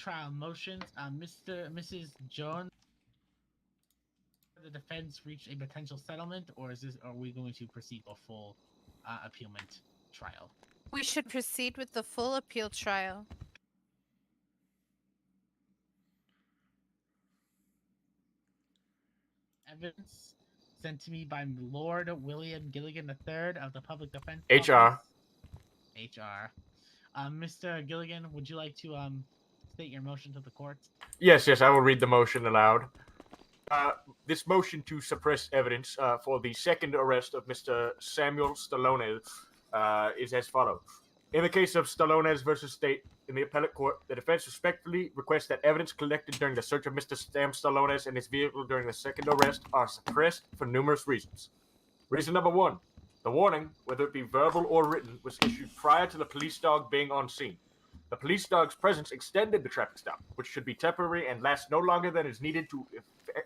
pre-trial motions. Mrs. Jones, the defense reach a potential settlement, or are we going to proceed a full appealment trial? We should proceed with the full appeal trial. Evidence sent to me by Lord William Gilligan III of the Public Defense HR. Office. HR. Mr. Gilligan, would you like to state your motion to the court? Yes, I will read the motion aloud. This motion to suppress evidence for the second arrest of Mr. Samuel Stallone is as follows. In the case of Stallone versus State in the appellate court, the defense respectfully requests that evidence collected during the search of Mr. Sam Stallone and his vehicle during the second arrest are suppressed for numerous reasons. Reason number one, the warning, whether it be verbal or written, was issued prior to the police dog being on scene. The police dog's presence extended the traffic stop, which should be temporary and last no longer than is needed to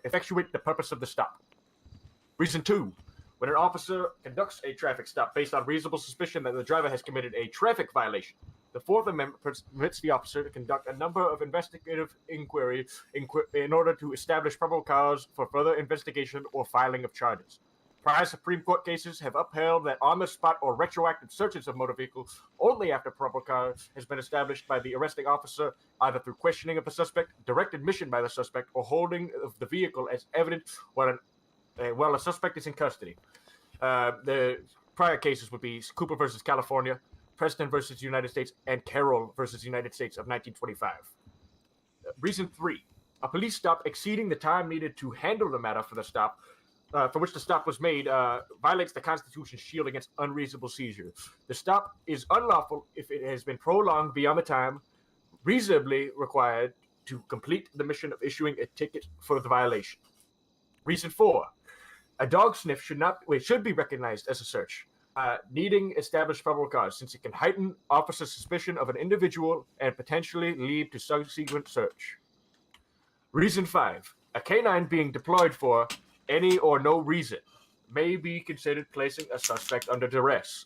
effectuate the purpose of the stop. Reason two, when an officer conducts a traffic stop based on reasonable suspicion that the driver has committed a traffic violation, the Fourth Amendment permits the officer to conduct a number of investigative inquiries in order to establish probable cause for further investigation or filing of charges. Prior Supreme Court cases have upheld that on-the-spot or retroactive searches of motor vehicles only after probable cause has been established by the arresting officer, either through questioning of the suspect, direct admission by the suspect, or holding of the vehicle as evidence while a suspect is in custody. The prior cases would be Cooper versus California, Preston versus United States, and Carroll versus United States of 1925. Reason three, a police stop exceeding the time needed to handle the matter for the stop for which the stop was made violates the Constitution's shield against unreasonable seizure. The stop is unlawful if it has been prolonged beyond the time reasonably required to complete the mission of issuing a ticket for the violation. Reason four, a dog sniff should be recognized as a search, needing established probable cause, since it can heighten officer suspicion of an individual and potentially lead to subsequent search. Reason five, a canine being deployed for any or no reason may be considered placing a suspect under duress.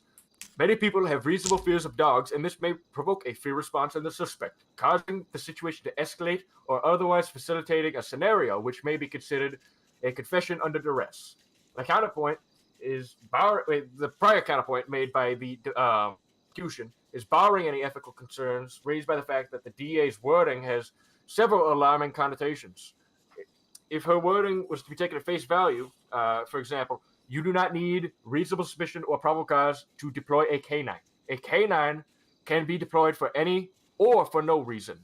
Many people have reasonable fears of dogs, and this may provoke a fear response in the suspect, causing the situation to escalate or otherwise facilitating a scenario which may be considered a confession under duress. The counterpoint is the prior counterpoint made by the prosecution is barring any ethical concerns raised by the fact that the DA's wording has several alarming connotations. If her wording was to be taken at face value, for example, you do not need reasonable suspicion or probable cause to deploy a canine. A canine can be deployed for any or for no reason.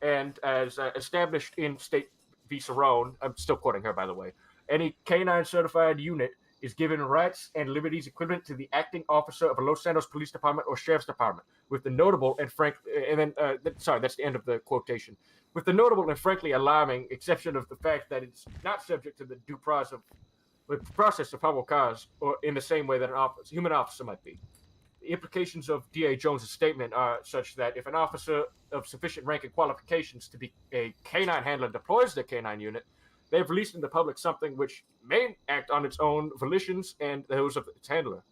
And as established in State v. Cerrone, I'm still quoting her, by the way, any canine certified unit is given rights and liberties equivalent to the acting officer of a Los Santos Police Department or Sheriff's Department, with the notable and that's the end of the quotation. With the notable and frankly alarming exception of the fact that it's not subject to the due process of probable cause, or in the same way that a human officer might be. The implications of D.A. Jones's statement are such that if an officer of sufficient rank and qualifications to be a canine handler deploys the canine unit, they have released in the public something which may act on its own volitions and those of its handler.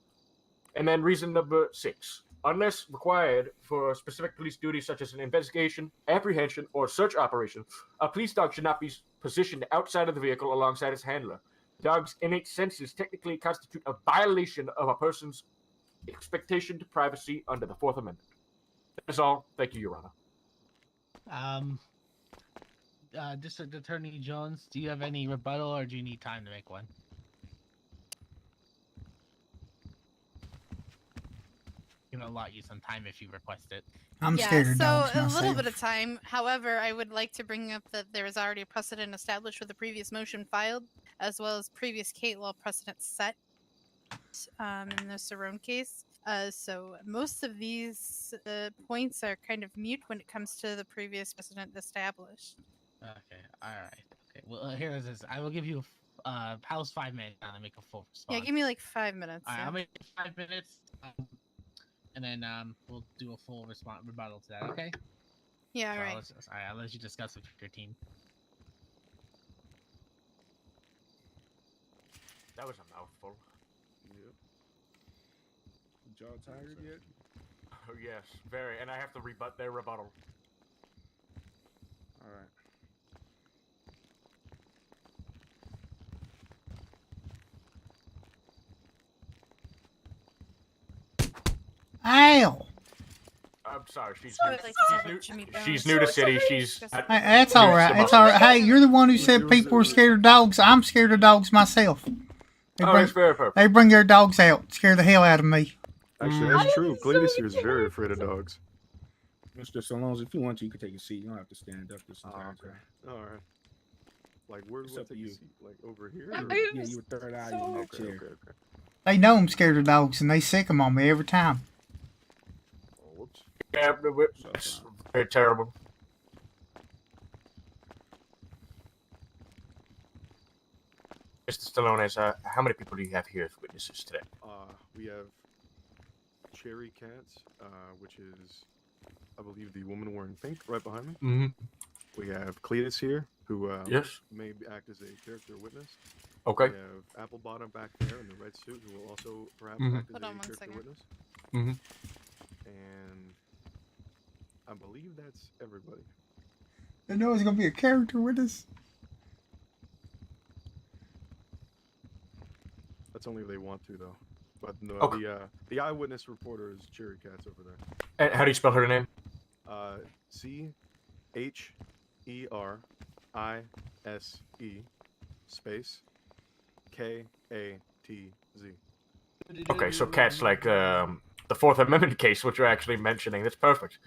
And then reason number six, unless required for specific police duties such as an investigation, apprehension, or search operation, a police dog should not be positioned outside of the vehicle alongside its handler. The dog's innate senses technically constitute a violation of a person's expectation to privacy under the Fourth Amendment. That is all. Thank you, Your Honor. District Attorney Jones, do you have any rebuttal, or do you need time to make one? I'm gonna allot you some time if you request it. I'm scared of dogs. So a little bit of time. However, I would like to bring up that there is already a precedent established with the previous motion filed, as well as previous Kate law precedent set in the Cerrone case. So most of these points are kind of mute when it comes to the previous precedent established. Okay, alright. Okay, well, here it is. I will give you how's 5 minutes to make a full response. Yeah, give me like 5 minutes. Alright, I'll make 5 minutes, and then we'll do a full rebuttal to that, okay? Yeah, so alright. Alright, I'll let you discuss with your team. That was a mouthful. Yep. Y'all tired yet? Oh, yes, very. And I have to rebut their rebuttal. How? I'm sorry, she's I would like to talk new. with Jimmy She's Jones. new to city. She's Hey, Hey, that's all right. That's Muscle. all right. Hey, you're the one who said people were scared of dogs. I'm scared of dogs myself. They Oh, bring, that's very perfect. they bring their dogs out, scare the hell out of me. Actually, Mm. that's true. Cletus here is very afraid of dogs. Mr. Salons, if you want to, you can take a seat. You don't have to stand up this entire Okay. time. All right. Like, where do It's I up to take a you. seat? Like, over here? Yeah, or- yeah, you were third eye in that Okay, chair. okay, okay. They know I'm scared of dogs, and they sick 'em on me every time. Oh, whoops. Yeah, it's very terrible. Mr. Stallone, how many people do you have here as witnesses today? We have Cherry Cats, which is, I believe, the woman wearing pink right behind me. Mm-hmm. We have Cletus here, who Yes. may act as a character witness. Okay. We have Applebottom back there in the red suit, who will also perhaps Mhm. act as Hold on a one character second. witness. Mhm. And I believe that's everybody. They know it's gonna be a character with us. That's only if they want to, though. But no, Okay. the eyewitness reporter is Cherry Cats over there. And how do you spell her name? CHERISE space KATZ. Okay, so Cat's like the Fourth Amendment case, which you're actually mentioning. That's perfect.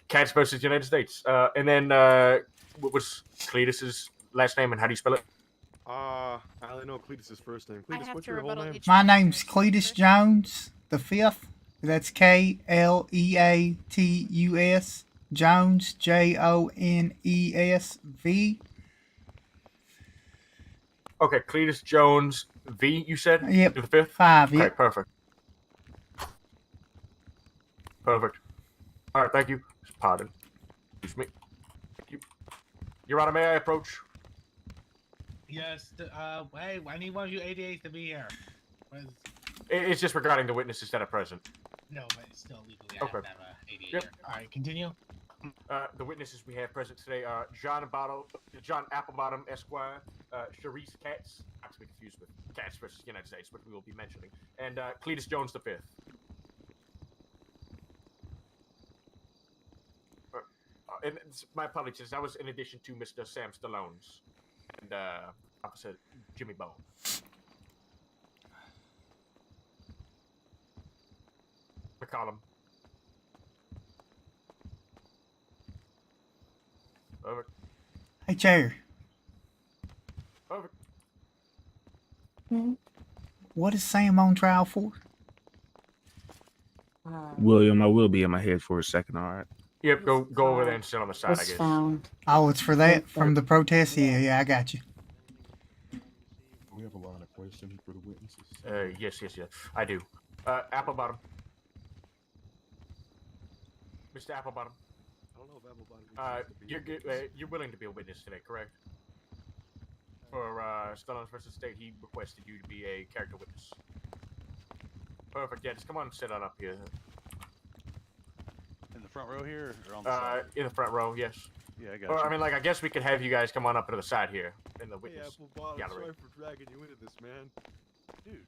Cats versus United States. And then what was Cletus's last name, and how do you spell it? I only know Cletus's first name. I Cletus, have what's to your whole rebuttal name? each My one name's first. Cletus Jones the Fifth. That's Kleatus Jones JONESV. Okay, Cletus Jones V. You said. Yep. To the fifth. 5. Okay, Yep. perfect. Perfect. All right, thank you. Pardon. Excuse me. Thank you. Your Honor, may I approach? Yes. Hey, I need one of you ADAs to be here. It's just regarding the witnesses that are present. No, but it's still legally. I Okay. have to have a ADA Yep. here. All right, continue. The witnesses we have present today are John Applebottom, Esquire, Charisse Katz, not to be confused with Katz versus United States, which we will be mentioning, and Cletus Jones V. And my apologies, that was in addition to Mr. Sam Stallone's and Officer Jimmy Bone. McCollum. Perfect. Hey, Chair. Perfect. What is Sam on trial for? William, I will be in my head for a second, all right? Yep, go over there and sit on the side, I guess. Oh, it's for that from the protest. Yeah, I got you. We have a lot of questions for the witnesses. Yes, I do. Applebottom. Mr. Applebottom. I don't know if Applebottom. You're willing to be a witness today, correct? For Stellan's versus State, he requested you to be a character witness. Perfect. Yeah, just come on and sit on up here. In the front row here, or on the side? In the front row, yes. Yeah, I got Or, you. I mean, like, I guess we could have you guys come on up to the side here in the Hey, witness Applebottom, gallery. sorry for dragging you into this, man. Dude,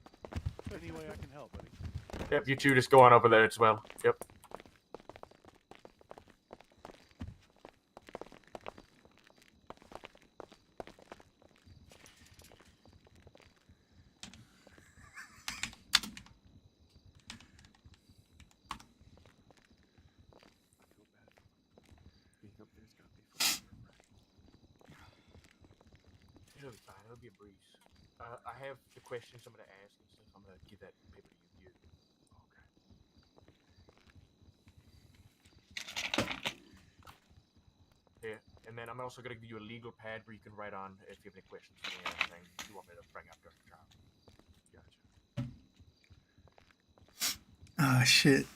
any way I can help, buddy. Yep, you two just go on over there as well. Yep. Being up there's gotta be fun. It'll be fine. It'll be a breeze. I have the questions I'm going to ask and stuff. I'm going to give that paper to you here. Okay. Yeah, and then I'm also going to give you a legal pad where you can write on if you have any questions for me or anything you want me to bring up during the trial. Gotcha. Oh, shit.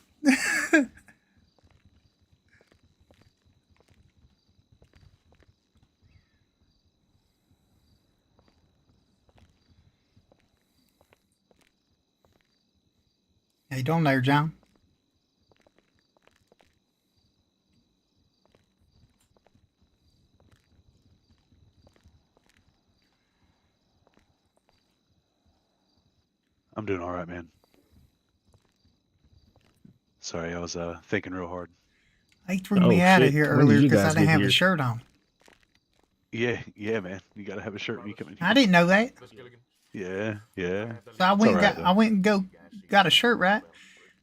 How you doing there, John? I'm doing all right, man. Sorry, I was thinking real hard. They threw me out of here When did earlier you because I guys didn't get have here? a shirt on. Yeah, man. You gotta have a shirt when you come in here. I didn't know that. Yeah. So I went and alright, I went and got a shirt, right?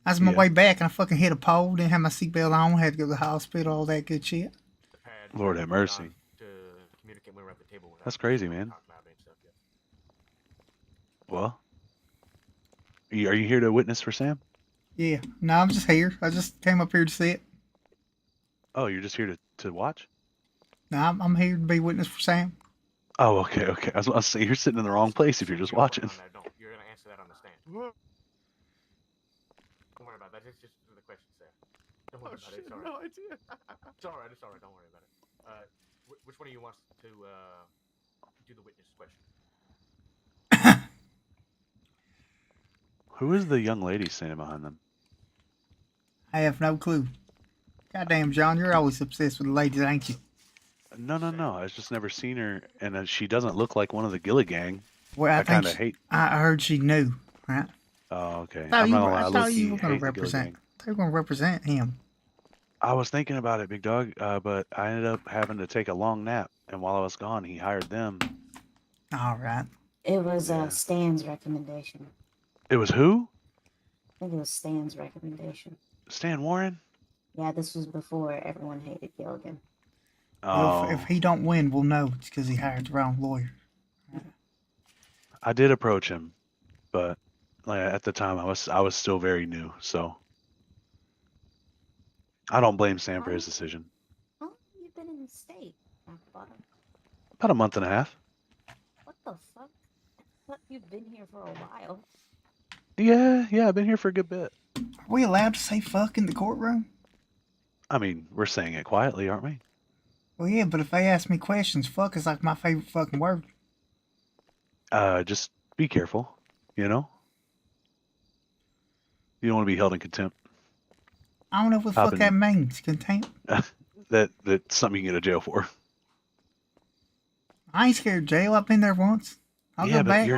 I was on my Yeah. way back and I fucking hit a pole, didn't have my seatbelt on, had to go to the hospital, all that good shit. Lord have mercy. That's crazy, man. Well, are you here to witness for Sam? Yeah. No, I'm just here. I just came up here to see it. Oh, you're just here to watch? No, I'm here to be witness for Sam. Oh, okay. I was about to say, you're sitting in the wrong place if you're just watching. You're gonna answer that on the stand. Don't worry about that. It's just the question, Sam. Don't worry about it. It's alright. No idea. It's alright. It's alright. Don't worry about it. Which one of you wants to do the witness question? Who is the young lady standing behind them? I have no clue. Goddamn, John, you're always obsessed with the ladies, ain't you? No. I've just never seen her, and she doesn't look like one of the Gilly gang. Well, I kind of think hate. I heard she knew, right? Oh, okay. I I'm not gonna lie, I I thought you low-key were going hate to the Gilly represent. gang. They were going to represent him. I was thinking about it, big dog, but I ended up having to take a long nap, and while I was gone, he hired them. All right. It was Stan's recommendation. It was who? I think it was Stan's recommendation. Stan Warren? Yeah, this was before everyone hated Gilligan. Oh, Well, if he don't win, we'll know it's because he hired the wrong lawyer. I did approach him, but like at the time I was still very new, so I don't blame Sam for his decision. How long have you been in the state, Rock Bottom? About a month and a half. What the fuck? I thought you'd been here for a while. Yeah, I've been here for a good bit. Are we allowed to say fuck in the courtroom? I mean, we're saying it quietly, aren't we? Well, yeah, but if they ask me questions, fuck is like my favorite fucking word. Just be careful, you know? You don't want to be held in contempt. I don't know what the fuck that means. Contempt? That's something you can go to jail for. I ain't scared of jail. I've been there once. I'll go back.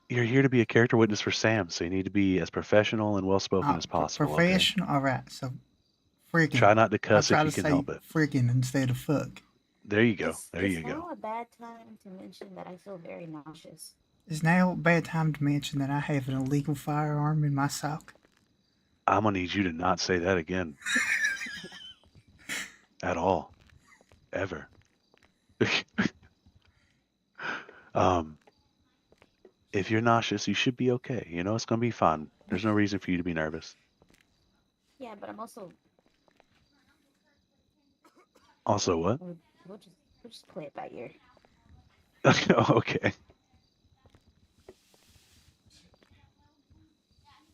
You're here to be a character witness for Sam, so you need to be as professional and well-spoken as possible. Professional? Okay? All right, so freaking. Try not to cuss if you can help it. Freaking instead of fuck. There you go. Is now a bad time to mention that I feel very nauseous? Is now a bad time to mention that I have an illegal firearm in my sock? I'm gonna need you to not say that again. At all. Ever. If you're nauseous, you should be okay. You know, it's gonna be fun. There's no reason for you to be nervous. Yeah, but I'm also... Also what? We'll just play it by ear. Okay.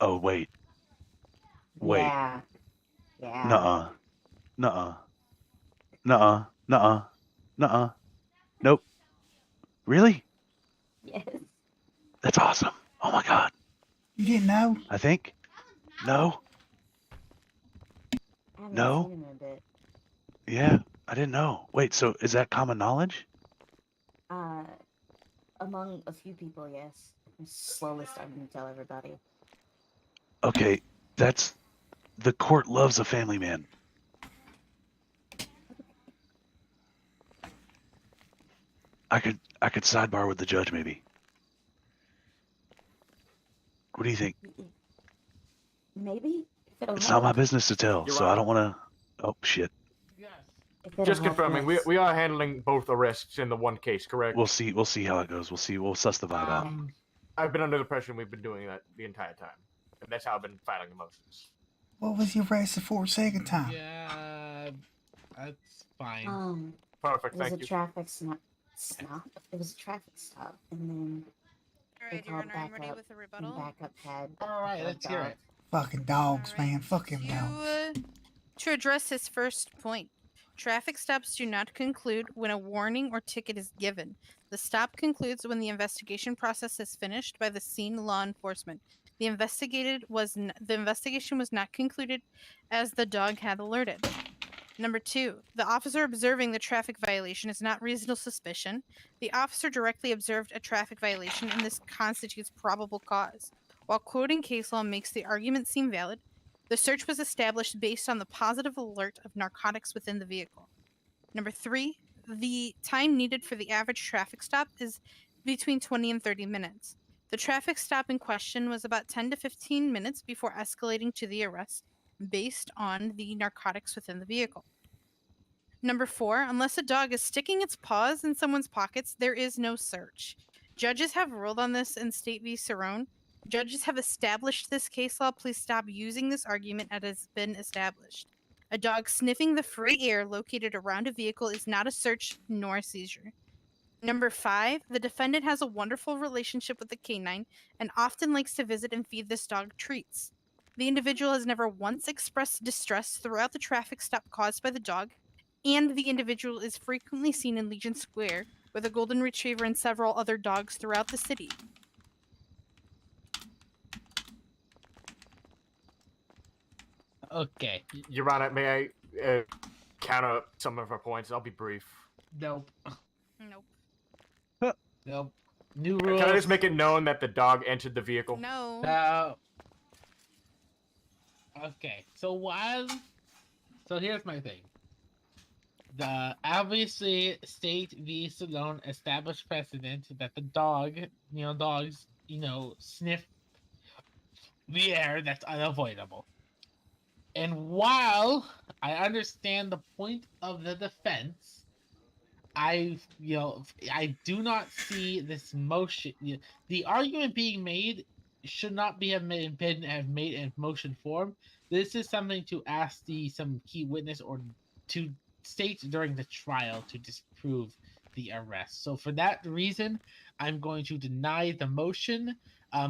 Oh, wait. Yeah. Nuh-uh. Nope. Really? Yes. That's awesome. Oh my god. You didn't know? I think. No. I haven't No. seen him in a bit. Yeah, I didn't know. Wait, so is that common knowledge? Among a few people, yes. I'm slowly starting to tell everybody. Okay, that's... The court loves a family man. I could sidebar with the judge, maybe. What do you think? Maybe? It's not my business to tell, so I don't want to... Oh, shit. Just confirming, we are handling both arrests in the one case, correct? We'll see how it goes. We'll suss the vibe out. I've been under the impression we've been doing that the entire time. And that's how I've been filing the motions. What was you arrested for a second time? Yeah, that's fine. Perfect, it was thank a you. traffic stop. It was a traffic stop, and then Alright, Your Honor, I'm ready with a rebuttal. Backup had. Alright, let's hear it. Fucking dogs, man. Fuck them dogs. To address his first point, traffic stops do not conclude when a warning or ticket is given. The stop concludes when the investigation process is finished by the scene law enforcement. The investigation was not concluded as the dog had alerted. Number 2, the officer observing the traffic violation is not reasonable suspicion. The officer directly observed a traffic violation, and this constitutes probable cause. While quoting case law makes the argument seem valid, The search was established based on the positive alert of narcotics within the vehicle. Number 3, the time needed for the average traffic stop is between 20 and 30 minutes. The traffic stop in question was about 10 to 15 minutes before escalating to the arrest based on the narcotics within the vehicle. Number 4, unless a dog is sticking its paws in someone's pockets, there is no search. Judges have ruled on this in State v. Cerrone. Judges have established this case law. Please stop using this argument as has been established. A dog sniffing the free air located around a vehicle is not a search nor a seizure. Number 5, the defendant has a wonderful relationship with the canine and often likes to visit and feed this dog treats. The individual has never once expressed distress throughout the traffic stop caused by the dog, and the individual is frequently seen in Legion Square with a golden retriever and several other dogs throughout the city. Okay. Your Honor, may I counter some of her points? I'll be brief. Nope. Nope. Nope. New rules. Can I just make it known that the dog entered the vehicle? No. No. Okay. So here's my thing. The obviously State v. Stallone established precedent that the dogs, sniff the air. That's unavoidable. And while I understand the point of the defense, I do not see this motion. The argument being made should not have made in motion form. This is something to ask some key witness or to state during the trial to disprove the arrest. So for that reason, I'm going to deny the motion.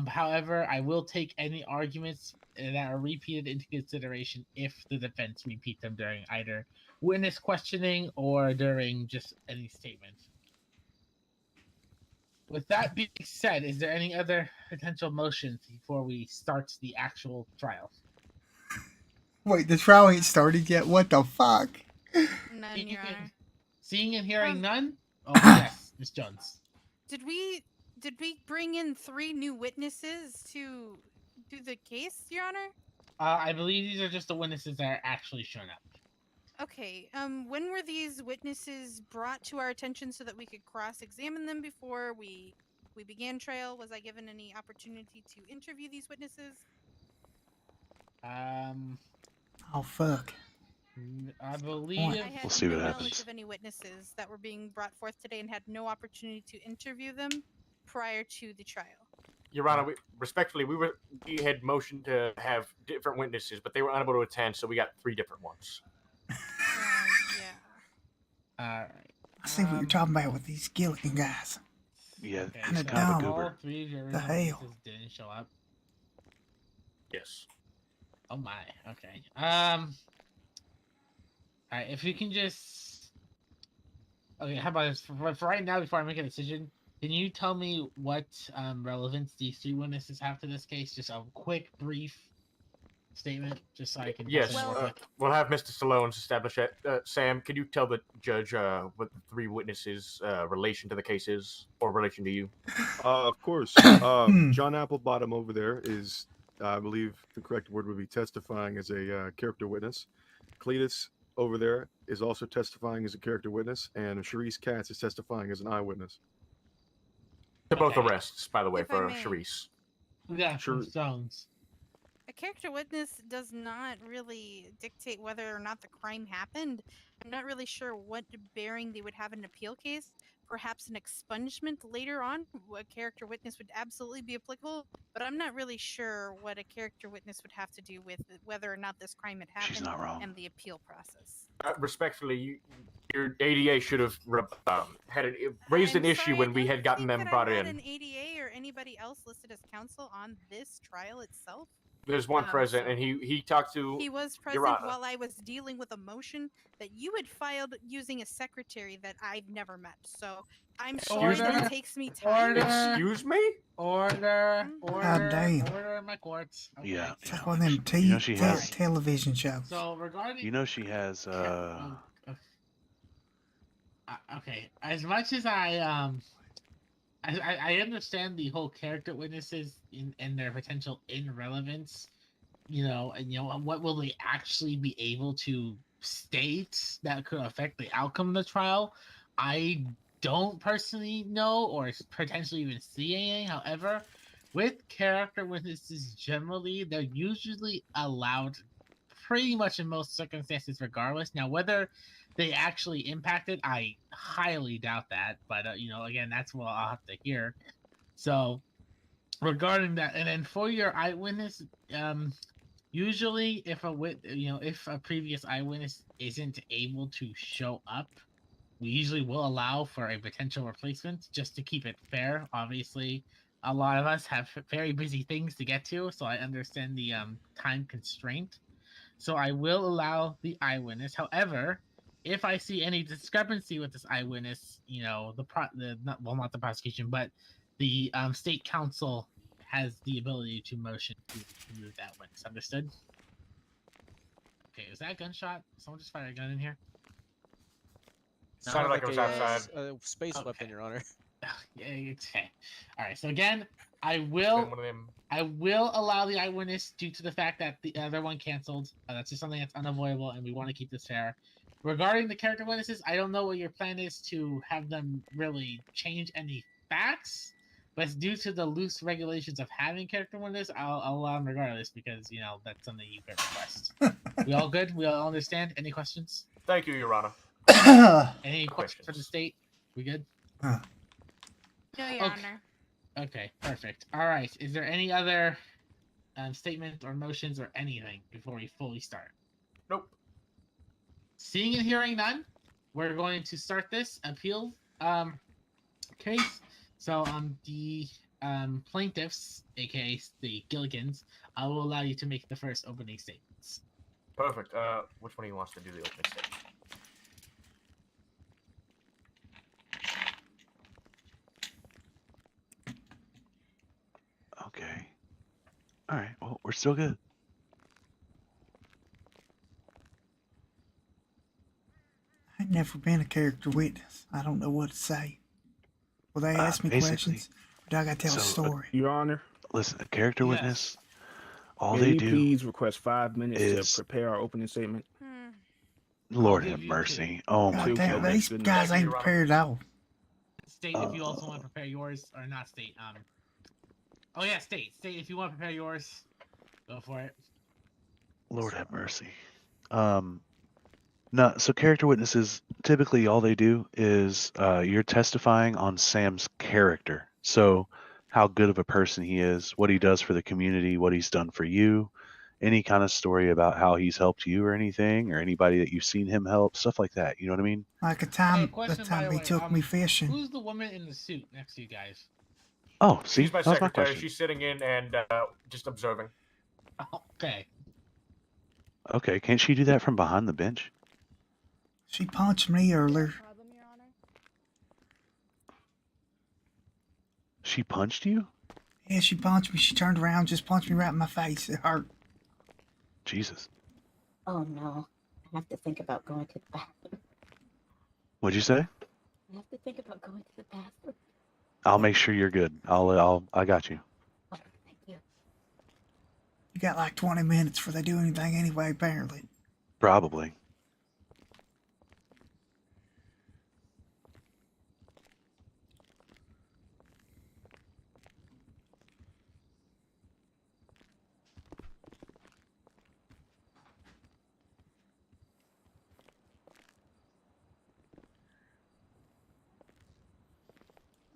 However, I will take any arguments that are repeated into consideration if the defense repeat them during either witness questioning or during just any statement. With that being said, is there any other potential motions before we start the actual trial? Wait, the trial ain't started yet? What the fuck? None, Your Honor. Seeing and hearing none? Oh, yes, Ms. Jones. Did we bring in 3 new witnesses to do the case, Your Honor? I believe these are just the witnesses that are actually shown up. Okay. When were these witnesses brought to our attention so that we could cross-examine them before we began trial? Was I given any opportunity to interview these witnesses? Oh fuck. I believe I had We'll see what no happens. knowledge of any witnesses that were being brought forth today and had no opportunity to interview them prior to the trial. Your Honor, respectfully, we had motioned to have different witnesses, but they were unable to attend, so we got 3 different ones. Yeah. Alright. I see what you're talking about with these Gilligan guys. Yeah, Okay, he's Kinda kind of a dumb. goober. all 3 of your The hell? witnesses didn't show up. Yes. Oh my. Okay. Alright, if you can just. Okay, how about this? For right now, before I make a decision, can you tell me what relevance these 3 witnesses have to this case? Just a quick, brief statement, just so I can. Yes. work with. We'll have Mr. Stallone establish that. Sam, can you tell the judge what the 3 witnesses' relation to the case is, or relation to you? Of course. John Applebottom over there is, I believe the correct word would be testifying as a character witness. Cletus over there is also testifying as a character witness, and Sharice Katz is testifying as an eyewitness. To both Okay. arrests, by the way, If I for may. Sharice. Yeah, Sure. Stones. A character witness does not really dictate whether or not the crime happened. I'm not really sure what bearing they would have in an appeal case. Perhaps an expungement later on, a character witness would absolutely be applicable, but I'm not really sure what a character witness would have to do with whether or not this crime had She's happened not wrong. and the appeal process. Respectfully, your ADA should have raised an I'm issue sorry, I when we don't had gotten think them that brought I had in. an ADA or anybody else listed as counsel on this trial itself. There's one present, so and he talked to. He was Your present Honor. while I was dealing with a motion that you had filed using a secretary that I've never met. So I'm sure that Order. it takes me time. Order. Excuse me? Order. Order. damn. Order in my courts. Okay. Yeah. It's like one of them You know she has- television shows. So regarding. You know she has. Okay. As much as I understand the whole character witnesses and their potential irrelevance what will they actually be able to state that could affect the outcome of the trial? I don't personally know or potentially even see anything. However, with character witnesses generally, they're usually allowed pretty much in most circumstances regardless. Now, whether they actually impact it, I highly doubt that. But, again, that's what I'll have to hear. So, regarding that, and then for your eyewitness, usually if a previous eyewitness isn't able to show up, we usually will allow for a potential replacement just to keep it fair. Obviously, a lot of us have very busy things to get to, so I understand the time constraint. So I will allow the eyewitness. However, if I see any discrepancy with this eyewitness, not the prosecution, but the state council has the ability to motion to remove that witness. Understood? Okay, is that a gunshot? Someone just fired a gun in here? Sounded like it was outside. A space Okay. weapon, Your Honor. Yeah, okay. All right. So again, I will allow the eyewitness due to the fact that the other one canceled. That's just something that's unavoidable, and we want to keep this fair. Regarding the character witnesses, I don't know what your plan is to have them really change any facts, but due to the loose regulations of having character witnesses, I'll allow them regardless because that's something you can request. We all good? We all understand? Any questions? Thank you, Your Honor. Any questions for the state? We good? No, Your Honor. Okay, perfect. All right. Is there any other statements or motions or anything before we fully start? Nope. Seeing and hearing none, we're going to start this appeal case. So the plaintiffs, aka the Gilligans, I will allow you to make the first opening statements. Perfect. Which one of you wants to do the opening statement? Okay. All right. Well, we're still good. I've never been a character witness. I don't know what to say. Will they ask me basically, questions? Or do I gotta tell a story? Your Honor. Listen, a character Yes. witness, all May they we do please request 5 minutes is- to prepare our opening statement? Lord give have you mercy. Oh my God damn, goodness. these guys ain't prepared at all. State if you also want to prepare yours, or not state. Oh yeah, state if you want to prepare yours. Go for it. Lord have mercy. No, so character witnesses, typically all they do is you're testifying on Sam's character. So how good of a person he is, what he does for the community, what he's done for you, any kind of story about how he's helped you or anything, or anybody that you've seen him help, stuff like that. You know what I mean? Like Hey, the question, by time the he way, took me fishing. Who's the woman in the suit next to you guys? Oh, see, She's my that was my secretary. question. She's sitting in and just observing. Okay. Okay, can't she do that from behind the bench? She punched me earlier. She punched you? Yeah, she punched me. She turned around, just punched me right in my face. It hurt. Jesus. Oh no. I have to think about going to the bathroom. What'd you say? I have to think about going to the bathroom. I'll make sure you're good. I got you. Oh, thank you. You got like 20 minutes before they do anything anyway, apparently. Probably.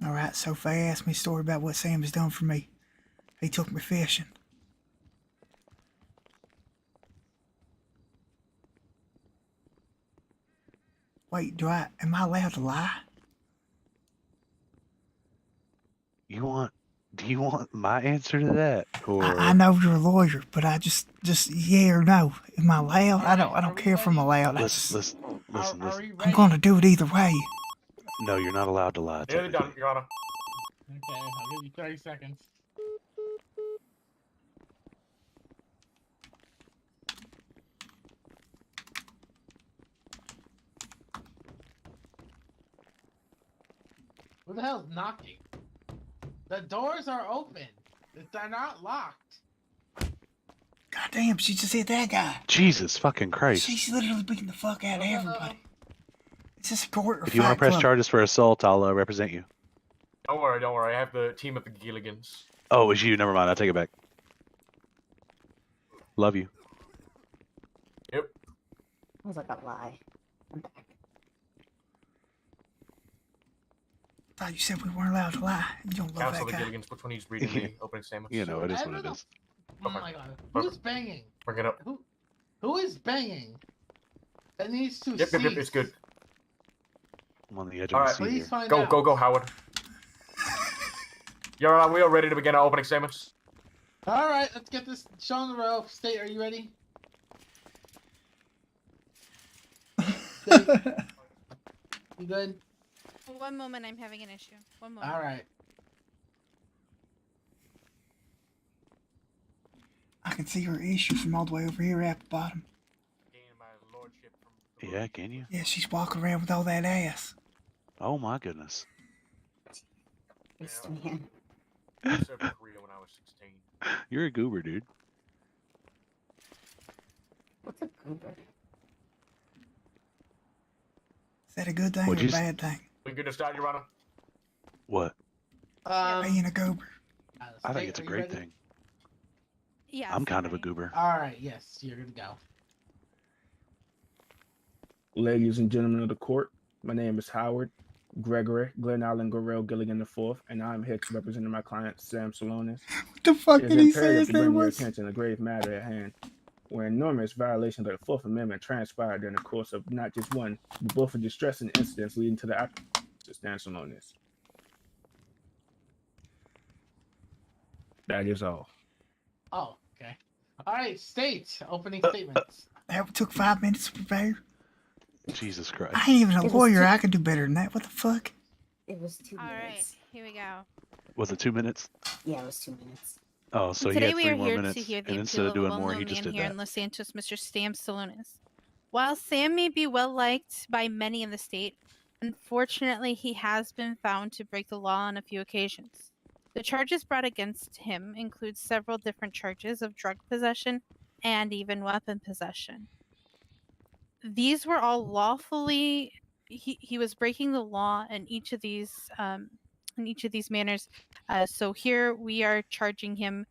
Alright, so Faye asked me a story about what Sam has done for me. He took me fishing. Wait, am I allowed to lie? Do you want my answer to that? Or I know you're a lawyer, but I just yeah or no. Am I allowed? I don't care if I'm allowed. listen. I'm gonna do it either way. No, you're not allowed to lie. Nearly done, Your Honor. Okay, I'll give you 30 seconds. Who the hell's knocking? The doors are open. They're not locked. God damn, she just hit that guy. Jesus fucking Christ. She's literally beating the fuck out of everybody. Is this a court or If you want to fight press club? charges for assault, I'll represent you. Don't worry. I have the team of the Gilligans. Oh, it's you. Never mind. I'll take it back. Love you. Yep. I was like, a lie. I'm back. I thought you said we weren't allowed to lie. You don't love Council of that the guy. Gilligans, which one he's reading the opening statements? You know, it is what it is. Oh my god. Who's banging? Bring it up. Who is banging? That needs to Yep, cease. it's good. I'm on the edge All of right, the seat Please here. find Go, out. go, Howard. We are ready to begin our opening statements. All right, let's get this show on the road. State, are you ready? State, you good? One moment, I'm having an issue. One moment. All right. I can see her issue from all the way over here at the bottom. Yeah, can you? Yeah, she's walking around with all that ass. Oh my goodness. Beast man. I served in Korea when I was 16. You're a goober, dude. What's a goober? Is that a good thing or What'd a you bad thing? We good to start, Your Honor? What? Being a goober. I think it's a great thing. Yeah. I'm kind of a goober. All right, yes, you're good to go. Ladies and gentlemen of the court, my name is Howard Gregory Glen Island Gorell Gilligan IV, and I'm here to represent my client, Sam Salonis. What the fuck It did is he say imperative his to bring name your was? attention to the grave matter at hand, where enormous violations of the Fourth Amendment transpired during the course of not just one, but both of distressing incidents leading to the apprehension of Sam Salonis. That is all. Oh, okay. All right, state opening statements. That took 5 minutes to prepare. Jesus Christ. I ain't even a It was lawyer. too- I can do better than that. What the fuck? It was 2 All right, minutes. here we go. Was it 2 minutes? Yeah, it was 2 minutes. Oh, so he Today had we 3 are more here minutes, to hear the and instead appeal of of a doing more, well-known he just man did here that. in Los Santos, Mr. Sam Salonis. While Sam may be well liked by many in the state, unfortunately he has been found to break the law on a few occasions. The charges brought against him include several different charges of drug possession and even weapon possession. These were all lawfully. He was breaking the law in each of these manners. So here we are charging him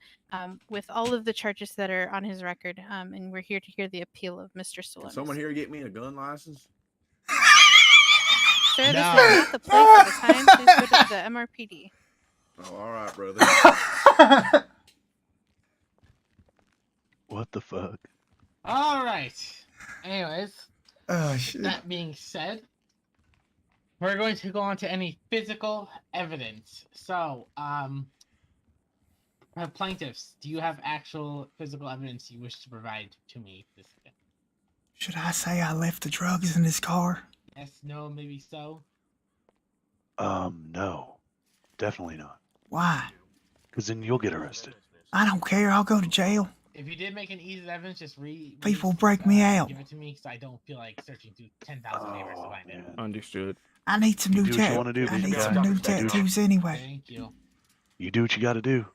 with all of the charges that are on his record, and we're here to hear the appeal of Mr. Salonis. Can someone here get me a gun license? Sir, this No. is not the place or the time. Please go to the MRPD. Oh, all right, brother. What the fuck? All right. Anyways, Oh, shit. that being said, we're going to go on to any physical evidence. So, plaintiffs, do you have actual physical evidence you wish to provide to me this weekend? Should I say I left the drugs in his car? Yes, no, maybe so. No. Definitely not. Why? Because then you'll get arrested. I don't care. I'll go to jail. If you did make an easy evidence, just People break me out. Give it to me, so I don't feel like searching through 10,000 papers to find it. Understood. I need some You new do what you tattoos. wanna do, I big need guy. some new You do what- tattoos anyway. Thank you. You do what you gotta do.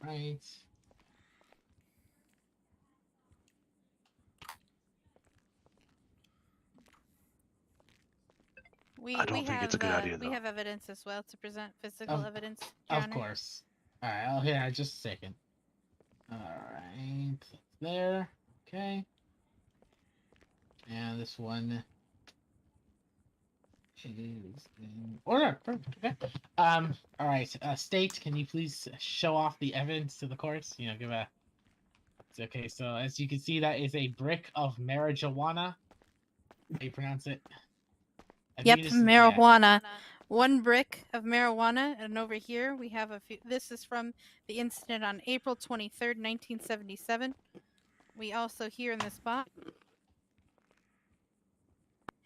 Right. I don't think it's a good idea, We though. have evidence as well to present physical Of- evidence. Your Of Honor. course. Alright, I'll hear just a second. Alright. There. Okay. And this one is in order. Perfect. Okay. Alright, State, can you please show off the evidence to the courts? You know, give a okay, so as you can see, that is a brick of marijuana. How do you pronounce it? I Yep, think it is- yeah. marijuana. One brick of marijuana, and over here we have a few. This is from the incident on April 23rd, 1977. We also here in this box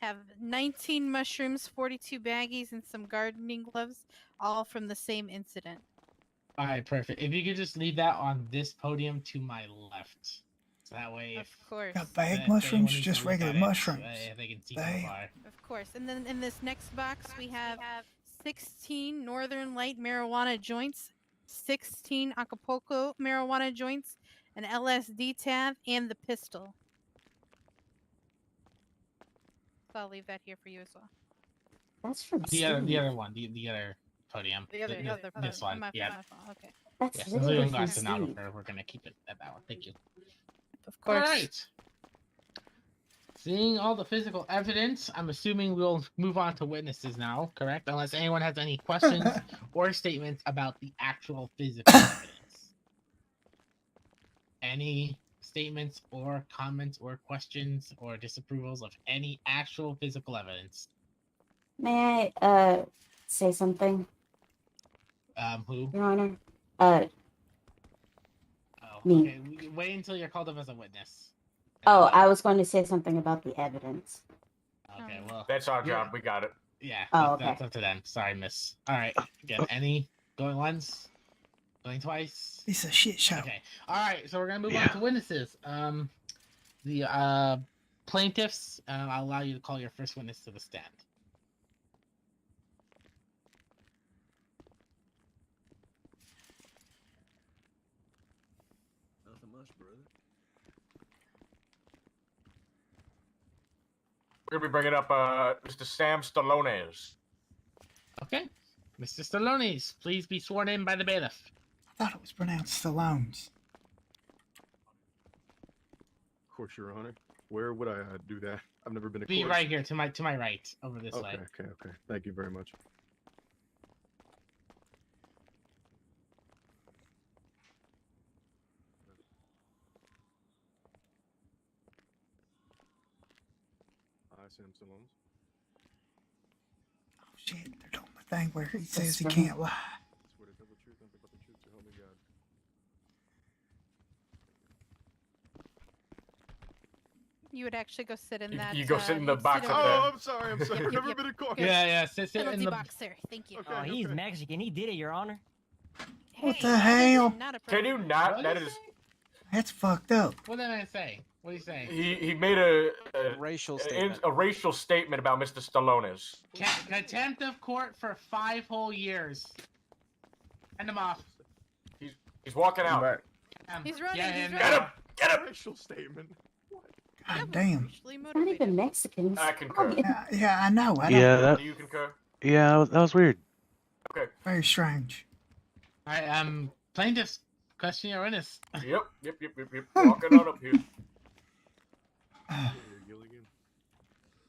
have 19 mushrooms, 42 baggies, and some gardening gloves, all from the same incident. All right, perfect. If you could just leave that on this podium to my left, so that way, Of course. Got bag if mushrooms anyone or needs just to look regular at it, mushrooms? they can see Damn. how far. Of course. And then in this next box, we have 16 Northern Light marijuana joints, 16 Acapulco marijuana joints, an LSD tab, and the pistol. So I'll leave that here for you as well. That's from The other Steve. one, the other podium. The other This one. My Yeah. fault. Okay. That's Yeah, since we literally haven't from got Steve. stenographer, we're gonna keep it at that one. Thank you. Of All course. right. Seeing all the physical evidence, I'm assuming we'll move on to witnesses now, correct? Unless anyone has any questions or statements about the actual physical evidence. Any statements or comments or questions or disapprovals of any actual physical evidence? May I say something, Who? Your Honor? Oh, Me. okay. Wait until you're called up as a witness. Oh, I was going to say something about the evidence. Okay, well. That's our you're- job. We got it. Yeah, Oh, that's okay. up to them. Sorry, miss. All right. Again, any going once? Going twice? It's a shit show. Okay. All right. So we're gonna move Yeah. on to witnesses. The plaintiffs. I'll allow you to call your first witness to the stand. Nothing much, brother. We're gonna be bringing up Mr. Sam Stallone. Okay. Mr. Stallones, please be sworn in by the bailiff. I thought it was pronounced Stallones. Of course, Your Honor. Where would I do that? I've never been to Be court. right here to my right, over this way. Okay. Thank you very much. I, Sam Stallone. Oh shit, they're doing the thing where he says he right. can't lie. Swear to tell the truth, nothing but the truth, so help me God. You would actually go sit in You- that. you go sit in the you'd box sit up over there. Oh, I'm sorry. I've never yep, been in court. Yeah. Sit in penalty the. box, sir. Thank you. Okay, Oh, he's okay. Mexican. He did it, Your Honor. What Hey, the that is hell? not Can you appropriate. not? What That did he is. say? That's fucked up. What did I say? What are you saying? He made a Racial an- statement. a racial statement about Mr. Stallone. Contempt of court for 5 whole years. End him off. He's walking out. Right. He's running. Yeah, he's and, running. Get him! Get him! Racial statement. God damn. Racially Not motivated. even Mexicans. I concur. Yeah, I know. I don't. Yeah, Do you concur? that was weird. Okay. Very strange. All right. Plaintiffs, question your witness. Yep. Walking on up here. Gilligan.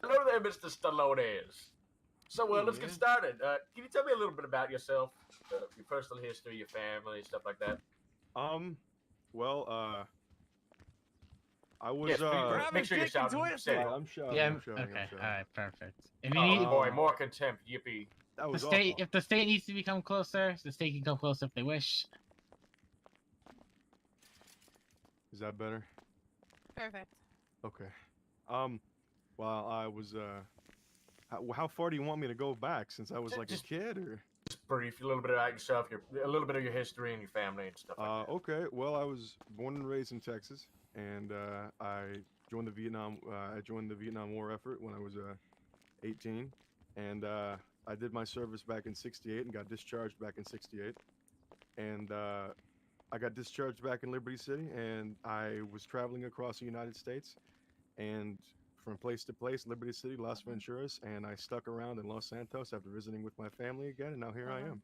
Hello there, Mr. Stallone. So, let's get started. Can you tell me a little bit about yourself? Your personal history, your family, stuff like that? Well, I was, Yes, make sure you're shouting. Say it. I'm shouting. Yeah. I'm shouting, Okay. I'm shouting. All right. Perfect. If you Oh, need boy, more contempt. Yippee. That the was state, awful. if the state needs to become closer, the state can come closer if they wish. Is that better? Perfect. Okay. Well, I was, how far do you want me to go back since I was like a kid, or? Just brief, a little bit about yourself, a little bit of your history and your family and stuff like that. Okay. Well, I was born and raised in Texas, and I joined the Vietnam War effort when I was 18, and I did my service back in '68 and got discharged back in '68, and I got discharged back in Liberty City, and I was traveling across the United States, and from place to place, Liberty City, Las Venturas, and I stuck around in Los Santos after visiting with my family again, and now here I am.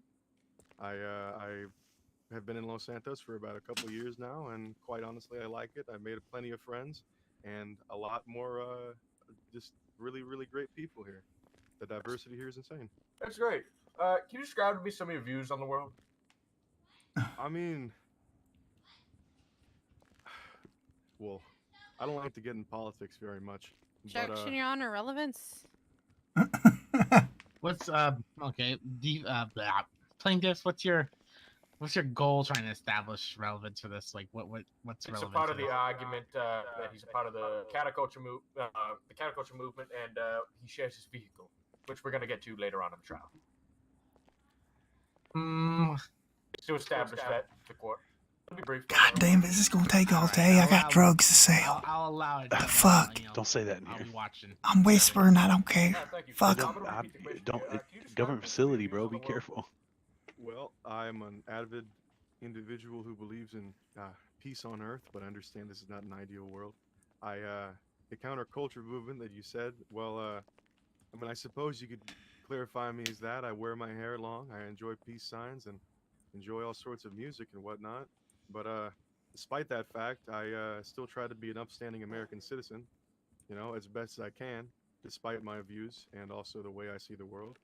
I have been in Los Santos for about a couple of years now, and quite honestly, I like it. I've made plenty of friends, and a lot more just really, really great people here. The diversity here is insane. That's great. Can you describe to me some of your views on the world? I mean, well, I don't like to get in politics very much. Objection, Your Honor. Relevance. What's okay? Plaintiffs, what's your goal trying to establish relevance for this? Like, what's It's a relevant? part to of the this? argument that he's a part of the counterculture movement, and he shares his vehicle, which we're gonna get to later on in the trial. To establish that to court. It'll be brief. God damn it, this is gonna take all day. I got drugs to sell. I'll allow it. The fuck? Don't say that in I'll here. be watching. I'm whispering, I don't care. Thank you. Fuck I'm 'em. gonna repeat the question. Don't. Can you describe Government to me facility, your bro. views Be on the world? careful. Well, I'm an avid individual who believes in peace on Earth, but I understand this is not an ideal world. The counterculture movement that you said, well, I mean, I suppose you could clarify me as that. I wear my hair long. I enjoy peace signs and enjoy all sorts of music and whatnot. But despite that fact, I still try to be an upstanding American citizen, you know, as best as I can, despite my views and also the way I see the world.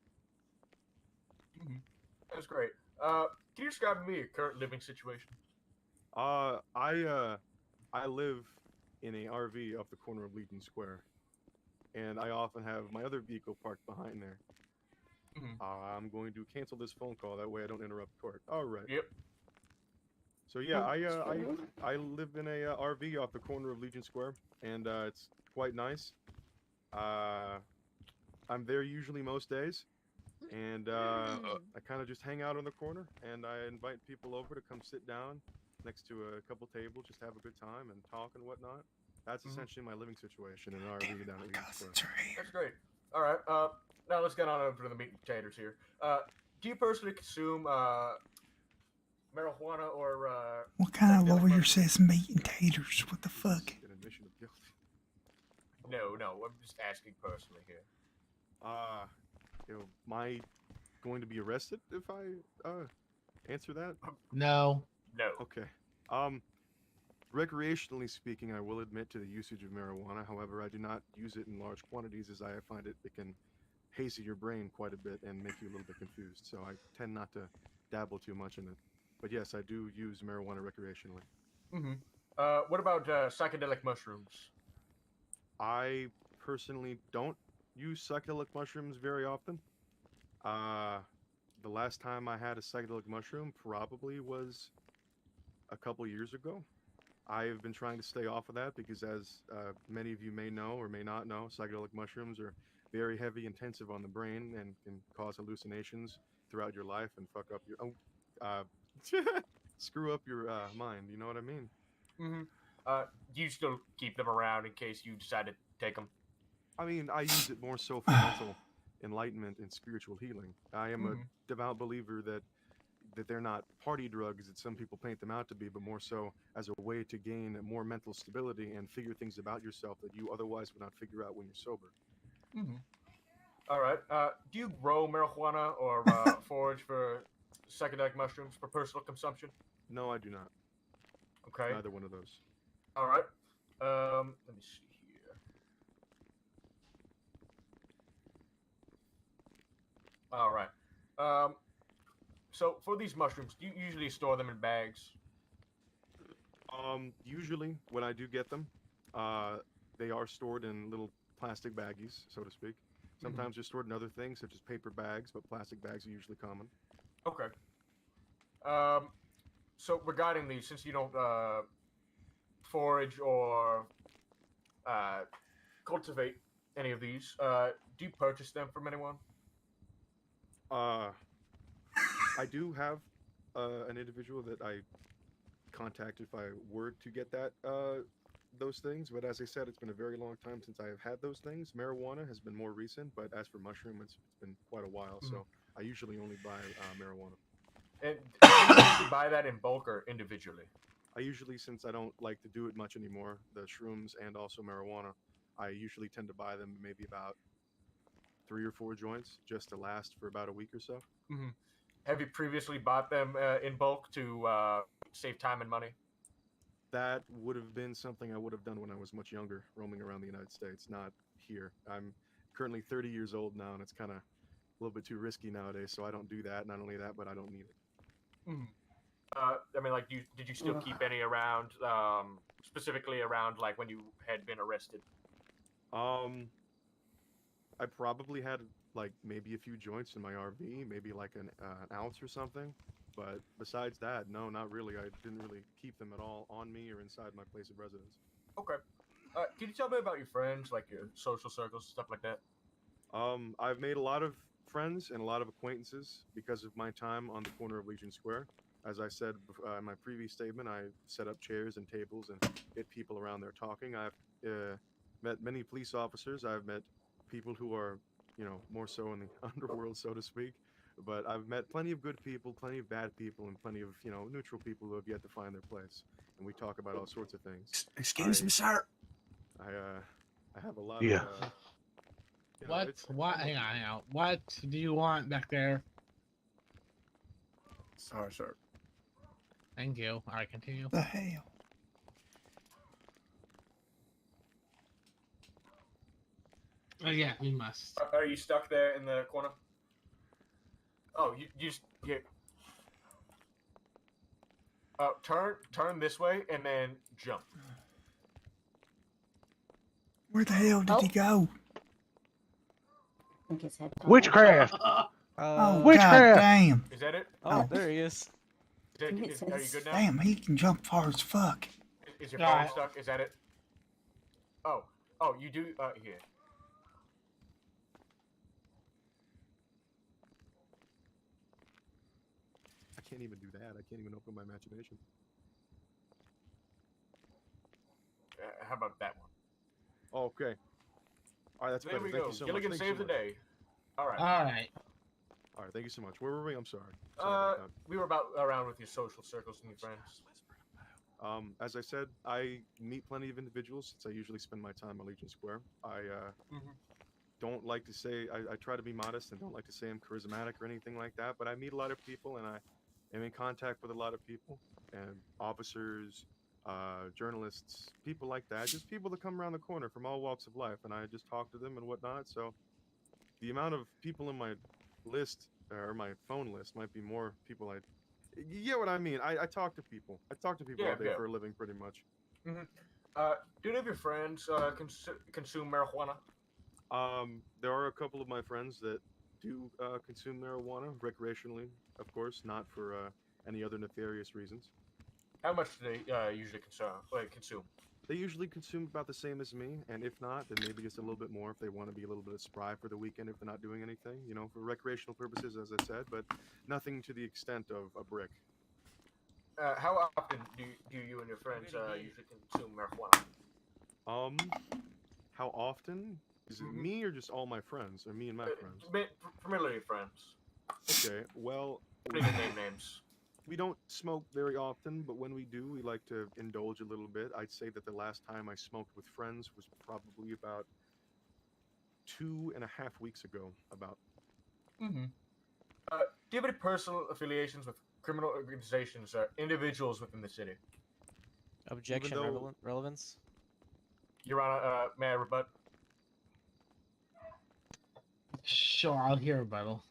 That's great. Can you describe to me your current living situation? I live in a RV off the corner of Legion Square, and I often have my other vehicle parked behind there. I'm going to cancel this phone call, that way I don't interrupt court. All right. Yep. So yeah, I live in a RV off the corner of Legion Square, and it's quite nice. I'm there usually most days, and I kind of just hang out on the corner, and I invite people over to come sit down next to a couple tables, just have a good time and talk and whatnot. That's essentially my living situation in an RV down at Legion Square. That's great. All right. Now let's get on over to the meat and potatoes here. Do you personally consume marijuana or What kind of lawyer says meat and taters? What the fuck? An admission of guilt. No, I'm just asking personally here. Am I going to be arrested if I answer that? No. No. Okay. Recreationally speaking, I will admit to the usage of marijuana. However, I do not use it in large quantities, as I find it can hazy your brain quite a bit and make you a little bit confused. So I tend not to dabble too much in it. But yes, I do use marijuana recreationally. What about psychedelic mushrooms? I personally don't use psychedelic mushrooms very often. The last time I had a psychedelic mushroom probably was a couple years ago. I've been trying to stay off of that because, as many of you may know or may not know, psychedelic mushrooms are very heavy, intensive on the brain and can cause hallucinations throughout your life and fuck up your screw up your mind. You know what I mean? Do you still keep them around in case you decide to take them? I mean, I use it more so for mental enlightenment and spiritual healing. I am a devout believer that they're not party drugs that some people paint them out to be, but more so as a way to gain more mental stability and figure things about yourself that you otherwise would not figure out when you're sober. All right. Do you grow marijuana or forage for psychedelic mushrooms for personal consumption? No, I do not. Okay. Neither one of those. All right. Let me see here. All right. So for these mushrooms, do you usually store them in bags? Usually when I do get them, they are stored in little plastic baggies, so to speak. Sometimes they're stored in other things, such as paper bags, but plastic bags are usually common. Okay. So regarding these, since you don't forage or cultivate any of these, do you purchase them from anyone? I do have an individual that I contact if I were to get those things, but as I said, it's been a very long time since I have had those things. Marijuana has been more recent, but as for mushroom, it's been quite a while, so I usually only buy marijuana. And do you usually buy that in bulk or individually? I usually, since I don't like to do it much anymore, the shrooms and also marijuana, I usually tend to buy them maybe about 3 or 4 joints just to last for about a week or so. Have you previously bought them in bulk to save time and money? That would have been something I would have done when I was much younger, roaming around the United States, not here. I'm currently 30 years old now, and it's kind of a little bit too risky nowadays, so I don't do that. Not only that, but I don't need it. I mean, like, did you still keep any around, specifically around, like, when you had been arrested? I probably had, like, maybe a few joints in my RV, maybe like an ounce or something. But besides that, no, not really. I didn't really keep them at all on me or inside my place of residence. Okay. Can you tell me about your friends, like your social circles, stuff like that? I've made a lot of friends and a lot of acquaintances because of my time on the corner of Legion Square. As I said in my previous statement, I set up chairs and tables and get people around there talking. I've met many police officers. I've met people who are, more so in the underworld, so to speak. But I've met plenty of good people, plenty of bad people, and plenty of neutral people who have yet to find their place. And we talk about all sorts of things. Excuse me, sir. I have a lot Yeah. of. What? Hang on. What do you want back there? Sorry, sir. Thank you. All right, continue. The hell? Oh yeah, we must. Are you stuck there in the corner? Oh, you just turn this way and then jump. Where the hell did he go? I think his head. Witchcraft. Oh, Witchcraft! god damn. Is that it? Oh, there he is. Are you good now? Damn, he can jump far as fuck. Is your phone stuck? Is that it? Oh, you do. Here. I can't even do that. I can't even open my imagination. How about that one? Okay. All right, that's There better. we Thank go. you so Gilligan much. saved the day. All right. All right. All right, thank you so much. Where were we? I'm sorry. Sorry about We were about around with your social circles and your friends. that. As I said, I meet plenty of individuals since I usually spend my time at Legion Square. I don't like to say I try to be modest and don't like to say I'm charismatic or anything like that. But I meet a lot of people and I am in contact with a lot of people and officers, journalists, people like that. Just people that come around the corner from all walks of life, and I just talk to them and whatnot. So the amount of people in my list or my phone list might be more people you get what I mean. I talk to people. I talk to people all day for a living, pretty much. Do any of your friends consume marijuana? There are a couple of my friends that do consume marijuana recreationally, of course, not for any other nefarious reasons. How much do they usually consume? They usually consume about the same as me, and if not, then maybe just a little bit more if they want to be a little bit spry for the weekend if they're not doing anything, for recreational purposes, as I said, but nothing to the extent of a brick. How often do you and your friends usually consume marijuana? How often? Is it me or just all my friends, or me and my friends? Primarily friends. Okay, well, We can name names. we don't smoke very often, but when we do, we like to indulge a little bit. I'd say that the last time I smoked with friends was probably about 2.5 weeks ago, about. Do you have any personal affiliations with criminal organizations or individuals within the city? Objection, relevance? Your Honor, may I rebut? Sure, I'll hear rebuttal.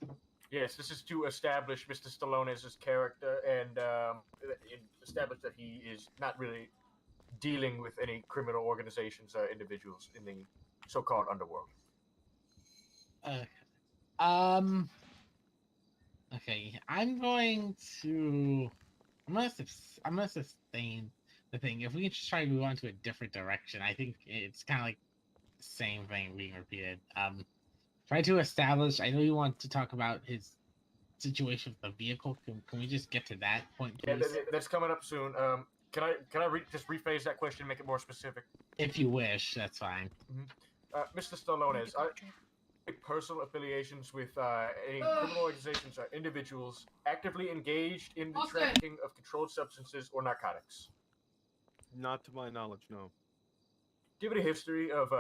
Yes, this is to establish Mr. Stallone's character and establish that he is not really dealing with any criminal organizations or individuals in the so-called underworld. Okay, I'm gonna sustain the thing. If we try to move on to a different direction, I think it's kind of like the same thing being repeated. Try to establish. I know you want to talk about his situation with the vehicle. Can we just get to that point, please? Yeah, that's coming up soon. Can I just rephrase that question and make it more specific? If you wish, that's fine. Mr. Stallone, personal affiliations with any criminal organizations or individuals actively engaged in the trafficking of controlled substances or narcotics? Not to my knowledge, no. Do you have any history of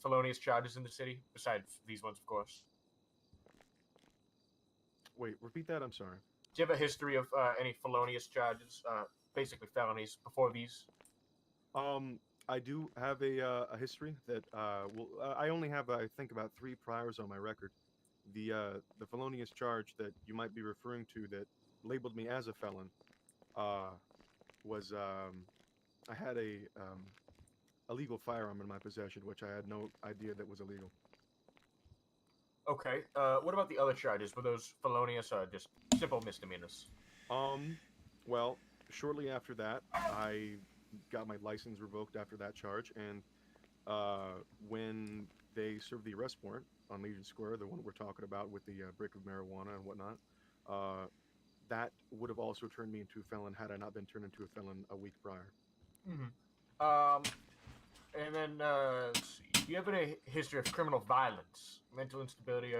felonious charges in the city, besides these ones, of course? Wait, repeat that? I'm sorry. Do you have a history of any felonious charges, basically felonies, before these? I do have a history that I only have I think about 3 priors on my record. The felonious charge that you might be referring to that labeled me as a felon was I had a illegal firearm in my possession, which I had no idea that was illegal. Okay. What about the other charges? Were those felonious or just simple misdemeanors? Well, shortly after that, I got my license revoked after that charge, and when they served the arrest warrant on Legion Square, the one we're talking about with the brick of marijuana and whatnot, that would have also turned me into a felon had I not been turned into a felon a week prior. And then, let's see. Do you have any history of criminal violence, mental instability,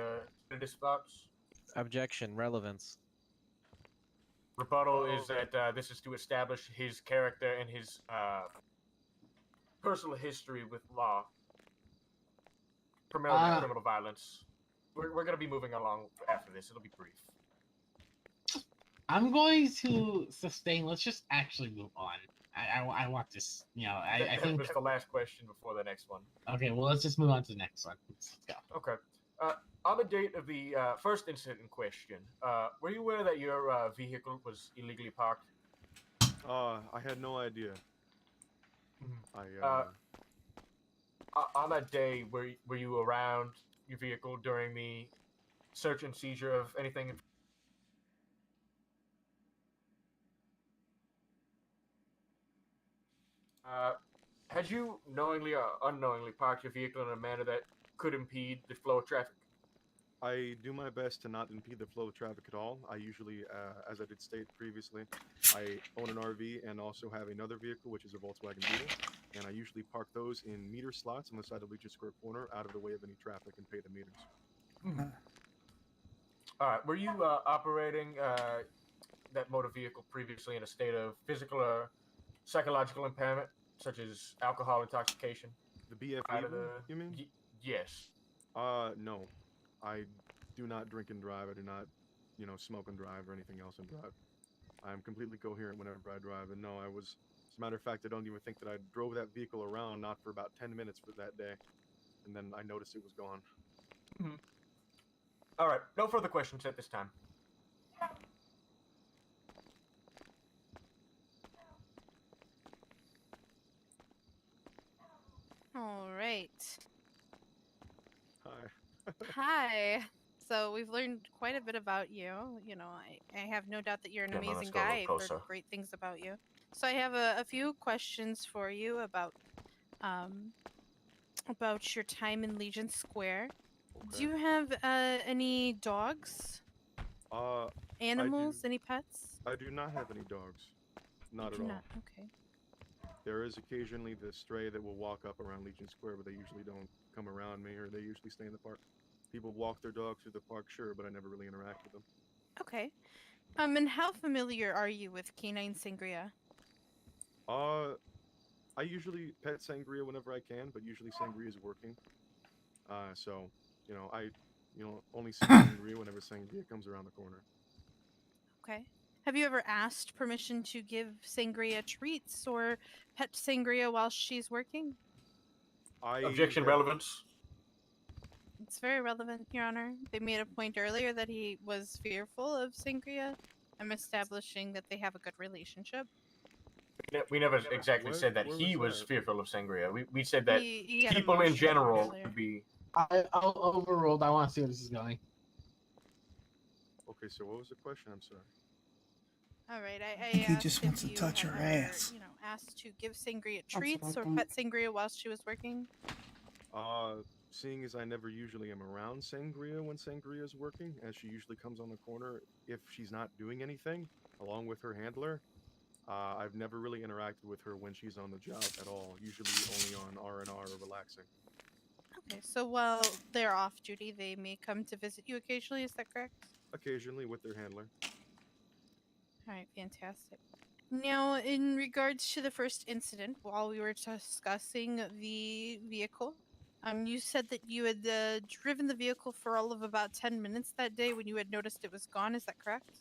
disability spots? Objection. Relevance. Rebuttal is that this is to establish his character and his personal history with law, primarily criminal violence. We're going to be moving along after this. It'll be brief. I'm going to sustain. Let's just actually move on. I want this. I think that was the last question before the next one. Okay, well, let's just move on to the next one. Let's go. Okay. On the date of the first incident in question, were you aware that your vehicle was illegally parked? I had no idea. On that day, were you around your vehicle during the search and seizure of anything? Had you knowingly or unknowingly parked your vehicle in a manner that could impede the flow of traffic? I do my best to not impede the flow of traffic at all. I usually, as I did state previously, I own an RV and also have another vehicle, which is a Volkswagen Beetle, and I usually park those in meter slots on the side of Legion Square corner, out of the way of any traffic, and pay the meters. All right. Were you operating that motor vehicle previously in a state of physical or psychological impairment, such as alcohol intoxication? The BF you mean? Yes. No. I do not drink and drive. I do not, smoke and drive or anything else and drive. I'm completely coherent whenever I drive. And no, as a matter of fact, I don't even think that I drove that vehicle around, not for about 10 minutes for that day. And then I noticed it was gone. Mm-hmm. All right. No further questions at this time. All right. Hi. Hi. So we've learned quite a bit about you. I have no doubt that you're an amazing guy. I've heard great things about you. So I have a few questions for you about your time in Legion Square. Okay. Do you have any dogs? Animals? Any pets? I do not have any dogs. Not at all. Okay. There is occasionally the stray that will walk up around Legion Square, but they usually don't come around me, or they usually stay in the park. People walk their dogs through the park, sure, but I never really interact with them. Okay. And how familiar are you with canine sangria? I usually pet sangria whenever I can, but usually sangria is working. So, I only see sangria whenever sangria comes around the corner. Okay. Have you ever asked permission to give sangria treats or pet sangria while she's working? Objection, relevance. It's very relevant, Your Honor. They made a point earlier that he was fearful of sangria. I'm establishing that they have a good relationship. We never exactly said that he was fearful of sangria. We said that he people in general would be. I'll overruled. I want to see where this is going. Okay, so what was the question? I'm sorry. All right, I he just wants to touch her ass. Asked to give sangria treats or pet sangria while she was working. Seeing as I never usually am around sangria when sangria is working, as she usually comes on the corner if she's not doing anything, along with her handler. I've never really interacted with her when she's on the job at all. Usually only on R&R or relaxing. Okay, so while they're off duty, they may come to visit you occasionally. Is that correct? Occasionally with their handler. All right, fantastic. Now, in regards to the first incident, while we were discussing the vehicle, you said that you had driven the vehicle for all of about 10 minutes that day when you had noticed it was gone. Is that correct?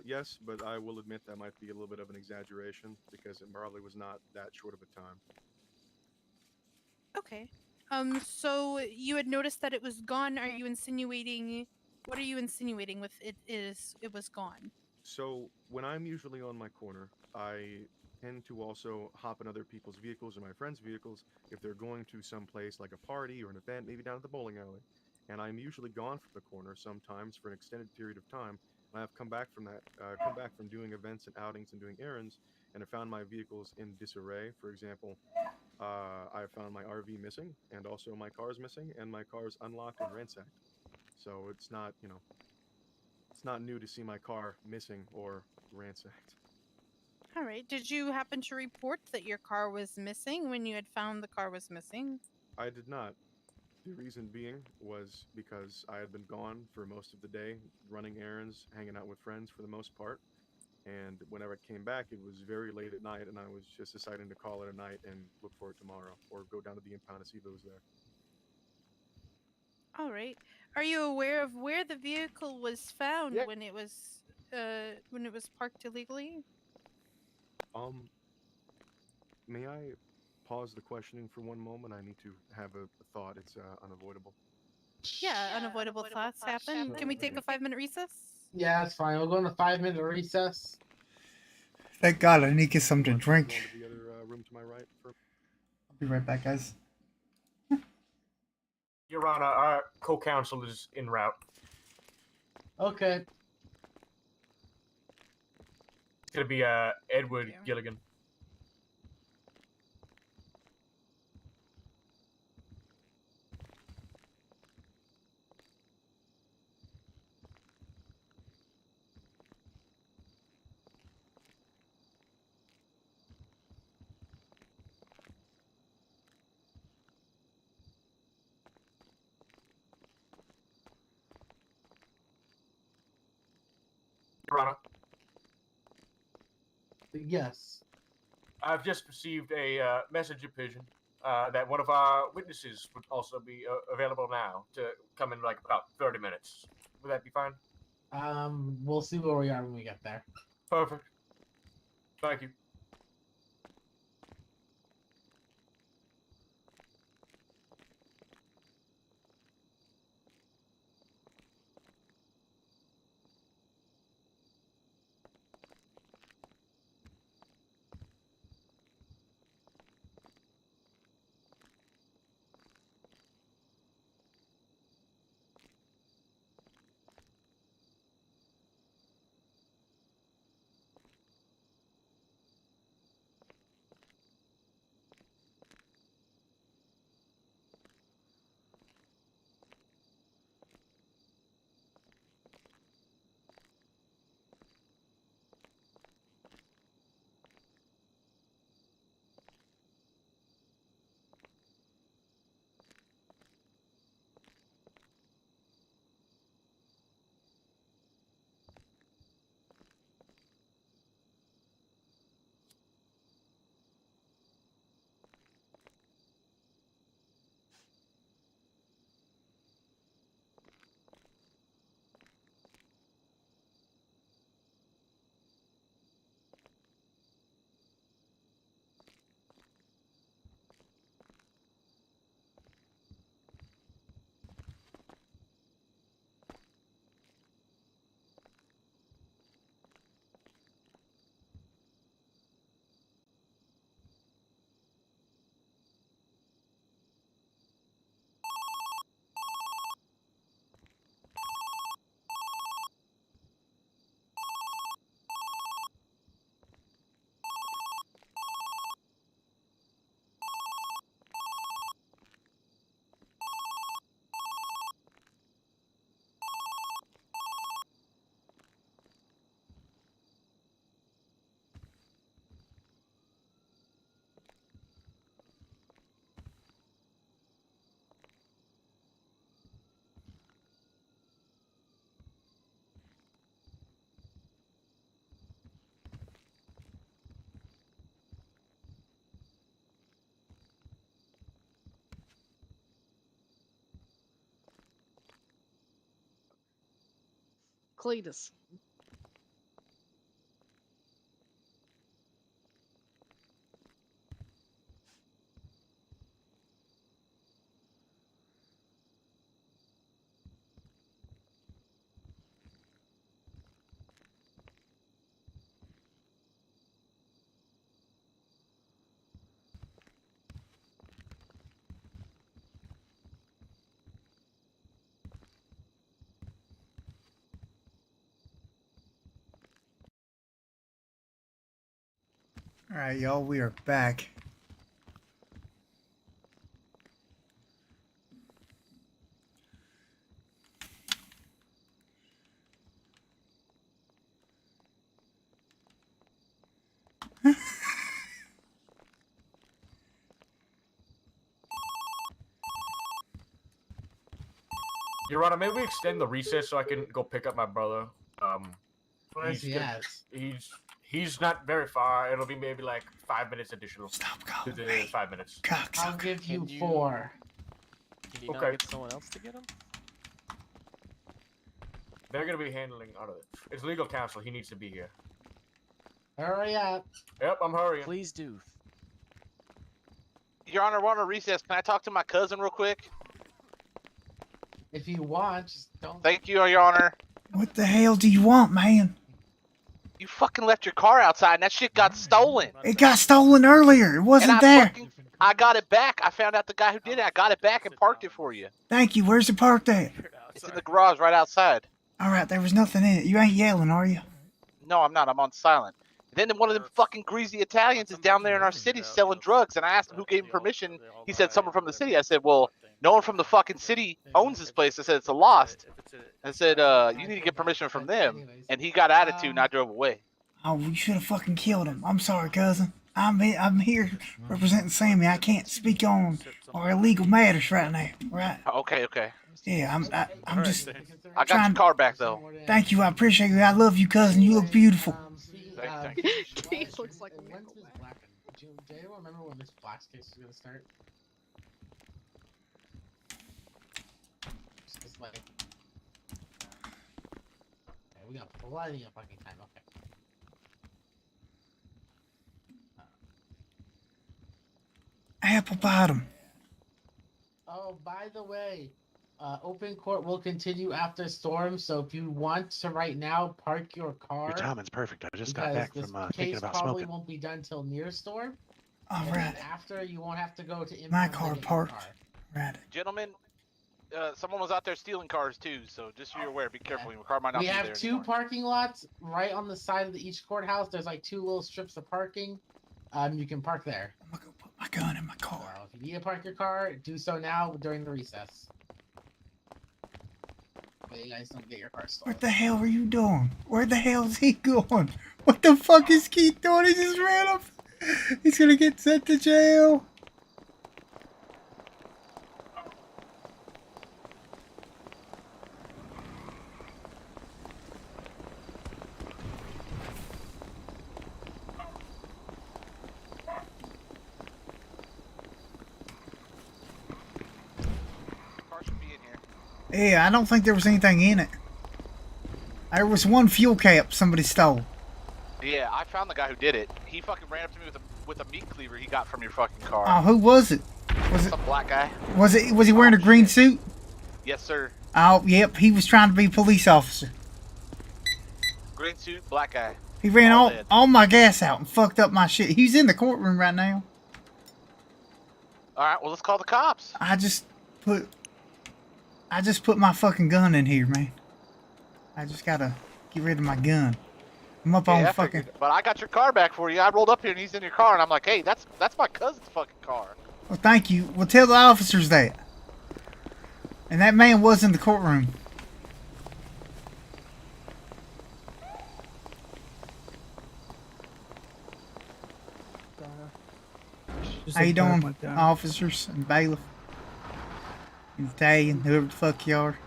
Yes, but I will admit that might be a little bit of an exaggeration because it probably was not that short of a time. Okay. So you had noticed that it was gone. Are you insinuating? What are you insinuating with it was gone? So when I'm usually on my corner, I tend to also hop in other people's vehicles or my friends' vehicles if they're going to some place like a party or an event, maybe down at the bowling alley. And I'm usually gone from the corner sometimes for an extended period of time. And I've come back from doing events and outings and doing errands, and I found my vehicles in disarray. For example, I found my RV missing, and also my car's missing, and my car's unlocked and ransacked. So it's not, it's not new to see my car missing or ransacked. All right. Did you happen to report that your car was missing when you had found the car was missing? I did not. The reason being was because I had been gone for most of the day, running errands, hanging out with friends for the most part. And whenever I came back, it was very late at night, and I was just deciding to call it a night and look for it tomorrow, or go down to the impound to see if it was there. All right. Are you aware of where the vehicle was found when it was parked illegally? May I pause the questioning for one moment? I need to have a thought. It's unavoidable. Yeah, unavoidable thoughts happen. Can we take a 5-minute recess? Yeah, that's fine. We'll go on a 5-minute recess. Thank God, I need to get something to Go drink. into the other room to my right. I'll be right back, guys. Your Honor, our co-counsel is en route. Okay. It's gonna be Edward Gilligan. Your Honor. Yes. I've just received a message of pigeon that one of our witnesses would also be available now to come in like about 30 minutes. Would that be fine? We'll see where we are when we get there. Perfect. Thank you. Cletus. All right, y'all, we are back. Your Honor, maybe we extend the recess so I can go pick up my brother. Where's he at? He's not very far. It'll be maybe like 5 minutes additional. Stop to calling the me 5 minutes. cocksucker. I'll give you Can you- 4. Can you not get someone else to get him? They're gonna be handling all of it. It's legal counsel. He needs to be here. Hurry up. Yep, I'm hurrying. Please do. Your Honor, we're on a recess. Can I talk to my cousin real quick? If you want, just don't. Thank you, Your Honor. What the hell do you want, man? You fucking left your car outside and that shit got stolen. It got stolen earlier. It wasn't there. I got it back. I found out the guy who did it. I got it back and parked it for you. Thank you. Where's it parked at? It's in the garage right outside. All right, there was nothing in it. You ain't yelling, are you? No, I'm not. I'm on silent. Then one of them fucking greasy Italians is down there in our city selling drugs, and I asked him who gave him permission. He said someone from the city. I said, well, no one from the fucking city owns this place. I said, it's a lost. I said, you need to get permission from them. And he got attitude and I drove away. Oh, you should have fucking killed him. I'm sorry, cousin. I'm here representing Sammy. I can't speak on our illegal matters right now, right? Okay. Yeah, I'm just. I got your car back though. Thank you. I appreciate you. I love you, cousin. You look beautiful. Thank you. He looks like a When's Miss Black? Do you remember when Miss Black's case is gonna start? It's like. Okay, we got plenty of fucking time. Okay. Apple bottom. Oh, by the way, open court will continue after storm. So if you want to right now, park your car. Your timing's perfect. I just got back from thinking about probably smoking. won't be done till near storm. All And right. then after, you won't have to go to My impound to car get your parked. car. Right. Gentlemen, someone was out there stealing cars too, so just so you're aware, be careful. Your car might not We be there have 2 anymore. parking lots right on the side of each courthouse. There's like 2 little strips of parking. You can park there. I'm gonna go put my gun in my car. So if you need to park your car, do so now during the recess. But you guys don't get your car stolen. What the hell are you doing? Where the hell is he going? What the fuck is Keith doing? He just ran up. He's gonna get sent to jail. Car should be in here. Yeah, I don't think there was anything in it. There was one fuel cap somebody stole. Yeah, I found the guy who did it. He fucking ran up to me with a meat cleaver he got from your fucking car. Oh, who was it? Was it Some black guy. was he wearing a green suit? Yes, sir. Oh, yep, he was trying to be a police officer. Green suit, black guy. He ran All dead. all my gas out and fucked up my shit. He's in the courtroom right now. All right, well let's call the cops. I just put my fucking gun in here, man. I just gotta get rid of my gun. I'm up on I fucking. figured. But I got your car back for you. I rolled up here and he's in your car, and I'm like, hey, that's my cousin's fucking car. Well, thank you. Well, tell the officers that. And that man was in the courtroom. How you doing, officers and bailiff? And Italian, whoever the fuck you are.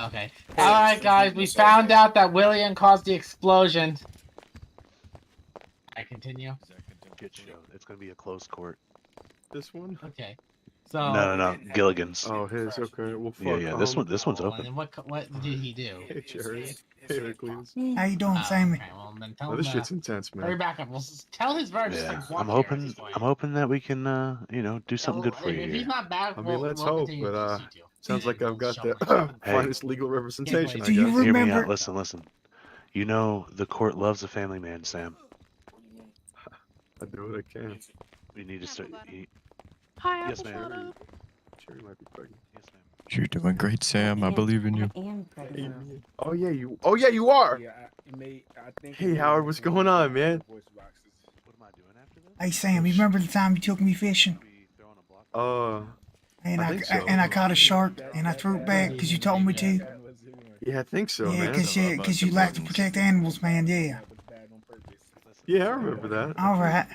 Okay. Alright, guys, we found out that William caused the explosion. I continue. Good show. It's gonna be a close court. This one? Okay. So. No. Gilligan's. Oh, his. Okay. Well, fuck. Yeah. This one's open. And what did he do? Hey, Jerry. Hey, Hercules. How you doing, Sammy? Okay, well, then tell Oh, him this shit's intense, hurry man. back up. We'll tell his verse. Yeah. Like one I'm here at hoping. this point. I'm hoping that we can, do something good for you If he's here. not back, I mean, we'll, let's we'll hope, continue but to shoot you. sounds like I've got the Hey. finest legal representation. I Do you guess. Hear me remember- out. Listen. You know the court loves a family man, Sam. I do what I can. We need to start. Hi, Yes, Apple ma'am. Bottom. Jerry might be pregnant. Yes, ma'am. You're doing great, Sam. I believe in you. Oh yeah, you. Oh yeah, you are. Hey Howard, what's going on, man? What am I doing after this? Hey, Sam, you remember the time you took me fishing? Uh, And I I think so. and I caught a shark and I threw it back because you told me to. Yeah, I think so, Yeah, man. because you like to protect animals, man. Yeah. Yeah, I remember that. All right.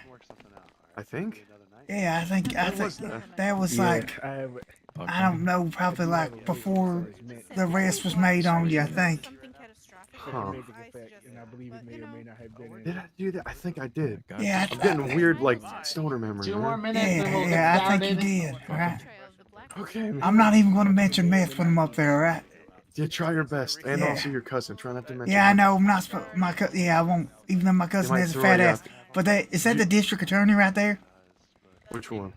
I think. Yeah, I think that was like I don't know, probably like before the arrest was made on you. I think. Huh. And I believe it may or may not have been. Did I do that? I think I did. Yeah, I'm getting weird, like stoner memory. 2 man. more minutes and we'll get Yeah, I think you started. did. All right. Okay, man. I'm not even going to mention meth when I'm up there. All right. Yeah, try your best, and Yeah. also your cousin. Try not to mention. Yeah, I him. know. I'm not supposed. Yeah, I won't. Even though my cousin might has a throw fat you ass. out. But is that the district attorney right there? Which one?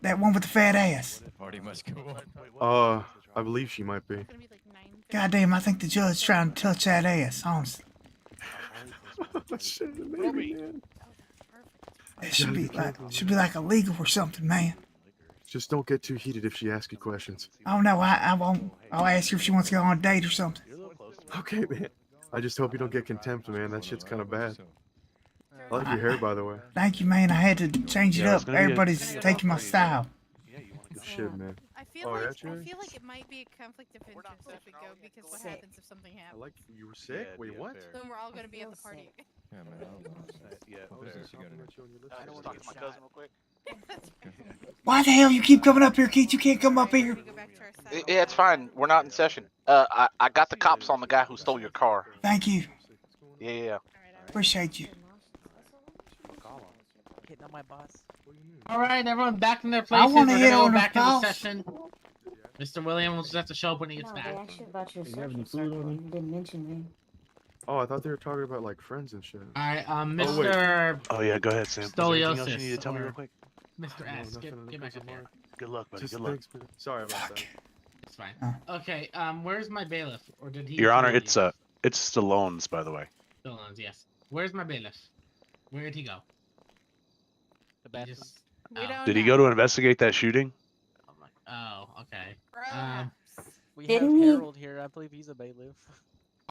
That one with the fat ass. Party must go on. I believe she might be. Goddamn, I think the judge's trying to touch that ass. Honestly, Shit, maybe, man. it should be like illegal or something, man. Just don't get too heated if she asks you questions. Oh no, I won't. I'll ask her if she wants to go on a date or something. Okay, man. I just hope you don't get contempt, man. That shit's kind of bad. I like your hair, by the way. Thank you, man. I had to change it Yeah, it's up. gonna be Everybody's taking my style. Good shit, man. I feel Oh, yeah, like Jerry? it might be a conflict of interest if we go because what happens if something I happens? like you were sick. Yeah, Wait, yeah, what? fair. Then we're all gonna be at the party. Yeah, man. Yeah, What fair. business you got in it? I just talk to my cousin real quick. Why the hell you keep coming up here, Keith? You can't come up here. Yeah, it's fine. We're not in session. I got the cops on the guy who stole your car. Thank you. Yeah. Appreciate you. Hitting on my boss. All right, everyone back in their I places. wanna We're hit gonna go on the back into boss. session. Mr. Williams will just have to show up when he gets No, back. they asked you about your You have any social food circle on and you didn't mention me. Oh, I thought they were talking about like friends and shit. All right, wait. Mr. Oh yeah, go ahead, Sam. Is there anything else you need to Scoliosis, tell me or real quick? Mr. No, S, nothing get back comes up to here. mind. Good luck, buddy. Just Good luck. thanks, man. Sorry about that. It's fine. Okay, where's my bailiff? Or did he? Your Honor, leave? it's Stallone's, by the way. Stallone's, yes. Where's my bailiff? Where did he go? The bathroom. We don't Did he know. go to investigate that shooting? Oh, okay. We Didn't have he- Harold here. I believe he's a bailiff.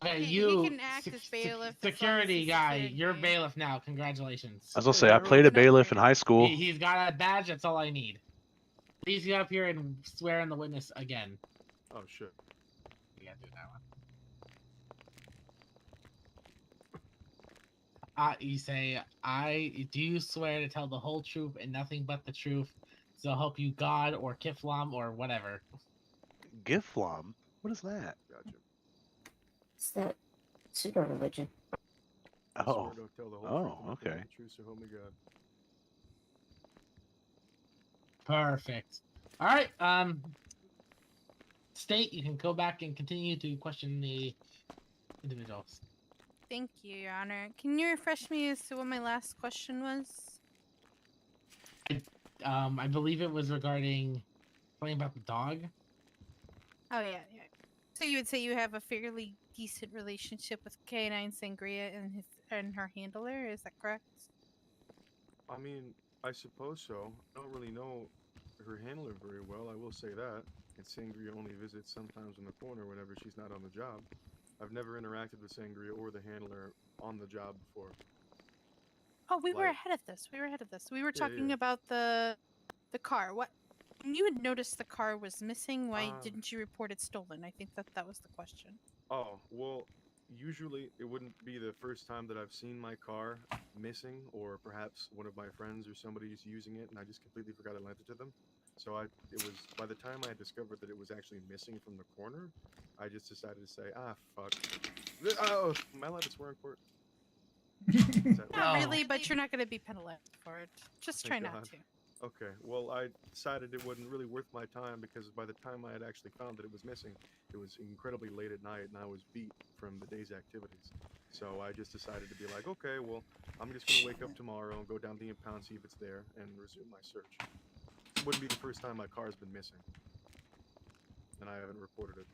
Okay, He you can act as bailiff as long as security he's guy, security. you're bailiff now. Congratulations. I was gonna say I played a bailiff in high school. He's got a badge. That's all I need. Please get up here and swear in the witness again. Oh shit. You gotta do that one. You say, do you swear to tell the whole truth and nothing but the truth, so help you God or Kiflam or whatever? Giflam? What is that? Gotcha. It's that pseudo religion. I Oh. swear to tell the whole Oh, truth and nothing okay. but the truth, so help me God. Perfect. All right. State, you can go back and continue to question the individuals. Thank you, Your Honor. Can you refresh me as to what my last question was? I believe it was regarding something about the dog. Oh yeah. So you would say you have a fairly decent relationship with K9 Sangria and her handler, is that correct? I mean, I suppose so. I don't really know her handler very well, I will say that. And Sangria only visits sometimes in the corner whenever she's not on the job. I've never interacted with Sangria or the handler on the job before. Oh, we were Like- ahead of this. We were Yeah, talking yeah. about the car. What? When you had noticed the car was missing, why Um, didn't you report it stolen? I think that was the question. Oh, well, usually it wouldn't be the first time that I've seen my car missing, or perhaps one of my friends or somebody's using it and I just completely forgot I lent it to them. So it was, by the time I had discovered that it was actually missing from the corner, I just decided to say, fuck. Oh, am I allowed to swear in court? Is that Not No. really, but you're not going to be penalized for it. Just try Thank not God. to. Okay, well, I decided it wasn't really worth my time because by the time I had actually found that it was missing, it was incredibly late at night and I was beat from the day's activities. So I just decided to be like, okay, well, I'm just going to wake up tomorrow and go down to the impound, see if it's there, and resume my search. It wouldn't be the first time my car's been missing. And I haven't reported it.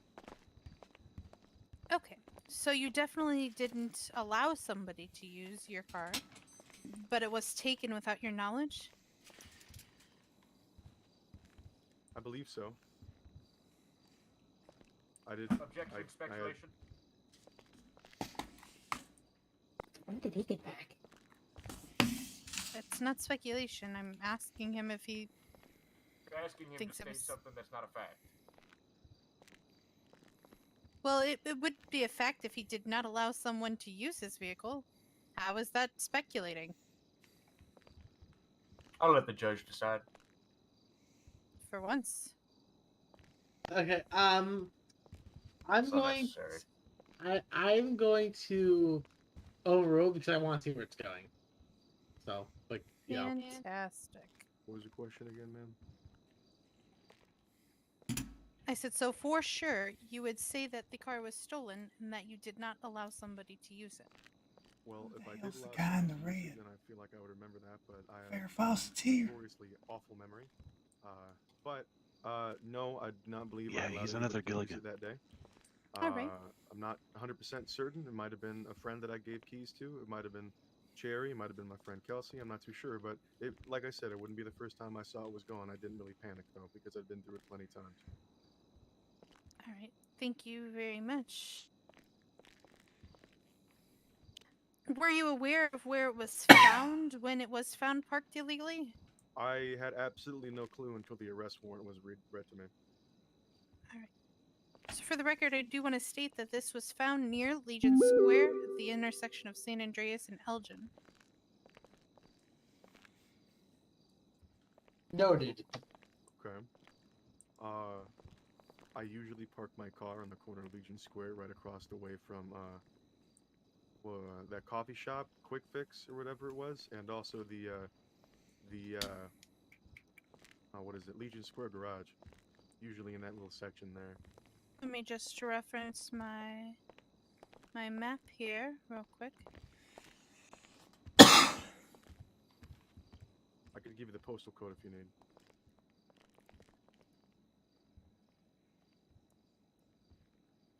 Okay, so you definitely didn't allow somebody to use your car, but it was taken without your knowledge? I believe so. I did. Objection, speculation. When did he get back? It's not speculation. I'm asking him if he You're asking him thinks to it state was... something that's not a fact. Well, it would be a fact if he did not allow someone to use his vehicle. How is that speculating? I'll let the judge decide. For once. Okay. It's unnecessary. I'm going to overrule because I want to see where it's going. So, like, you know. Fantastic. What was the question again, ma'am? I said, so for sure, you would say that the car was stolen and that you did not allow somebody to use it. Well, if I did hell's the allow guy in someone the to use it, red? then I feel like I would remember that, but I Fair have Fawcett's here. notoriously awful memory. No, I do not believe Yeah, I allowed he's anybody another to use Gilligan. it that day. All right. I'm not 100% certain. It might have been a friend that I gave keys to. It might have been Cherry. It might have been my friend Kelsey. I'm not too sure, but like I said, it wouldn't be the first time I saw it was gone. I didn't really panic though because I've been through it plenty of times. All right. Thank you very much. Were you aware of where it was found when it was found parked illegally? I had absolutely no clue until the arrest warrant was read to me. All right. So for the record, I do want to state that this was found near Legion Square, at the intersection of San Andreas and Elgin. Noted. Okay. I usually park my car on the corner of Legion Square, right across the way from that coffee shop, Quick Fix or whatever it was, and also what is it, Legion Square Garage. Usually in that little section there. Let me just reference my map here real quick. I could give you the postal code if you need.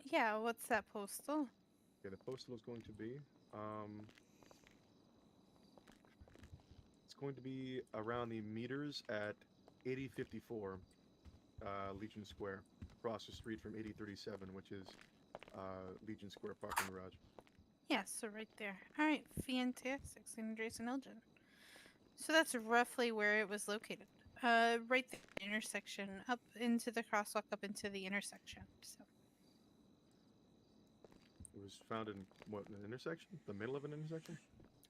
Yeah, what's that postal? Okay, the postal is going to be it's going to be around the meters at 8054 Legion Square, across the street from 8037, which is Legion Square parking garage. Yeah, so right there. All right, fantastic. San Andreas and Elgin. So that's roughly where it was located. Right there, the intersection, up into the crosswalk, up into the intersection. So. It was found in what, an intersection? The middle of an intersection?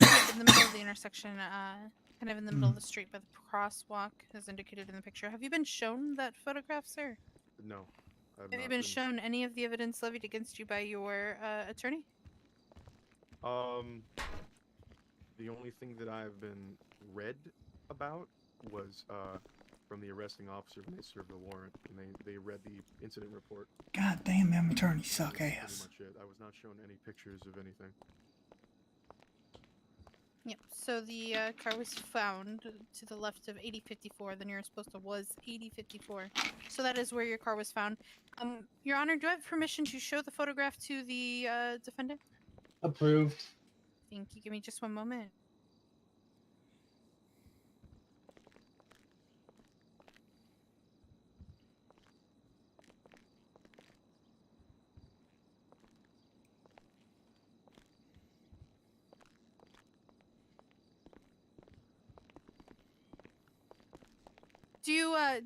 Yep, in the middle of the intersection, kind of in the middle of the street by the crosswalk, as indicated in the picture. Have you been shown that photograph, sir? No. Have you been shown any of the evidence levied against you by your attorney? The only thing that I've been read about was from the arresting officer when they served the warrant, and they read the incident report. God damn, them attorneys suck That's ass. pretty much it. I was not shown any pictures of anything. Yep, so the car was found to the left of 8054. The nearest postal was 8054. So that is where your car was found. Your Honor, do I have permission to show the photograph to the defendant? Approved. Thank you. Give me just one moment.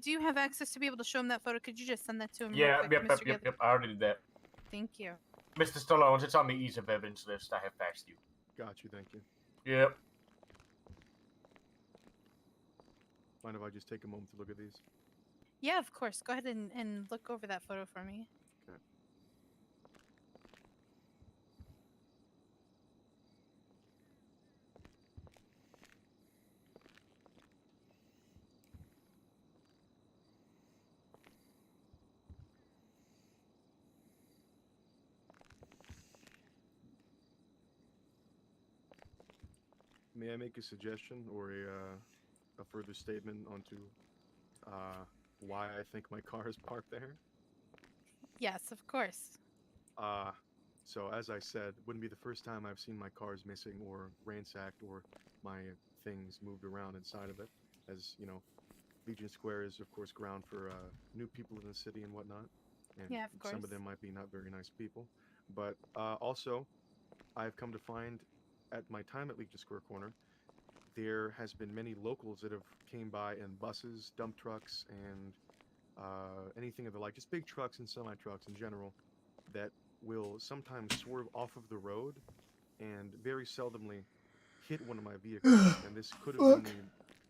Do you have access to be able to show him that photo? Could you just send that to him? Yeah, real quick, Mr. yep. Gilligan? I already did that. Thank you. Mr. Stallone, it's on the ease of evidence list. I have faxed you. Got you, thank you. Yep. Mind if I just take a moment to look at these? Yeah, of course. Go ahead and look over that photo for me. Okay. May I make a suggestion or a further statement onto why I think my car is parked there? Yes, of course. So as I said, it wouldn't be the first time I've seen my cars missing or ransacked or my things moved around inside of it. As you know, Legion Square is of course ground for new people in the city and whatnot. And Yeah, of some course. of them might be not very nice people. But also, I've come to find at my time at Legion Square Corner, there has been many locals that have came by in buses, dump trucks, and anything of the like, just big trucks and semi-trucks in general, that will sometimes swerve off of the road and very seldomly hit one of my vehicles. And this could have been the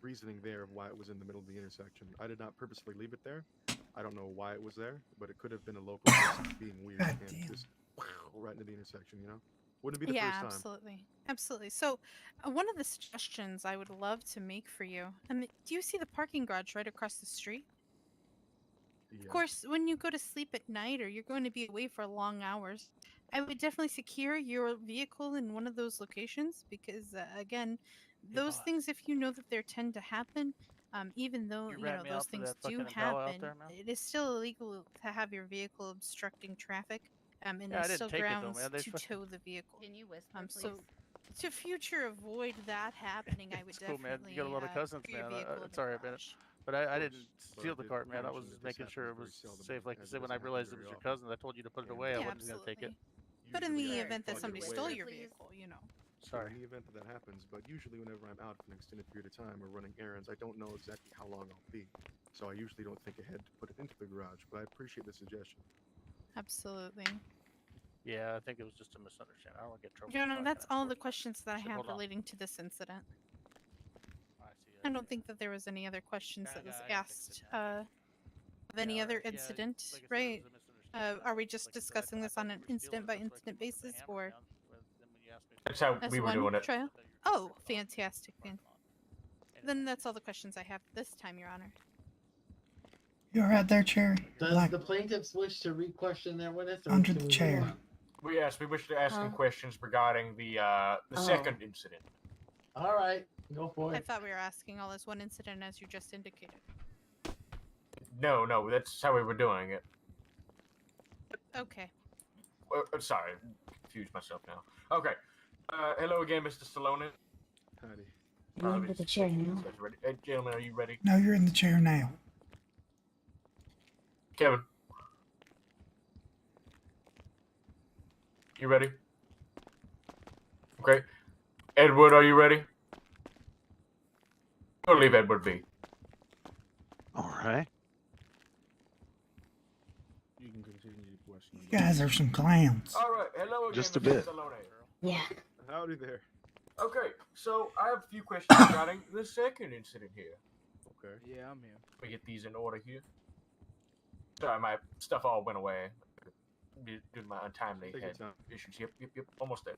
reasoning there of why it was in the middle of the intersection. I did not purposely leave it there. I don't know why it was there, but it could have been a local person being weird and just right into the intersection, you know? Wouldn't be the Yeah, first time. absolutely. Absolutely. So, one of the suggestions I would love to make for you, do you see the parking garage right across the street? Of course, when you go to sleep at night or you're going to be away for long hours, I would definitely secure your vehicle in one of those locations because, again, those things, if you know that they tend to happen, even though, You you rat know, me those out for things that do fucking Impala out happen, there, man? it is still illegal to have your vehicle obstructing traffic, and Yeah, I there's didn't still take it though, grounds man. They to fucking- tow the vehicle. Can you whisper, please? So, to future avoid that happening, I would It's cool, man. definitely You got a lot of cousins, put your man. vehicle in It's the alright, man. garage. But I Of didn't course, but steal I the did cart, man. I mention was that this making sure it happens very was seldomly, safe. Like I as it said, when I doesn't happen realized it very was your often. cousin, I told you to put it And, away. I Yeah, wasn't going to take it. absolutely. But in the usually I event that plug it somebody away. stole your vehicle, you know. Sorry. In the event that happens, but usually whenever I'm out for an extended period of time or running errands, I don't know exactly how long I'll be. So I usually don't think ahead to put it into the garage, but I appreciate the suggestion. Absolutely. Yeah, I think it was just a misunderstanding. I don't get in trouble. Your for Honor, talking that's after all work. the questions that I Shit, have hold on. relating to this incident. I see. I don't think that there was any other questions that was asked of any other incident, right? Are we just discussing this on an incident by incident basis, or That's how as we were one doing it. trial? Oh, fantastic, Then that's all the questions I have this time, Your Honor. You're right there, Chair. Does Like the plaintiffs wish to re-question their witness? Or under can the we chair. move on? We wish to ask him questions regarding the second incident. All right, go for I it. thought we were asking all as one incident, as you just indicated. No, that's how we were doing it. Okay. Sorry, confused myself now. Okay. Hello again, Mr. Stallone. Howdy. You under the chair now? Hey, gentlemen, are you ready? No, you're in the chair now. Kevin. You ready? Okay. Edward, are you ready? We'll leave Edward be. All right. You can continue your question. You guys are some clowns. All right. Hello again, Just a Mr. bit. Stallone. Yeah. Howdy there. Okay, so I have a few questions regarding the second incident here. Okay. Yeah, I'm here. Let me get these in order here. Sorry, my stuff all went away due to my untimely Take your head time. issues. Yep, almost there.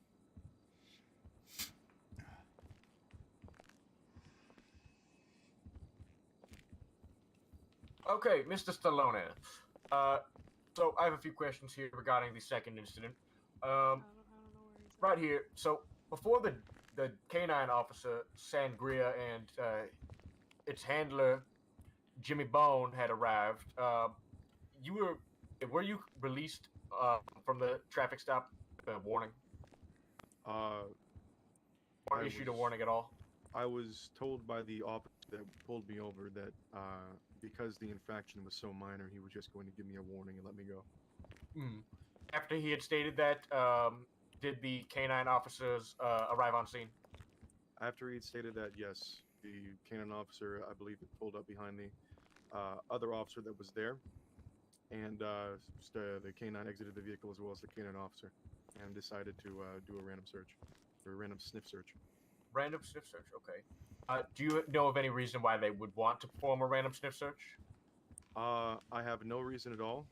Okay, Mr. Stallone. So I have a few questions here regarding the second incident. Right here. So before the canine officer Sangria and its handler Jimmy Bone had arrived, were you released from the traffic stop? Warning. Or issued a warning at all? I was told by the officer that pulled me over that because the infraction was so minor, he was just going to give me a warning and let me go. After he had stated that, did the canine officers arrive on scene? After he had stated that, yes, the canine officer, I believe, had pulled up behind the other officer that was there, and the canine exited the vehicle as well as the canine officer, and decided to do a random search, or a random sniff search. Random sniff search, okay. Do you know of any reason why they would want to perform a random sniff search? I have no reason at all.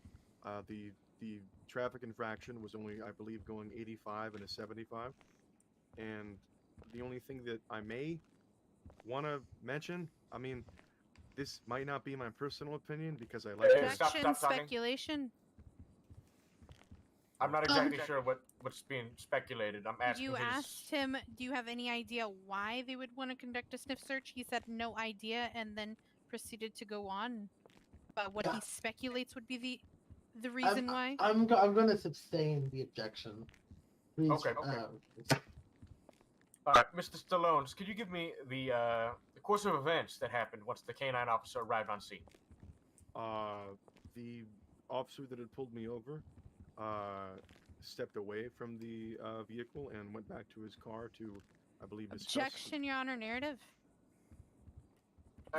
The traffic infraction was only, I believe, going 85 and a 75, and the only thing that I may want to mention, I mean, this might not be my personal opinion because I like to... Objection, speculation. I'm not exactly sure what's being speculated. I'm asking You his... asked him, do you have any idea why they would want to conduct a sniff search? He said no idea, and then proceeded to go on about what he speculates would be the reason why. I'm going to sustain the objection. Please, Okay. Mr. Stallone, could you give me the course of events that happened once the canine officer arrived on scene? The officer that had pulled me over stepped away from the vehicle and went back to his car to, I believe, discuss... Objection, Your Honor, narrative.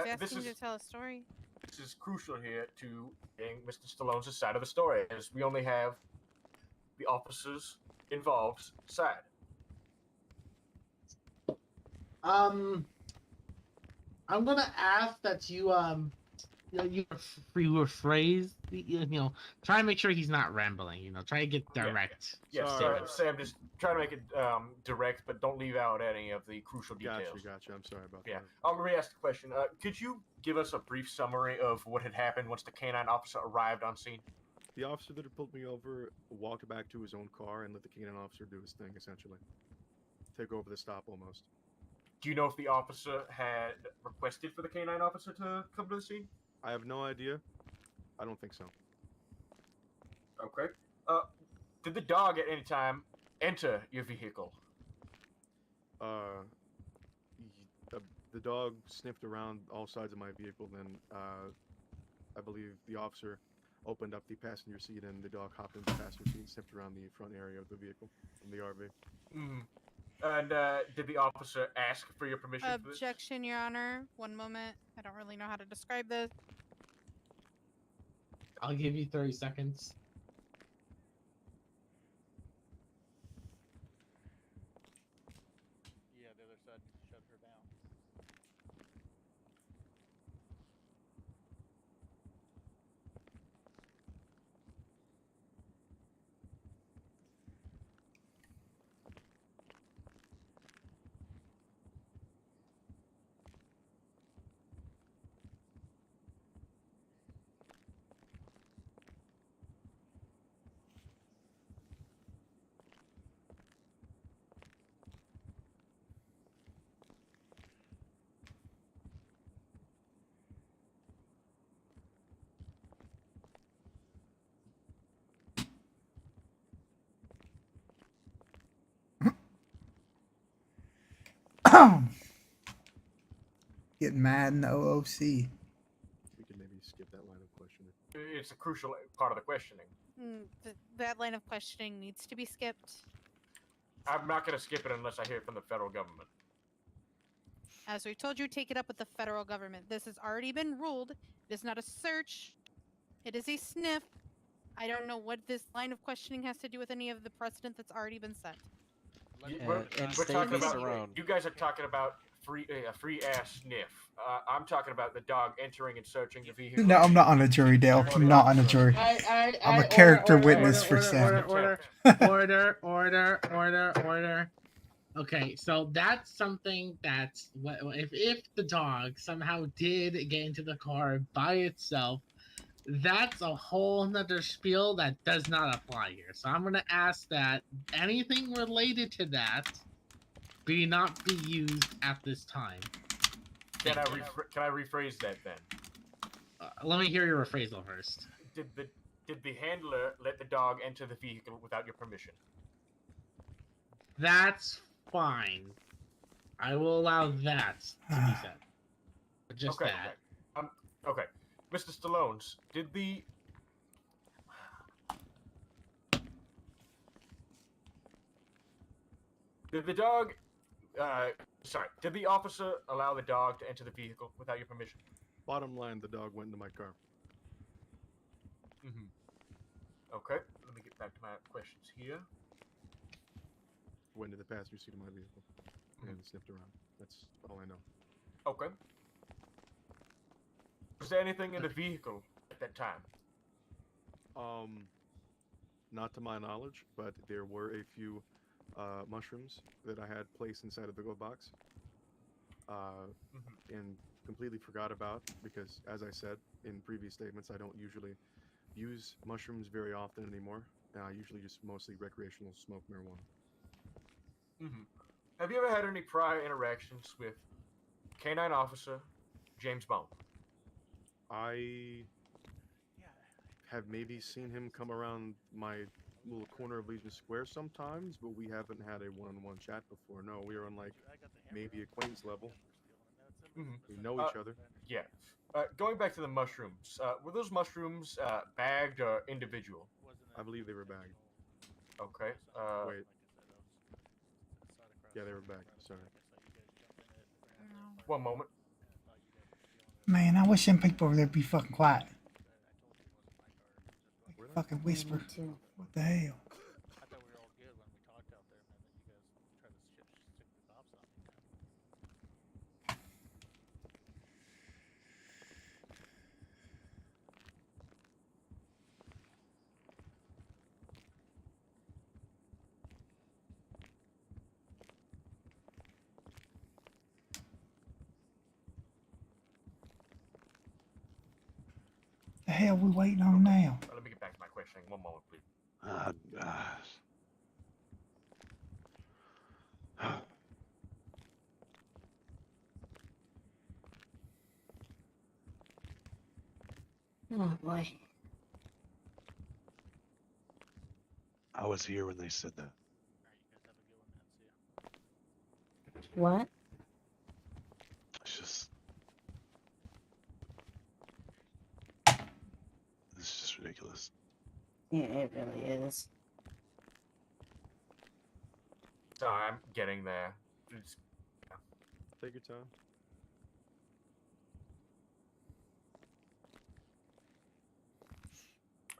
He's asking you to tell a story. This is crucial here to getting Mr. Stallone's side of the story, as we only have the officers involved's side? I'm gonna ask that you rephrase the, try and make sure he's not rambling. Try to get direct. Yes, statements. Sam, just try to make it direct, but don't leave out any of the crucial details. Gotcha. I'm sorry about Yeah. that. Let me ask the question. Could you give us a brief summary of what had happened once the canine officer arrived on scene? The officer that had pulled me over walked back to his own car and let the canine officer do his thing, essentially. Take over the stop almost. Do you know if the officer had requested for the canine officer to come to the scene? I have no idea. I don't think so. Okay. Did the dog at any time enter your vehicle? The dog sniffed around all sides of my vehicle, then I believe the officer opened up the passenger seat and the dog hopped into the passenger seat and sniffed around the front area of the vehicle from the RV. Mm. And did the officer ask for your permission for this? Objection, Your Honor. One moment. I don't really know how to describe this. I'll give you 30 seconds. Yeah, the other side shut her down. Getting mad in the OOC. We can maybe skip that line of questioning. It's a crucial part of the questioning. That line of questioning needs to be skipped. I'm not going to skip it unless I hear it from the federal government. As we told you, take it up with the federal government. This has already been ruled. It is not a search. It is a sniff. I don't know what this line of questioning has to do with any of the precedent that's already been set. We're talking about, you guys are talking about a free ass sniff. I'm talking about the dog entering and searching the vehicle. No, I'm not on a jury, Dale. I'm not on a jury. I'm a character witness for Sam. Order. Okay, so that's something that's if the dog somehow did get into the car by itself, that's a whole nother spiel that does not apply here. So I'm gonna ask that anything related to that not be used at this time. Can I rephrase that then? Let me hear your rephrasal first. Did the handler let the dog enter the vehicle without your permission? That's fine. I will allow that to be said. But just okay, that. Okay. Mr. Stallone's, did the dog did the officer allow the dog to enter the vehicle without your permission? Bottom line, the dog went into my car. Okay, let me get back to my questions here. Went into the passenger seat of my vehicle and sniffed around. That's all I know. Okay. Was there anything in the vehicle at that time? Not to my knowledge, but there were a few mushrooms that I had placed inside of the glove box. And completely forgot about because, as I said in previous statements, I don't usually use mushrooms very often anymore. I usually just mostly recreational smoke marijuana. Have you ever had any prior interactions with Canine Officer James Bone? I have maybe seen him come around my little corner of Legion Square sometimes, but we haven't had a one-on-one chat before. No, we are on like maybe acquaintance level. We know each other. Yeah. Going back to the mushrooms, were those mushrooms bagged or individual? I believe they were bagged. Okay. Wait. Yeah, they were bagged. Sorry. One moment. Man, I wish them people over there be fucking quiet. Fucking whisper. What the hell? hell we waiting on now? Let me get back to my questioning. One moment, please. Oh boy. I was here when they said that. What? It's just. This is just ridiculous. Yeah, it really is. Sorry, I'm getting there. Just... Take your time.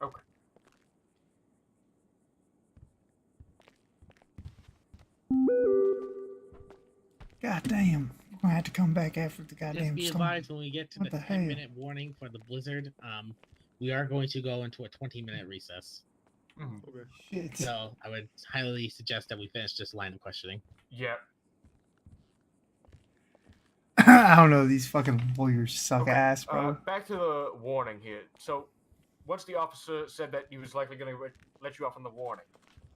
Okay. God damn. We're gonna have to come back after the Just goddamn be storm. advised when we get to What the the hell? 10-minute warning for the blizzard, we are going to go into a 20-minute recess. Okay. Shit. So I would highly suggest that we finish this line of questioning. Yeah. I don't know, these fucking lawyers suck ass, bro. Back to the warning here. So, once the officer said that he was likely going to let you off on the warning,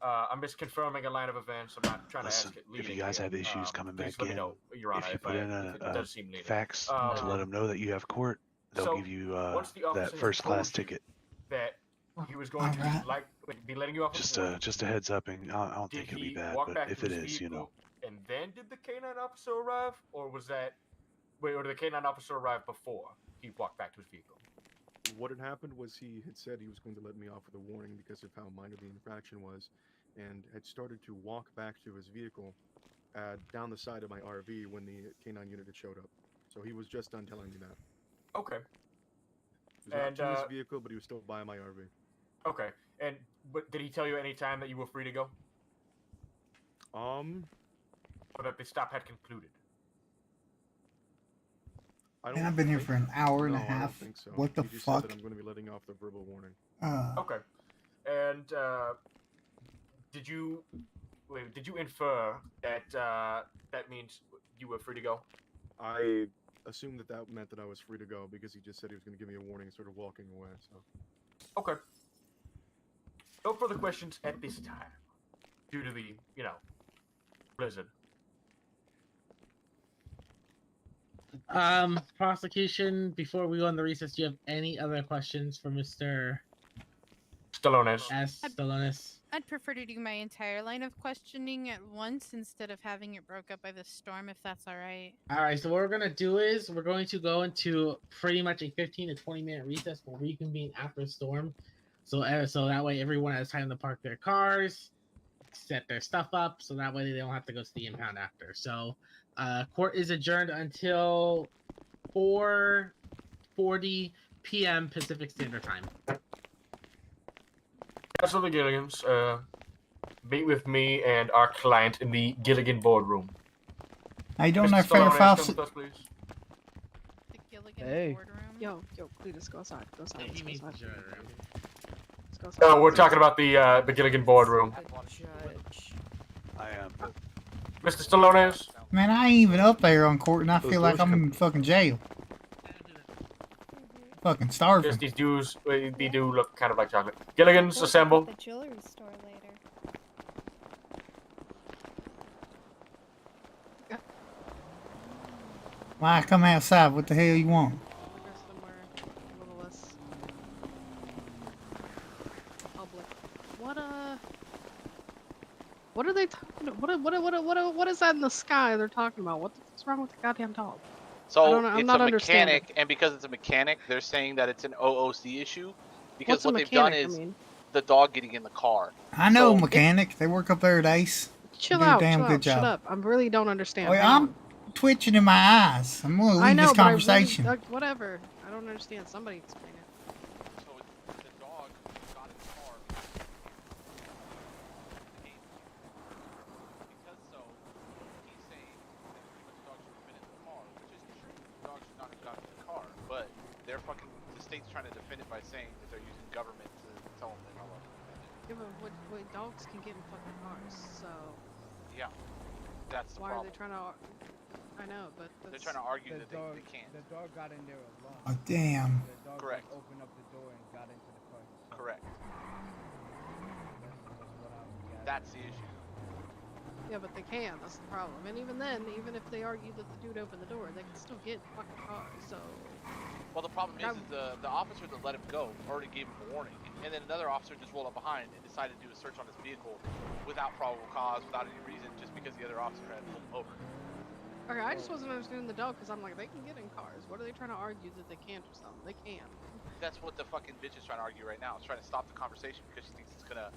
I'm just confirming a line of events. I'm not trying Listen, to ask it leading if you guys here. have issues coming Please back let me in, know, Your Honor, if you put in it does seem leading. fax to let them know that you have court, they'll so, give you once the that officer first class told you ticket. that he was going to be letting you off. Just a heads up, and I don't think it'll be bad, walk but back if to it his is, you know. vehicle, and then did the canine officer arrive, or was that or did the canine officer arrive before he walked back to his vehicle? What had happened was he had said he was going to let me off with a warning because of how minor the infraction was, and had started to walk back to his vehicle down the side of my RV when the canine unit had showed up. So he was just done telling me that. Okay. He was out to his vehicle, but he was still by my RV. Okay. And did he tell you any time that you were free to go? Or that the stop had concluded? Man, I've been here for an hour and a No, I don't half. think so. What the He just fuck? said that I'm going to be letting off the verbal warning. Okay. And did you infer that that means you were free to go? I assumed that meant that I was free to go because he just said he was going to give me a warning and started walking away. So. Okay. No further questions at this time, due to the blizzard. Prosecution, before we go on the recess, do you have any other questions for Mr. Stallones? Stallones. I'd prefer to do my entire line of questioning at once instead of having it broke up by the storm, if that's all right. All right, so what we're going to do is we're going to go into pretty much a 15 to 20-minute recess. We'll reconvene after the storm. So that way everyone has time to park their cars, set their stuff up, so that way they don't have to go to the impound after. So court is adjourned until 4:40 p.m. Pacific Standard Time. Council of the Gilligans, meet with me and our client in the Gilligan boardroom. How you doing Mr. there, Stallones, Fairfax? come with us, please. Hey. Yo, Cletus, go outside. Go outside. He means Let's go outside. No, we're talking about the Gilligan boardroom. I am. Mr. Stallones? Man, I ain't even up there on court, and I feel like I'm in fucking jail. Fucking starving. Just these dudes, they do look kind of like chocolate. Gilligans, assemble. The jewelry store later. Why come outside? What the hell you want? What are they talking about? What is that in the sky they're talking about? What's wrong with the goddamn dog? So I'm it's not a understanding. mechanic, and because it's a mechanic, they're saying that it's an OOC issue. Because What's a what they've done mechanic, is I mean? the dog getting in the car. I know mechanic. They work up there at Ace. Chill Do out, a damn chill good out, job. shut up. I really don't understand. Oh, yeah, Hang I'm on. twitching in my eyes. I'm gonna I leave know, this but conversation. I really, whatever. I don't understand. Somebody explain it. So the dog got in the car. Because so, he's saying that the dog should have been in the car, which is true. The dog should not have gotten in the car, but the state's trying to defend it by saying that they're using government to tell them they're not allowed to defend it. Yeah, but what dogs can get in fucking cars, so Yeah, that's the why problem. are they trying to? I know, but They're trying to argue that dog, they can't. The dog got in there alone. Oh, damn. The dog Correct. opened up the door and got into the car. Correct. That's what I'm gathering. That's the issue. Yeah, but they can. That's the problem. And even then, even if they argue that the dude opened the door, they can still get in the fucking car. So. Well, the problem is the officer that let him go already gave him a warning, and then another officer just rolled up behind and decided to do a search on his vehicle without probable cause, without any reason, just because the other officer had pulled him over. Okay, I just wasn't understanding the dog because I'm like, they can get in cars. What are they trying to argue that they can't or something? They can. That's what the fucking bitch is trying to argue right now. Is trying to stop the conversation because she thinks it's gonna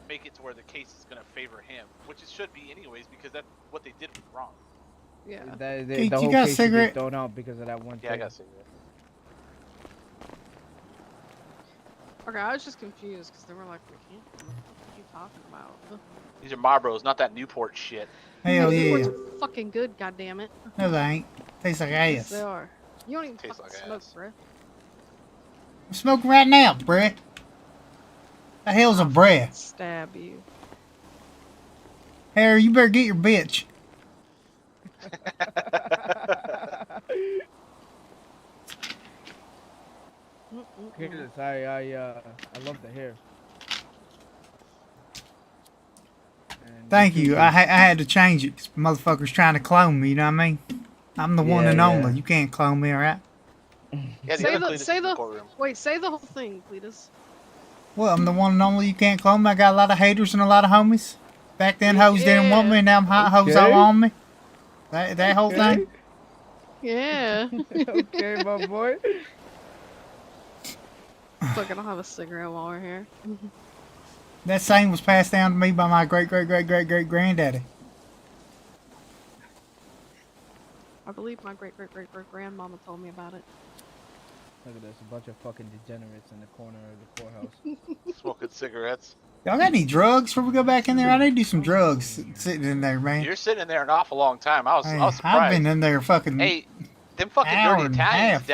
make it to where the case is gonna favor him, which it should be anyways because that's what they did was wrong. Yeah. The whole you got a case should cigarette? be thrown out because of that one thing. Yeah, I got a cigarette. Okay, I was just confused because they were like, we can't. What the fuck are you talking about? These are Marlboros, not that Newport shit. Hell yeah. Newport's fucking good, goddammit. No, they ain't. Tastes like Yes, ass. they are. You don't even Tastes fucking like smoke, ass. bruh. I'm smoking right now, bruh. The hell's a bruh? Stab you. Harry, you better get your bitch. Careless, I love the hair. And Thank you. I had to change it because motherfuckers trying to clone me, you know what I mean? I'm the one Yeah, and yeah. only. You can't clone me, alright? Yeah, Say other the, Cletus say is in the, courtroom. wait, say the whole thing, Cletus. Well, I'm the one and only. You can't clone me. I got a lot of haters and a lot of homies. Back then, hoes didn't want me, and now I'm hot hoes all on me. That whole thing. Yeah. Okay, my boy. Fuck, I don't have a cigarette while we're here. That same was passed down to me by my great-great-great-great-great-granddaddy. I believe my great-great-great-great-grandmama told me about it. Look at this, a bunch of fucking degenerates in the corner of the courthouse. Smoking cigarettes. Y'all got any drugs before we go back in there? I need to do some drugs sitting in there, man. You're sitting in there an awful long time. I was Hey, surprised. I've been in there fucking Hey, them fucking hour dirty and a Italians half.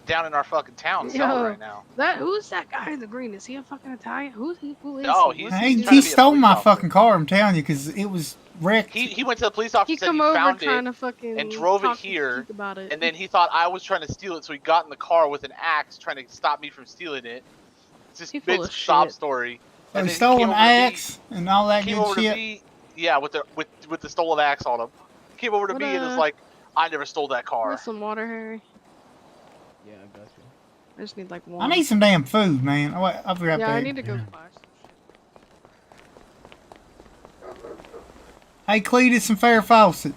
down in our fucking town cellar right now. Who's that guy in the green? Is he a fucking Italian? Who is he? No, he? he's Hey, trying to he be a stole police my officer. fucking car, I'm telling you, because it was wrecked. He went to the police officer, He said come he over found trying it, to fucking and drove it talk here, geek about it. and then he thought I was trying to steal it, so he got in the car with an axe trying to stop me from stealing it. It's just He full big of sob shit. story. Oh, And he then stole came an over to me- axe and all that came good over to shit. me, yeah, with the stolen axe on him. He came over to What, me and was like, "I never stole that car." Want some water, Harry? Yeah, I got you. I just need like I one. need some damn food, man. I'll be right Yeah, back. I need to go buy some shit. Hey, Cletus and Farrah Fawcett.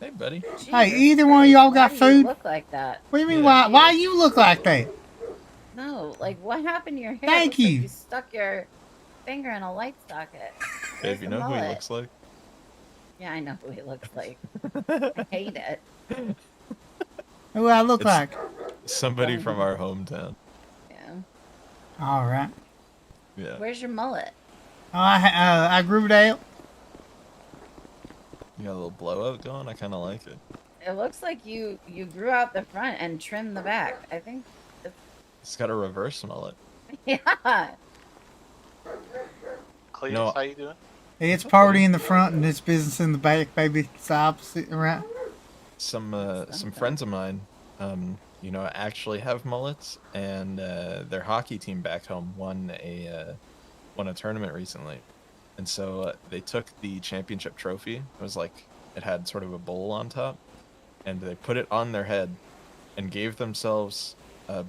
Hey, buddy. Hey, either one of y'all got Why do food? you look like that? What do you mean, why you look like that? No, like what happened to your hair? Thank Looks like you. you stuck your finger in a light socket. Dave, you know who he looks like? Yeah, I know who he looks like. I hate it. Who do I look It's like? somebody from our hometown. Yeah. All right. Yeah. Where's your mullet? Oh, I grew it out. You got a little blowout going? I kind of like it. It looks like you grew out the front and trimmed the back. I think. It's got a reverse mullet. Yeah. Cletus, No. how you doing? It's party in the front and it's business in the back, baby. It's the opposite, right? Some friends of mine, you know, actually have mullets, and their hockey team back home won a tournament recently, and so they took the championship trophy. It was like it had sort of a bowl on top, and they put it on their head, and gave themselves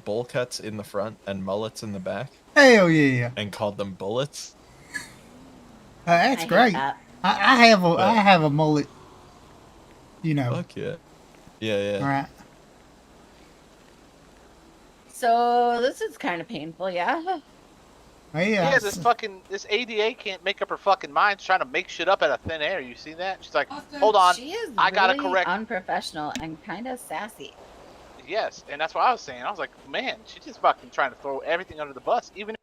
bowl cuts in the front and mullets in the back. Hell yeah! And called them bullets. That's I hate great. that. I have a mullet. You know. Fuck yeah. Yeah. Right. So this is kind of painful, yeah. Yeah. This ADA can't make up her fucking mind. She's trying to make shit up out of thin air. You see that? She's like, hold on, She is I gotta really correct. unprofessional and kind of sassy. Yes, and that's what I was saying. I was like, man, she's just fucking trying to throw everything under the bus, even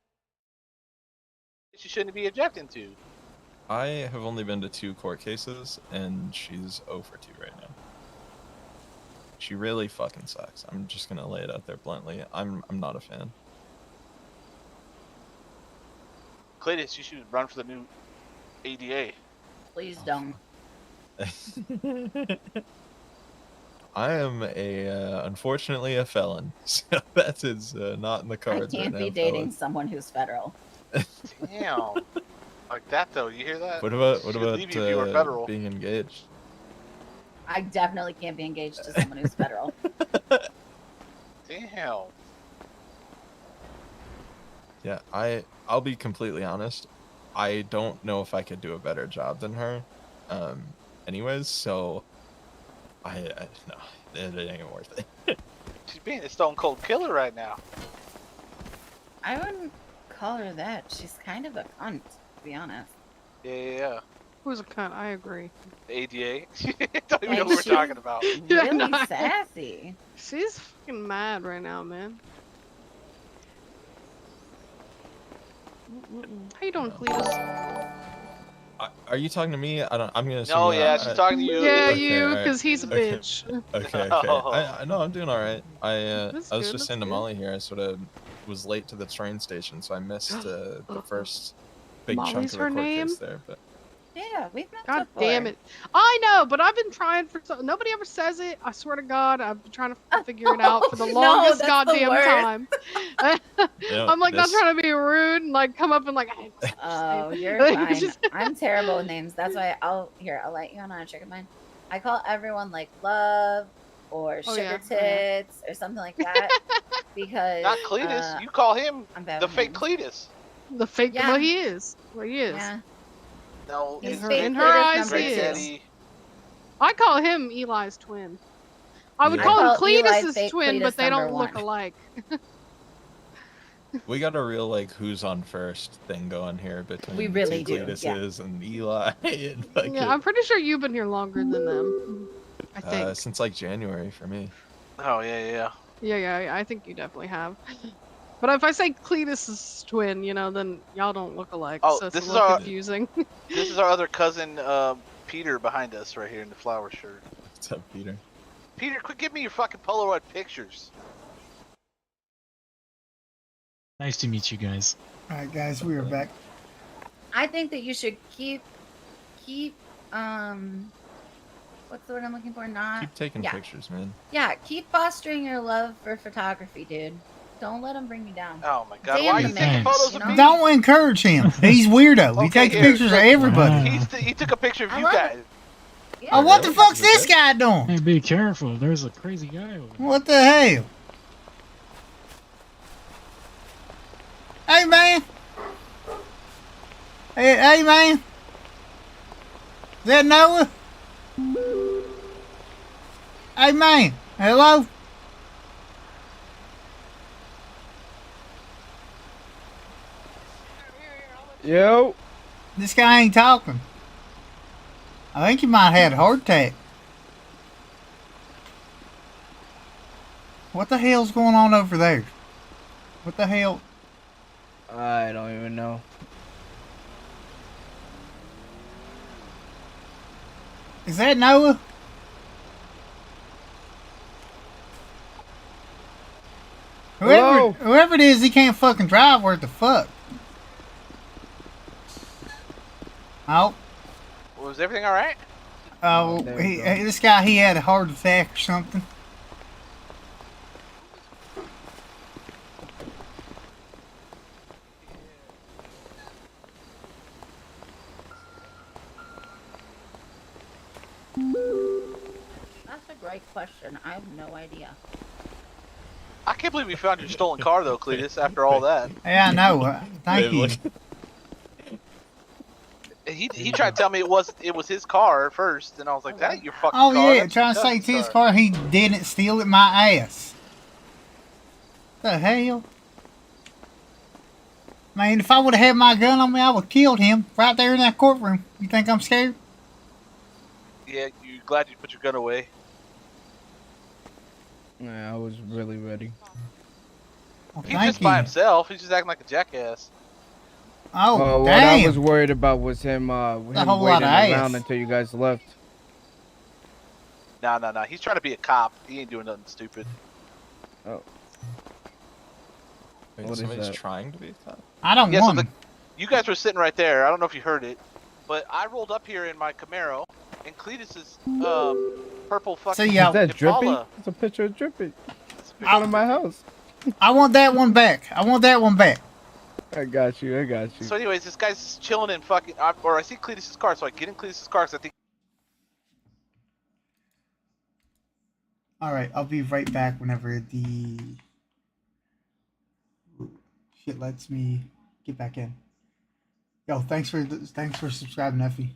if she shouldn't be objecting to. I have only been to 2 court cases, and she's 0 for 2 right now. She really fucking sucks. I'm just gonna lay it out there bluntly. I'm not a fan. Cletus, you should run for the new ADA. Please don't. I am unfortunately a felon, so that is not in the I cards right can't now. be dating fellas. someone who's federal. Damn. Like that though, you hear that? What about She'd leave you if you were federal. being engaged? I definitely can't be engaged to someone who's federal. Damn. Yeah, I'll be completely honest. I don't know if I could do a better job than her. Anyways, so I no, it ain't worth it. She's being a stone cold killer right now. I wouldn't call her that. She's kind of a cunt, to be honest. Yeah. Who's a cunt? I agree. ADA. Don't even know Like, what we're she's talking about. Really no, I- sassy. She's fucking mad right now, man. How you doing, Cletus? Are you talking to me? I'm gonna. No, assume yeah, she's talking to you. Yeah, Okay, you, alright. because he's a Okay. bitch. Okay. Oh. I know I'm doing all right. I was good, just that's saying to good. Molly here. I sort of was late to the train station, so I missed the first big chunk Molly's of the her court name? case there. But Yeah, we've met God before. damn it. I know, but I've been trying for nobody ever says it. I swear to God, I've been trying to figure it out for the No, longest that's the goddamn worst. time. I'm like not this- trying to be rude and like come up and like hey, Oh, you're Like, fine. just- I'm terrible with names. That's why I'll let you on a trick of mine. I call everyone like love or Oh, sugar yeah. tits or something like that because Not Cletus. You call him I'm bad the with fake names. Cletus. the fake Yeah. well he is. Well he is. Yeah. No, He's it's fake in her Cletus eyes, number he two. is. Daddy. I call him Eli's twin. I would Yeah. call him I call Eli Cletus's fake twin, Cletus but they number don't look one. alike. we got a real like who's on first thing going here between We the really two do, Cletuses and Eli and fucking, Yeah, I'm pretty sure you've been here longer than them. I think. since like January for me. Oh yeah. Yeah, I think you definitely have. But if I say Cletus's twin, then y'all don't look alike, Oh, so it's this a is little our- confusing. This is our other cousin, Peter, behind us right here in the flower shirt. What's up, Peter? Peter, quit giving me your fucking Polaroid pictures. Nice to meet you guys. All right, guys, we are back. I think that you should keep what's the word I'm looking for? Not Keep taking yeah. pictures, man. Yeah, keep fostering your love for photography, dude. Don't let him bring you down. Oh my god, Damn why are the you taking man, photos you of know? me? Don't encourage him. He's weirdo. He Okay, takes here, pictures of look. everybody. He took a picture of I you love guys. it. Oh, what the really? fuck's Is it this good? guy doing? Hey, be careful. There's a crazy guy over there. What the hell? Hey, man. Hey, man. Is that Noah? Hey, man. Hello? Yo. This guy ain't talking. I think he might have had a heart attack. What the hell's going on over there? What the hell? I don't even know. Is that Noah? Hello? Whoever it is, he can't fucking drive worth the fuck. Oh, Was everything alright? oh, there we go. this guy, he had a heart attack or something. That's a great question. I have no idea. I can't believe we found your stolen car though, Cletus, after all that. Yeah, I know. Thank Babe, you. look. He tried to tell me it was his car at first, and I was like, that ain't your fucking Oh car. yeah, that's trying your to say it's cousin's his car. He didn't steal it, my ass. The hell? Man, if I would have had my gun on me, I would have killed him right there in that courtroom. You think I'm scared? Yeah, you glad you put your gun away. Yeah, I was really ready. Well, He's thank just by you. himself. He's just acting like a jackass. Oh, what I damn. was worried about was him, him a whole lot waiting of ass. around until you guys left. Nah. He's trying to be a cop. He ain't doing nothing stupid. Oh. Wait, What is somebody's that? trying to be a cop? I don't Yeah, so want him. you guys were sitting right there. I don't know if you heard it, but I rolled up here in my Camaro, and Cletus's purple fucking See, y'all. Is that drippy? Impala. It's a picture of drippy. Out of my house. I want that one back. I want that one back. I got you. I got you. So, anyways, this guy's chilling in fucking. Or I see Cletus's car, so I get in Cletus's car because I think. All right, I'll be right back whenever the shit lets me get back in. Yo, thanks for subscribing, Effie.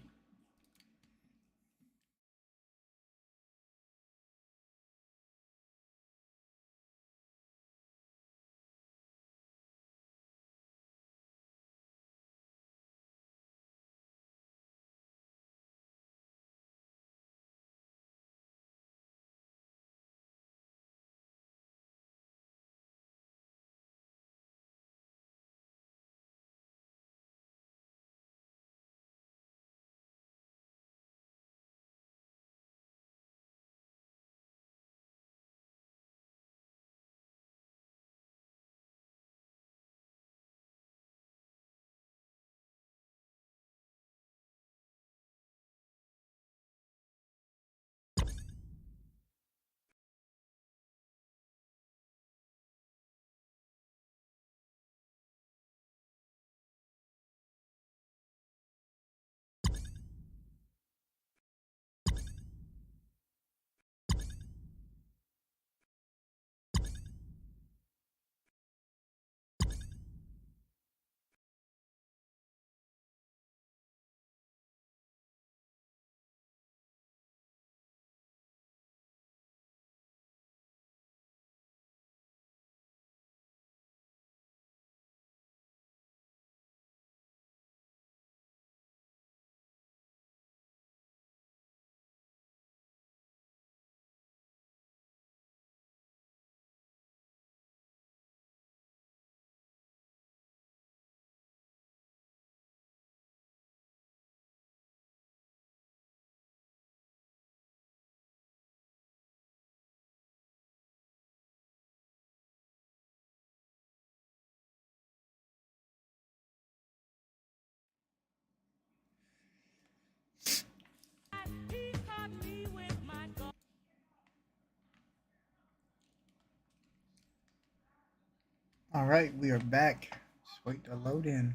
All right, we are back. Just wait to load in.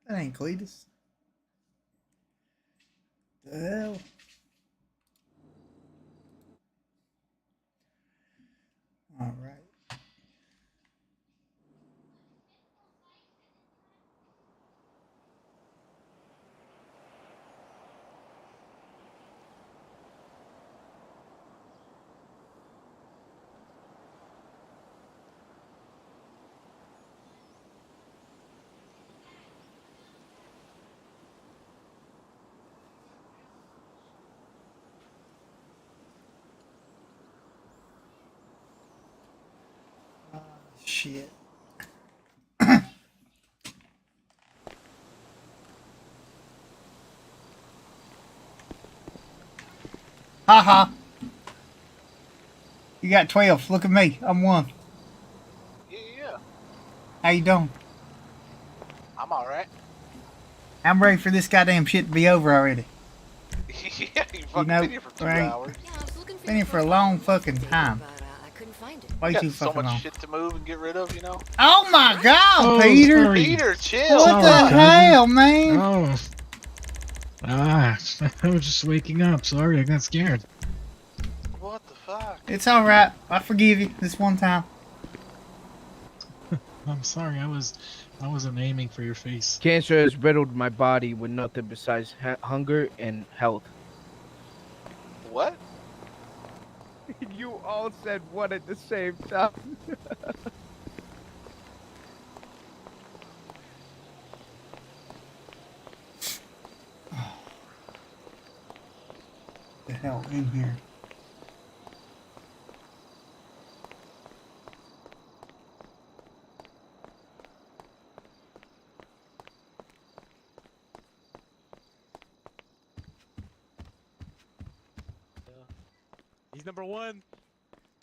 That ain't Cletus. The hell? All right. Shit. Haha. You got 12. Look at me. I'm 1. Yeah. How you doing? I'm alright. I'm ready for this goddamn shit to be over already. Yeah, you fucking been here for 2 right? hours. Been here for a long fucking time. Way Got too so fucking much long. shit to move and get rid of, you know? Oh my god, Oh, Peter! sorry. Peter, chill. What the hell, man? Oh. I was just waking up. Sorry, I got scared. What the fuck? It's alright. I forgive you this one time. I'm sorry. I wasn't aiming for your face. Cancer has riddled my body with nothing besides hunger and health. What? You all said what at the same time. The hell in here? He's number 1.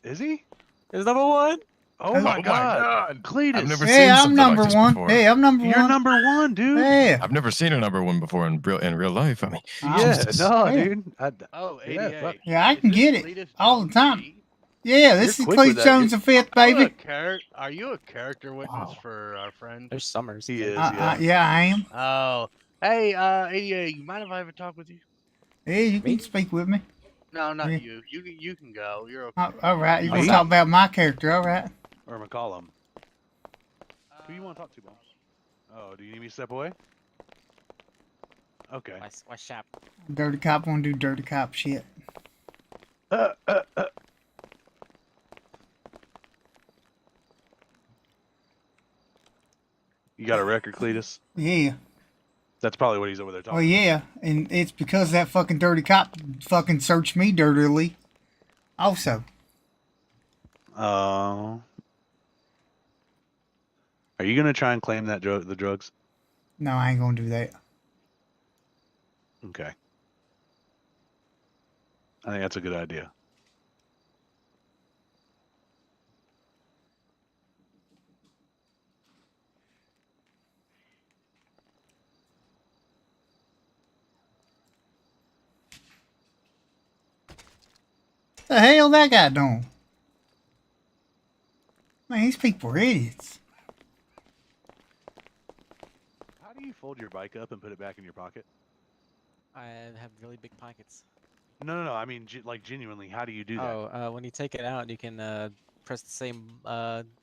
Is he? He's number 1. Oh my god, Cletus! I've never Hey, seen I'm something number like this one. before. Hey, I'm number You're one. number one, dude. Yeah. I've never seen a number one before in real life. I mean, Yeah, Jesus. no, Hey. dude. Oh, Yeah, 88. fuck. Yeah, I Is can this get it Cletus all the Jones time. G? Yeah, this is quick with Cletus that. Jones the fifth, baby. Are you a character witness for our friend? There's Summers. He is, yeah. Yeah, I am. Oh, hey, 88. You mind if I have a talk with you? Yeah, you can speak with me. No, not Yeah. you. You can go. You're okay. All right, you want Me? to talk about my character? All right. Or McCollum. Who you want to talk to, Bones? Oh, do you need me to step away? Okay. What's up? Dirty cop want to do dirty cop shit. You got a record, Cletus? Yeah. That's probably what he's over there talking. Well, yeah, and it's because that fucking dirty cop fucking searched me dirtily. Also. Are you gonna try and claim that the drugs? No, I ain't gonna do that. Okay. I think that's a good idea. The hell that guy doing? Man, these people are idiots. How do you fold your bike up and put it back in your pocket? I have really big pockets. No. I mean, like genuinely, how do you do that? Oh, when you take it out, you can press the same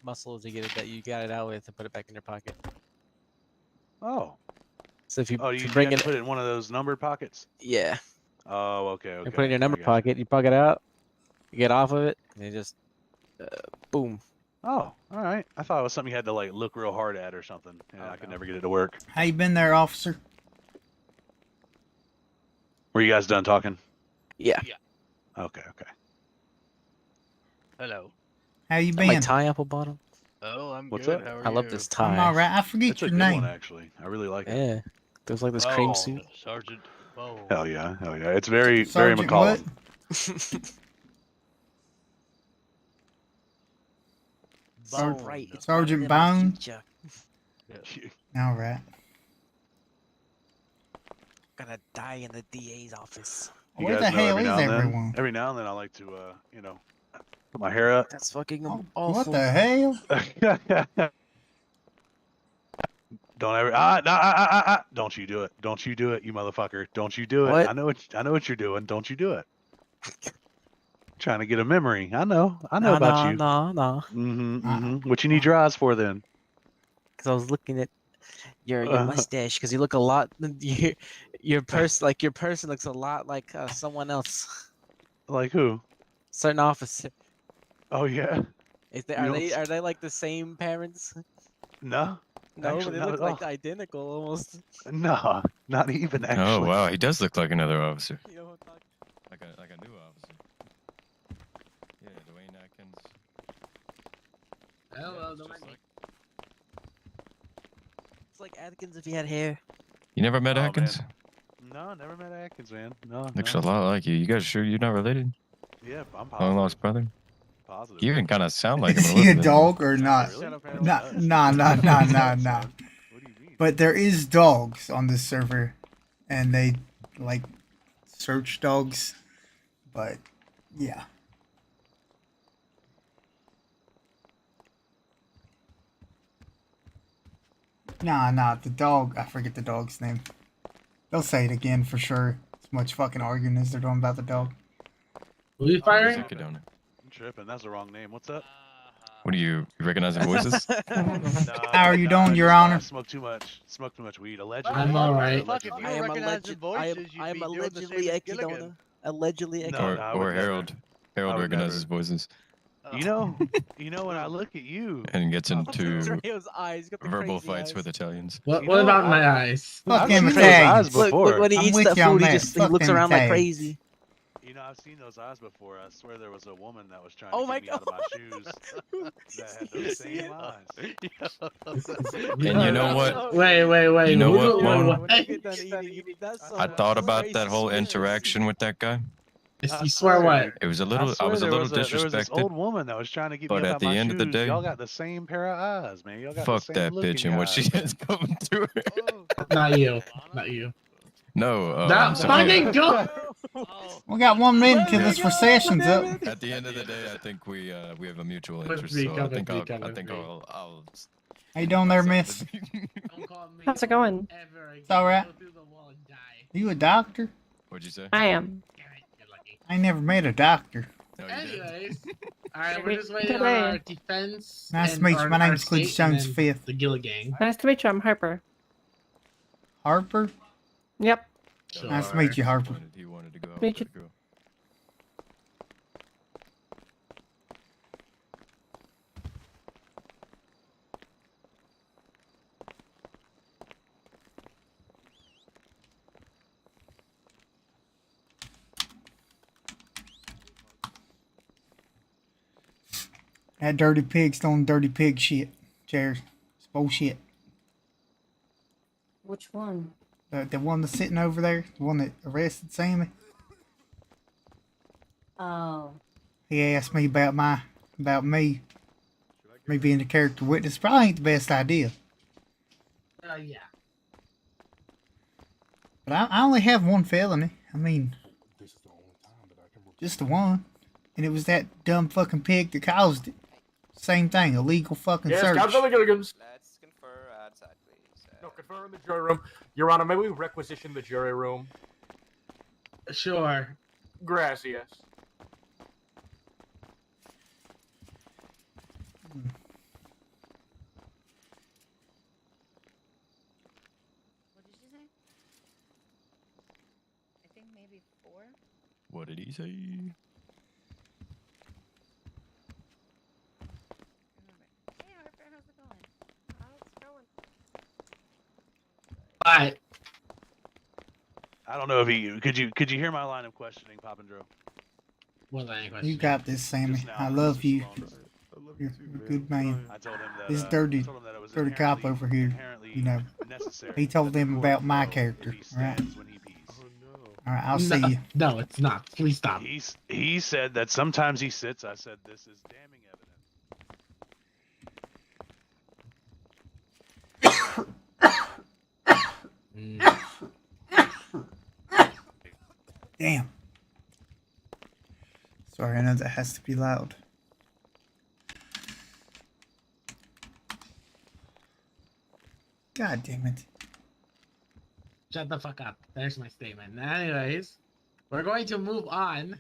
muscle to get it that you got it out with and put it back in your pocket. Oh. So if you, you bring have it, to put it in one of those numbered pockets? yeah, Oh, okay. you put it in your number I got pocket. You plug it out, you get off of it, and you just boom. Oh, all right. I thought it was something you had to like look real hard at or something. Yeah, I could never get it to work. How you been there, officer? Were you guys done talking? Yeah. Okay. Hello. How you My been? tie apple bottom. Oh, I'm What's good. up? How are I love you? this tie. I'm all right. I forget It's a your good name. one, actually. I really like it. Yeah, there's like this cream suit. Sergeant Bone. Hell yeah. It's very Sergeant McCollum. Sergeant Bone. All right. Gonna die in the DA's office. You Where guys the know hell is everyone? Every now and then I like to, put my hair up. That's fucking Oh, awful. what the hell? Don't ever don't you do it. Don't you do it, you motherfucker. Don't you do it. What? I know what you're doing. Don't you do it. Trying to get a memory. I know about you. No. What you need your eyes for then? Because I was looking at your mustache. Because you look a lot. Your person looks a lot like someone else. Like who? Certain officer. Oh yeah. Are they like the same parents? No. No, Actually, they not look at like all. identical almost. No, not even actually. Oh wow, he does look like another officer. You know what I'm talking- Like a new officer. Yeah, Dwayne Atkins. Hello, It's just like- It's like Atkins if he had hair. You never met Oh, Atkins? No, never met Atkins, man. No. Looks no. a lot like you. You guys sure you're not related? Yeah, I'm Long positive. lost brother. Positive. You even kind of sound like him Is a he a little bit. dog or not? Nah. But there is dogs on this server, and they like search dogs. But yeah. Nah. The dog. I forget the dog's name. They'll say it again for sure. As much fucking arguing as they're doing about the dog. Who you firing? I'm tripping. That's the wrong name. What's up? What do you recognize the voices? How are you doing, Your Honor? I smoke too much weed. Allegedly. I'm alright. Fuck, if you I am recognizing voices, I am you'd be doing the allegedly same as Ekidona. Gilligan. Allegedly No, Ekidona. I would Or never. Harold. Harold I would recognizes never. voices You know when I look at you. and gets into His eyes. He's got the verbal crazy fights eyes. with Italians. What You know about what? my eyes? Fuck I've him, seen those Italians. eyes Look, before. when he I'm eats with that you on food, he that. just he Fuck looks them around like Italians. crazy. You know, I've seen those eyes before. I swear there was a woman that was trying Oh to my get me out of my shoes that had those same eyes. And you know what? Wait. You know Who what, do- Mon? When I get done eating, that's I some thought about crazy that whole shit. interaction with that guy. You swear what? It was a little. I swear was a there little was there was this disrespected. old woman that was trying to get But me up at out the my end of the shoes. day- Y'all got the same pair of eyes, man. Y'all got Fuck the same that look in bitch your and what she eyes. has coming to her. Not you. Not you. No, Not fucking go. We got 1 minute till this recession's up. At the end of the day, I think we have a mutual Come interest. with me, So come I think with me, come I with think me. I'll. How you doing there, miss? How's it going? It's alright. You a doctor? What'd you say? I am. I ain't never met a doctor. Anyways, alright, we're just waiting on Today. our defense. Nice to and meet you. our- My our name's Cletus state, and Jones then V. The Gila Gang. Nice to meet you. I'm Harper. Harper? Yep. Nice to meet you, Harper. He wanted to go out Meet with you. the girl. That dirty pig's doing dirty pig shit. Cheers. It's bullshit. Which one? The one that's sitting over there, the one that arrested Sammy. Oh. He asked me about me being the character witness. Probably ain't the best idea. Yeah. But I only have one felony. I mean, just the one. And it was that dumb fucking pig that caused it. Same thing, illegal fucking Yes, search. Councilor Gilligans. Let's confer outside, please. No, confer in the jury room. Your Honor, may we requisition the jury room? Sure. Gracias. What did you say? I think maybe 4. What did he say? Hey, Harper, how's it going? How's it going? But I don't know if he could you hear my line of questioning, Papandreou? What line of You got this, Sammy. I love you. You're a good man. I told him that This dirty cop over here, you know, he told them about my character. Right? All right, I'll see you. No, it's not. Please stop. He said that sometimes he sits. I said this is damning Damn. Sorry, I know that has to be loud. God damn it. Shut the fuck up. There's my statement. Anyways, we're going to move on.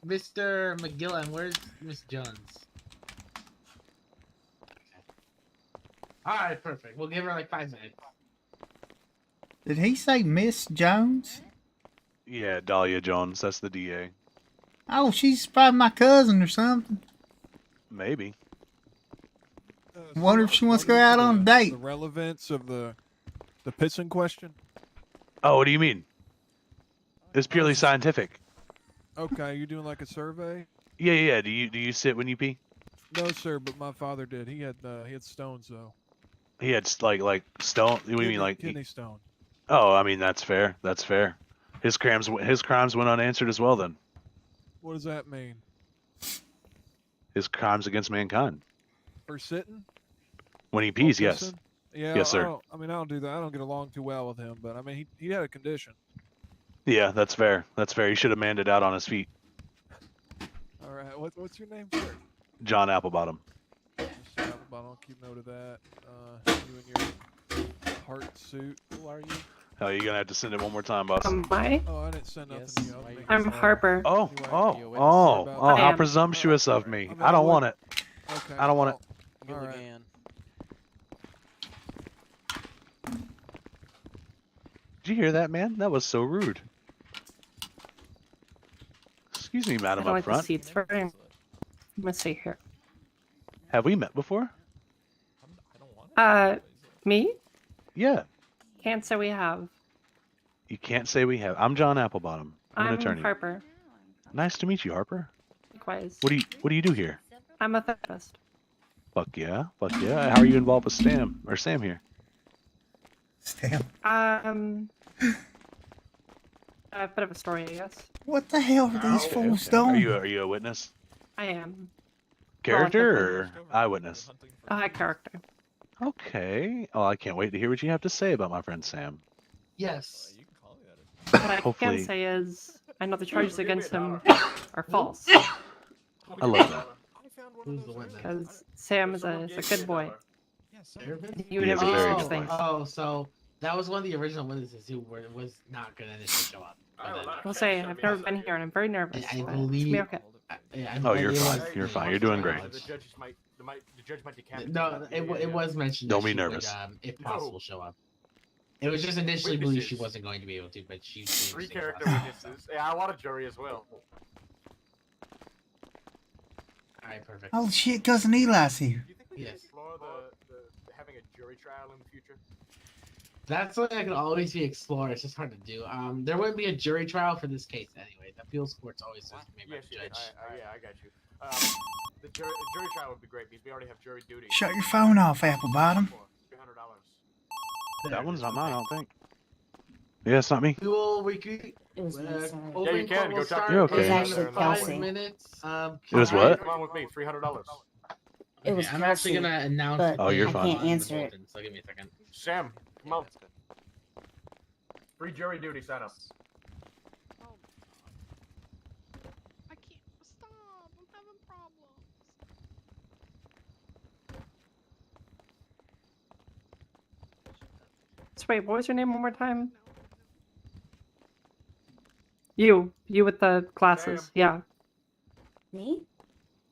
Mr. McGillen, where's Miss Jones? Alright, perfect. We'll give her like 5 minutes. Did he say Miss Jones? Yeah, Dahlia Jones. That's the DA. Oh, she's probably my cousin or something. Maybe. Wonder if she wants to go out on a date. The relevance of the pissing question. Oh, what do you mean? It's purely scientific. Okay, you doing like a survey? Yeah. Do you sit when you pee? No, sir, but my father did. He had stones though. He had like stone. What do you mean like? Kidney stone? Oh, I mean that's fair. That's fair. His crimes went unanswered as well. Then What does that mean? his crimes against mankind. For sitting? When he pees, While yes. pissing? Yeah. Yes, sir. I don't do that. I don't get along too well with him, but I mean he had a condition. Yeah, that's fair. That's fair. He should have manned it out on his feet. All right. What's your name, sir? John Applebottom. I'll keep note of that. You and your heart suit. Who are you? Oh, you're gonna have to send it one more time, boss. Why? Oh, I didn't send nothing to you. I'll make I'm it Harper. Oh, I how am. presumptuous of me. I don't want it. Okay. I don't want it. All right. Did you hear that, man? That was so rude. Excuse me, I madam don't up like the front. seats for him. Let's see here. Have we met before? Me? Yeah. Can't say we have. You can't say we have. I'm John Applebottom. I'm an attorney. Harper. Nice to meet you, Harper. Likewise. What do you do here? I'm a therapist. Fuck yeah. Fuck yeah. How are you involved with Sam here? Sam. A bit of a story, I guess. What the hell are these Okay, fools okay. doing? Are you a witness? I am. Character or eyewitness? Character. Okay. Oh, I can't wait to hear what you have to say about my friend Sam. Yes. What I Hopefully- can say is, I know the charges against him are false. I love that. Who's the witness? Because Sam is a good boy. You He is never a do very such good boy. things. Oh, so that was one of the original witnesses who was not going to initially show up. I'll say I've never been here and I'm very nervous. I but believe. It's me okay. Oh, you're it fine. was- You're fine. You're doing great. The judge might decapitate. No, it was mentioned. Don't that be she nervous. Would, if possible, show up. It was just initially believed she wasn't going to be able to, but she. 3 character witnesses. Yeah, I want a jury as well. Alright, perfect. Oh shit, cousin Eli's here. Yes. Explore having a jury trial in the future. That's something that can always be explored. It's just hard to do. There wouldn't be a jury trial for this case anyway. The appeals court's always just made by Yes, the yeah, judge. I got you. The jury trial would be great because we already have jury duty. Shut your phone off, Applebottom. $300. That one's not mine, I don't think. Yeah, it's not me. We will recruit. It was me, sorry. Yeah, you can go talk to You're the okay. judge It was there actually in Kelsey. 5 minutes. It was what? Come on with me, $300. It was I'm actually Kelsey, gonna announce. but it Oh, you're I fine. can't answer it. So give me a second. Sam, come on. Free jury duty, sign up. I can't stop. I'm having problems. So wait, what was your name one more time? You with the glasses. Yeah. Me?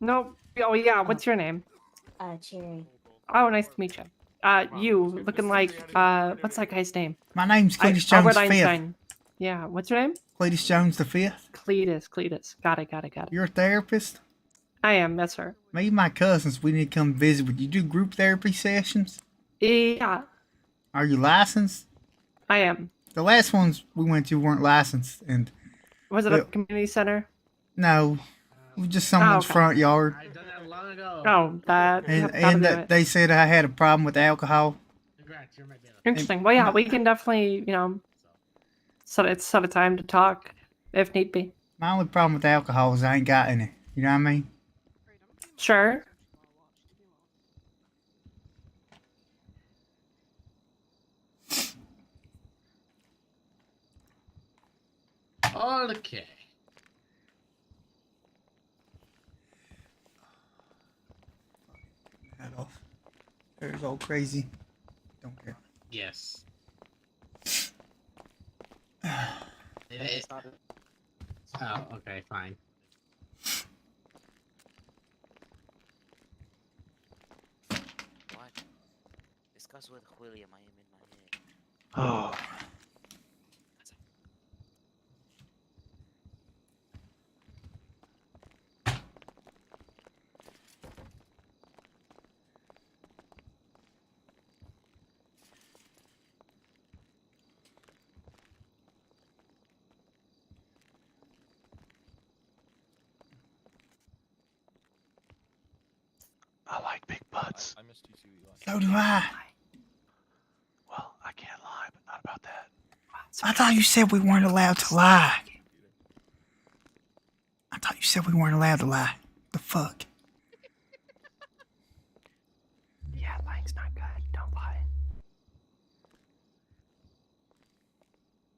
No. Oh yeah. What's your name? Cherry. Oh, nice to meet you. You looking like what's that guy's name? My name's Cletus Jones Albert the Fifth. Einstein. Yeah. What's your name? Cletus Jones the Fifth. Cletus. Got it. You're a therapist? I am. Yes, sir. Me and my cousins, we need to come visit with you. Do group therapy sessions? Yeah. Are you licensed? I am. The last ones we went to weren't licensed, and Was it well, a community center? no, it was just someone's okay. front yard. I've done that long ago. Oh, that. And, yep, that'll do it. they said I had a problem with alcohol. Congrats, you're my bailiff. Interesting. Well, yeah, we can definitely, set a time to talk if need be. My only problem with alcohol is I ain't got any. You know what I mean? Sure. Okay. Head off. There's all crazy. Don't care. Yes. Oh, okay, fine. What? Discuss with William. I am in my head. Oh. I like big butts. I missed you too, Eli. So do I. Well, I can't lie, but not about that. I thought you said we weren't allowed to lie. I thought you said we weren't allowed to lie. The fuck? Yeah, lying's not good. Don't lie.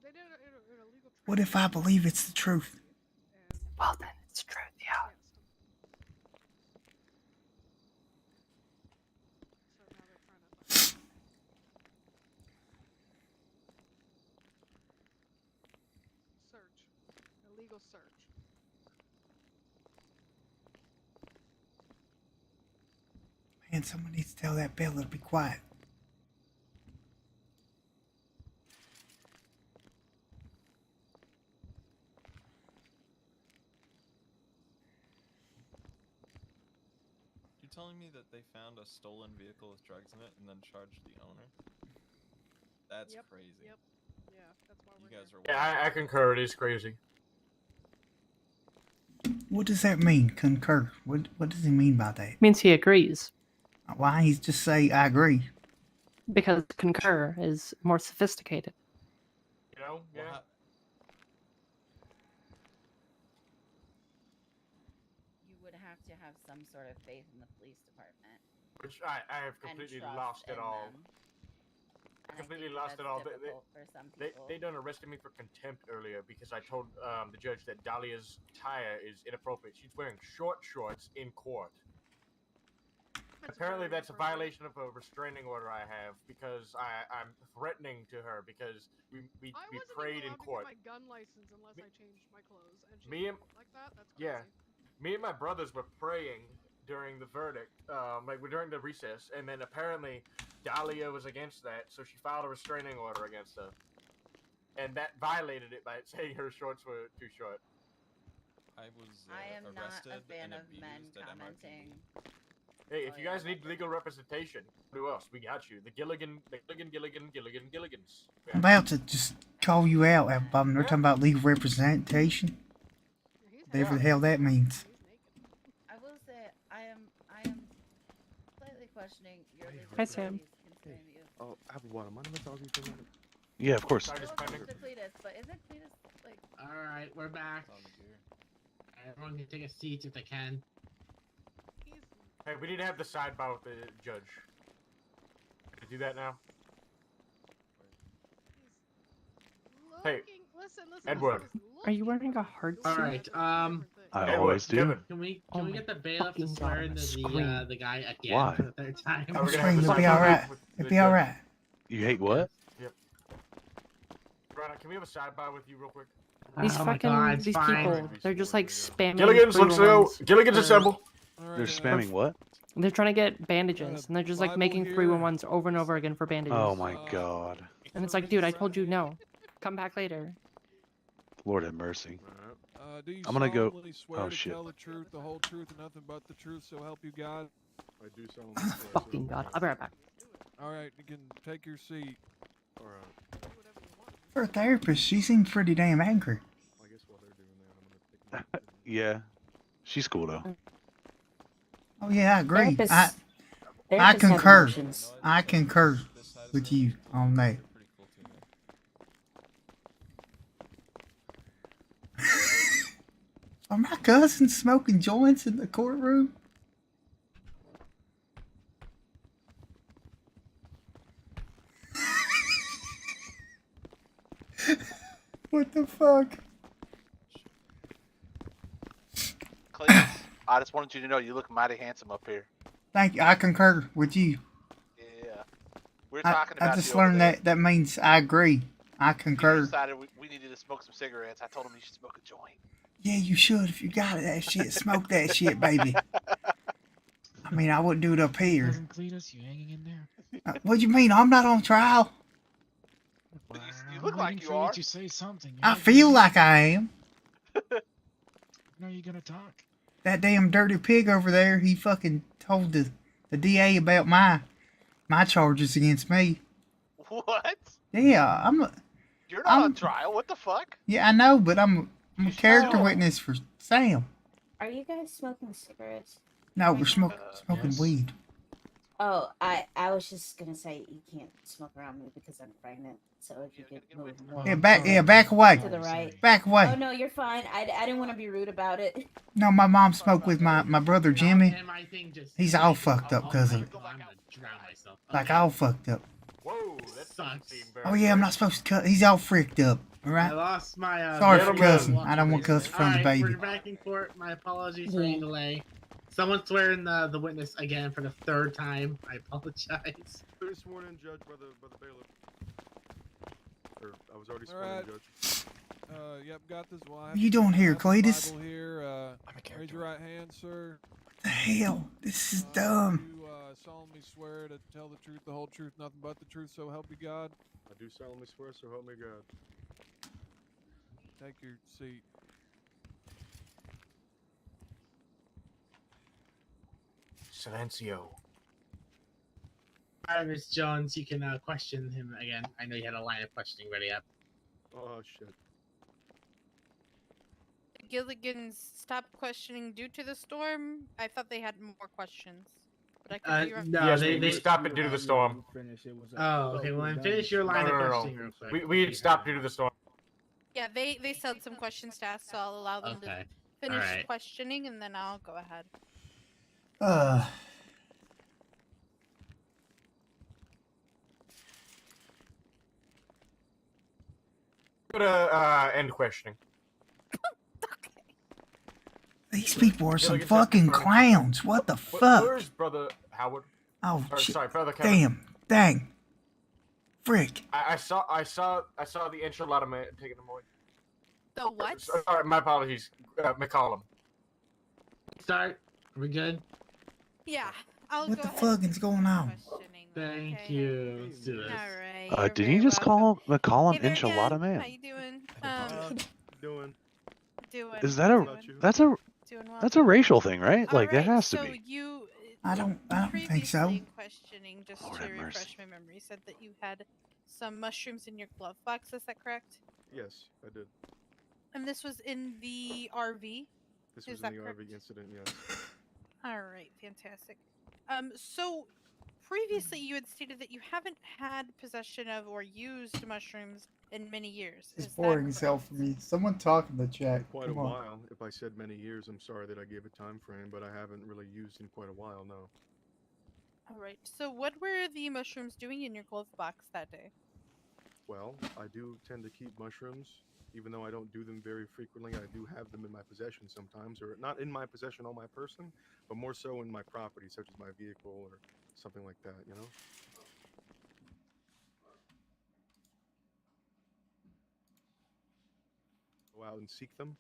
They did it in a legal What if I believe it's the truth? Well, then it's truth. Yeah. search. Illegal search. Man, someone needs to tell that Bella to be quiet. You telling me that they found a stolen vehicle with drugs in it and then charged the owner? That's crazy. Yep. Yeah, that's why you guys are. Yeah, I concur. It is crazy. What does that mean? Concur. What does he mean by that? Means he agrees. Why he's just say I agree? Because concur is more sophisticated. You know? Yeah. would have to have some sort of faith in the police department. Which I have and completely trust lost it in all. them. I And completely think that lost it that's all. difficult for some people. They done arrested me for contempt earlier because I told the judge that Dahlia's attire is inappropriate. She's wearing short shorts in court. Apparently, that's a violation of a restraining order I have because I'm threatening to her because we prayed in court. I wasn't even allowed to get my gun license unless I changed my clothes. And she Me and like that? That's crazy. yeah, me and my brothers were praying during the verdict, during the recess, and then apparently Dahlia was against that, so she filed a restraining order against her, and that violated it by saying her shorts were too short. I am not a fan of men commenting. Hey, if you guys need legal representation, who else? We got you. The Gilligans. I'm about to just call you out, Bob. They're talking about legal representation. Whatever the hell that means. I will say I am slightly questioning your legal Hi, Sam. abilities concerning you. Oh, Applewater, mind if I talk to you for a minute? Yeah, of course. Well, it's to Cletus, but isn't Cletus like? All right, we're back. Everyone can take a seat if they can. Hey, we need to have the sidebar with the judge. Can I do that now? Hey, Listen, Edward. Are you wearing a heart suit? All right. I always do. Can we get the bailiff to swear into the guy again Why? for the third time? We're gonna Scream, it'll be alright. It'll be alright. You hate what? Yep. Rana, can we have a sidebar with you real quick? These Oh my God, it's fine. people, they're just like spamming. Gilligan's, let's go. 311s Gilligan's for- assemble. They're spamming what? They're trying to get bandages, and they're just like making 311s over and over again for bandages. Oh my god. And it's like, dude, I told you no. Come back later. Lord have mercy. Do you I'm gonna go. solemnly swear Oh to shit. tell the truth, the whole truth, and nothing but the truth, so help you God? I do solemnly swear. Fucking God. I'll be right back. All right, you can take your seat. All right. For a therapist, she seems pretty damn angry. I guess while they're doing that, I'm gonna take Yeah. She's cool though. Oh yeah, I agree. Therapists- I therapists have concur. emotions. I concur with you on that. Are my cousins smoking joints in the courtroom? What the fuck? Cletus, I just wanted you to know you look mighty handsome up here. Thank you. I concur with you. Yeah. We're talking about I just you over learned there. that means I agree. I We concur. decided we needed to smoke some cigarettes. I told him you should smoke a joint. Yeah, you should if you got it. That shit, smoke that shit, baby. I mean, I wouldn't do it up here. Cousin Cletus, you hanging in there? What do you mean? I'm not on trial. You look like you for are. You to say something. I feel like I am. When are you gonna talk? That damn dirty pig over there, he fucking told the DA about my charges against me. What? Yeah, You're not on trial. What the fuck? yeah, I know, but I'm a character witness for Sam. Are you guys smoking cigarettes? No, we're smoking yes. weed. Oh, I was just gonna say you can't smoke around me because I'm pregnant. So if you could move more Back away. to the right. Back away. Oh no, you're fine. I didn't want to be rude about it. No, my mom smoked with my brother Jimmy. He's all fucked up because of it. Like all fucked up. Whoa, that sucks. Oh yeah, I'm not supposed to cut. He's all freaked up. All I right. lost my. Sorry for gentleman. cussing. I don't want cuss in front of the Alright, baby. we're back in court. My apologies for any delay. Someone swearing the witness again for the third time. I apologize. They're sworn in, Judge, by the bailiff. Or I was already All sworn right. in, Judge. Yep, got this. Well, I What have are you to- doing I here, have the Cletus? Bible here. Raise your right hand, sir. What the hell? This is dumb. You solemnly swear to tell the truth, the whole truth, nothing but the truth, so help you God. I do solemnly swear, so help me God. Take your seat. Silencio. Alright, Miss Jones, you can question him again. I know you had a line of questioning ready up. Oh shit. Gilligan's stopped questioning due to the storm. I thought they had more questions. But I could be wrong. No, Yes, they stopped it due to the storm. Oh, okay. Well, then finish your line of questioning real quick. We had stopped due to the storm. Yeah, they said some questions to ask, so I'll allow them to finish Alright. questioning, and then I'll go ahead. Gonna end questioning. These people are some Gilligan fucking testifying. clowns. What the fuck? Where's Brother Howard? Oh, Or, shit. sorry, Brother Kevin. Damn. Dang. Frick. I saw the enchilada man taking him away. The what? Sorry, my apologies, McCollum. Start. Are we good? Yeah, I'll What go the ahead. fuck is going on? Thank you. Let's do this. Alright. Did he just call McCollum Hey there, enchilada How man? you doing? Doing. Is that a Doing well. that's a racial thing, right? Like that Alright, has to so be. you I don't think so. previously in questioning, just Lord to have mercy. refresh my memory, said that you had some mushrooms in your glove box. Is that correct? Yes, I did. And this was in the RV. This Is was that in the correct? RV incident, yes. All right, fantastic. So previously you had stated that you haven't had possession of or used mushrooms in many years. It's Is that boring correct? as hell for me. Someone talk in the chat. Quite Come a on. while. If I said many years, I'm sorry that I gave a time frame, but I haven't really used in quite a while, no. All right. So what were the mushrooms doing in your glove box that day? Well, I do tend to keep mushrooms, even though I don't do them very frequently. I do have them in my possession sometimes, or not in my possession on my person, but more so in my property, such as my vehicle or something like that, you know? Go out and seek them.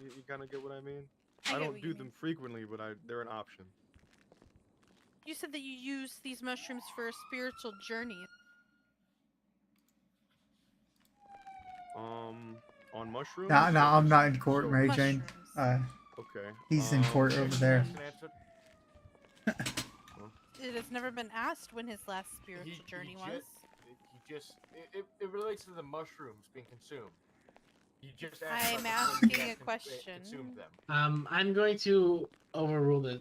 You kind of get what I mean? I I get don't what do you them mean. frequently, but they're an option. You said that you use these mushrooms for a spiritual journey. On mushrooms? No, I'm not in court, So- Mary Jane. Okay. He's in court over there. It has never been asked when his last spiritual journey was. It relates to the mushrooms being consumed. You just asked I'm about asking when a you question. consumed them. I'm going to overrule this.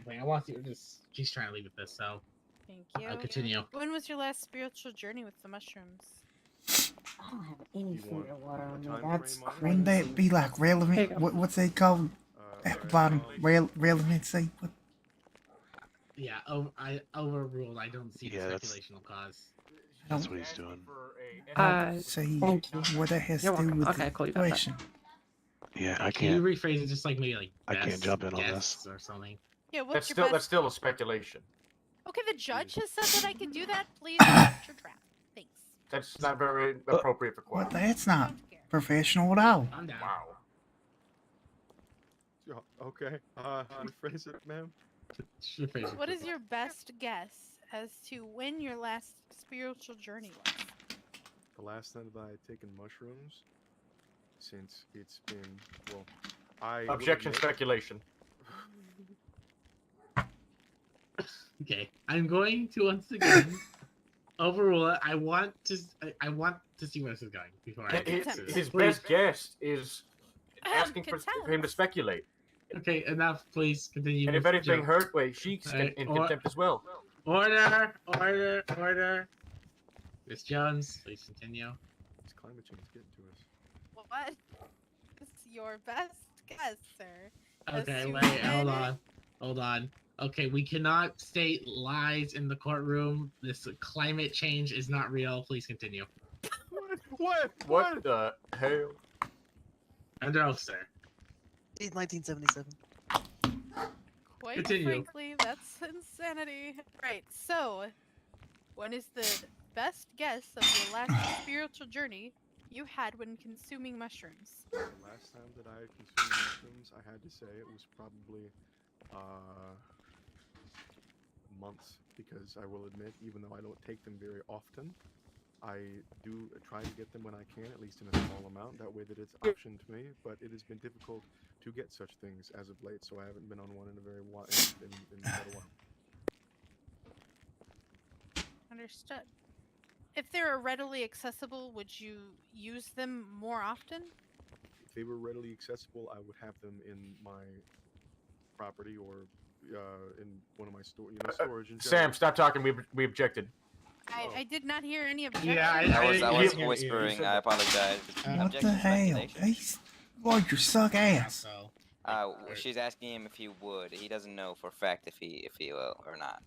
Wait, I want to just. She's trying to leave with this, so. Thank you. I'll continue. When was your last spiritual journey with the mushrooms? I don't have any food or water on me. That's Wouldn't crazy. that be like relevant? What's they called at the bottom? Relevancy? What? Yeah, I overruled. I don't see the speculation will cause. That's what he's doing. I don't see what that has to You're do welcome. with Okay, the cool, you got that. question. Yeah, I Can you can't. rephrase it just like maybe like I can't best jump in on this. guests or something? Yeah, what's That's your still best? still a speculation. Okay, the judge has said that I can do that. Please shut your trap. Thanks. That's not very appropriate for What? questions. That's not professional at all. I'm down. Wow. Okay. Rephrase it, ma'am. What is your best guess as to when your last spiritual journey was? The last time that I had taken mushrooms, since it's been, well, I... will Objection, admit- speculation. Okay, I'm going to once again overrule it. I want to see where this is going before I. His best guess is asking for him to speculate. Okay, enough. Please continue. And if Mr. anything Jones. hurt, wait, she's Alright, in or- contempt as well. Order. Miss Jones, please continue. It's climate change getting to us. What is your best guess, sir? as Okay, to wait, when- hold on. Okay, we cannot state lies in the courtroom. This climate change is not real. Please continue. What the hell? Under oath, sir. It's 1977. Quite Continue. frankly, that's insanity. Right, so, when is the best guess of your last spiritual journey you had when consuming mushrooms? The last time that I had consumed mushrooms, I had to say it was probably months, because I will admit, even though I don't take them very often, I do try to get them when I can, at least in a small amount, that way that it's option to me, but it has been difficult to get such things as of late, so I haven't been on one in a very while, in quite a while. Understood. If they're readily accessible, would you use them more often? If they were readily accessible, I would have them in my property or in one of my storage. In Sam, general. stop talking. We objected. I did not hear any objection. Yeah, I was Yeah. whispering. I apologize. What the hell? Roger suck ass. So. She's asking him if he would. He doesn't know for a fact if he will or not.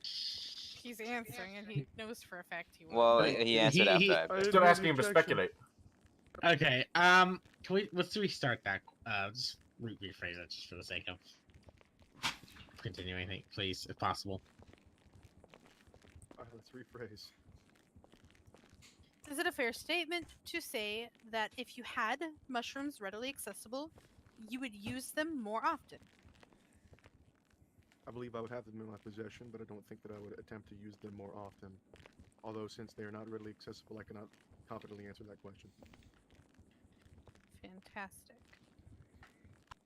He's answering, and he knows for a fact he will. Well, he answered after I. Still asking him to speculate. Okay. Let's restart that. Just rephrase it just for the sake of continuing, please, if possible. Let's rephrase. Is it a fair statement to say that if you had mushrooms readily accessible, you would use them more often? I believe I would have them in my possession, but I don't think that I would attempt to use them more often. Although, since they are not readily accessible, I cannot confidently answer that question. Fantastic.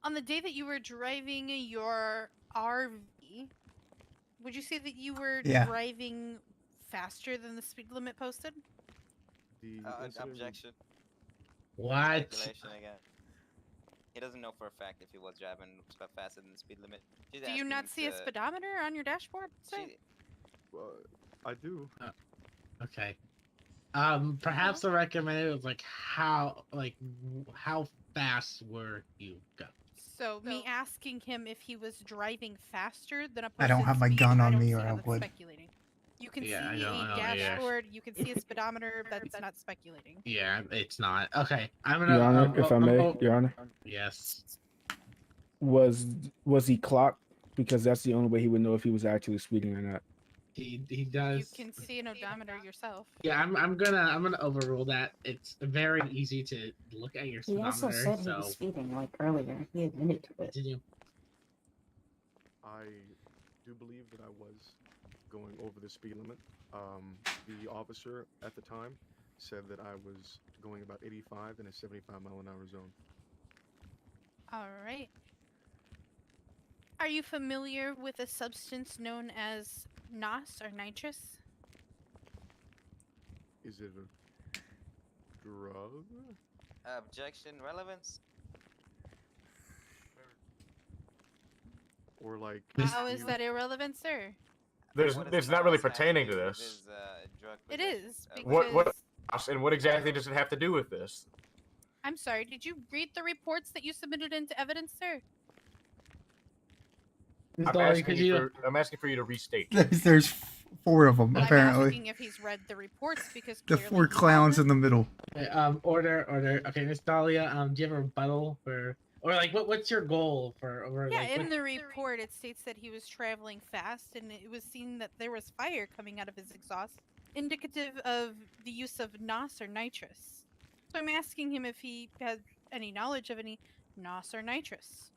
On the day that you were driving your RV, would you say that you were driving faster than the speed limit posted? The objection. What? Speculation again. He doesn't know for a fact if he was driving faster than the speed limit. She's Do you asking not him see a to- speedometer on your dashboard, sir? I do. Okay. Perhaps the recommended was how fast were you going? So me asking him if he was driving faster than a I don't posted have my speed, gun I on don't me see or how I that's would. speculating. You can Yeah, I see don't a know, yeah. dashboard, you can see a speedometer, that's not speculating. Yeah, it's not. Okay, I'm gonna. Your Honor, if I may, Your Honor. Yes. Was he clocked? Because that's the only way he would know if he was actually speeding or not. He does. You can see an odometer yourself. Yeah, I'm gonna overrule that. It's very easy to look at your He speedometer. also said he was speeding earlier. He admitted to it. Did you? I do believe that I was going over the speed limit. The officer at the time said that I was going about 85 in a 75-mile-an-hour zone. All right. Are you familiar with a substance known as NOS or nitrous? Is it a drug? Objection. Relevance. Or like... How is that irrelevant, sir? There's not really pertaining to this. It is, What and what exactly does it have to do with this? I'm sorry, did you read the reports that you submitted into evidence, sir? I'm asking for you to restate. There's 4 of them, I'm apparently. asking if he's read the reports because The clearly 4 he clowns in the middle. Okay, order. Okay, Miss Dahlia, do you have a rebuttal for, or what's your goal for? Yeah, in the report it states that he was traveling fast and it was seen that there was fire coming out of his exhaust, indicative of the use of NOS or nitrous. So I'm asking him if he has any knowledge of any NOS or nitrous.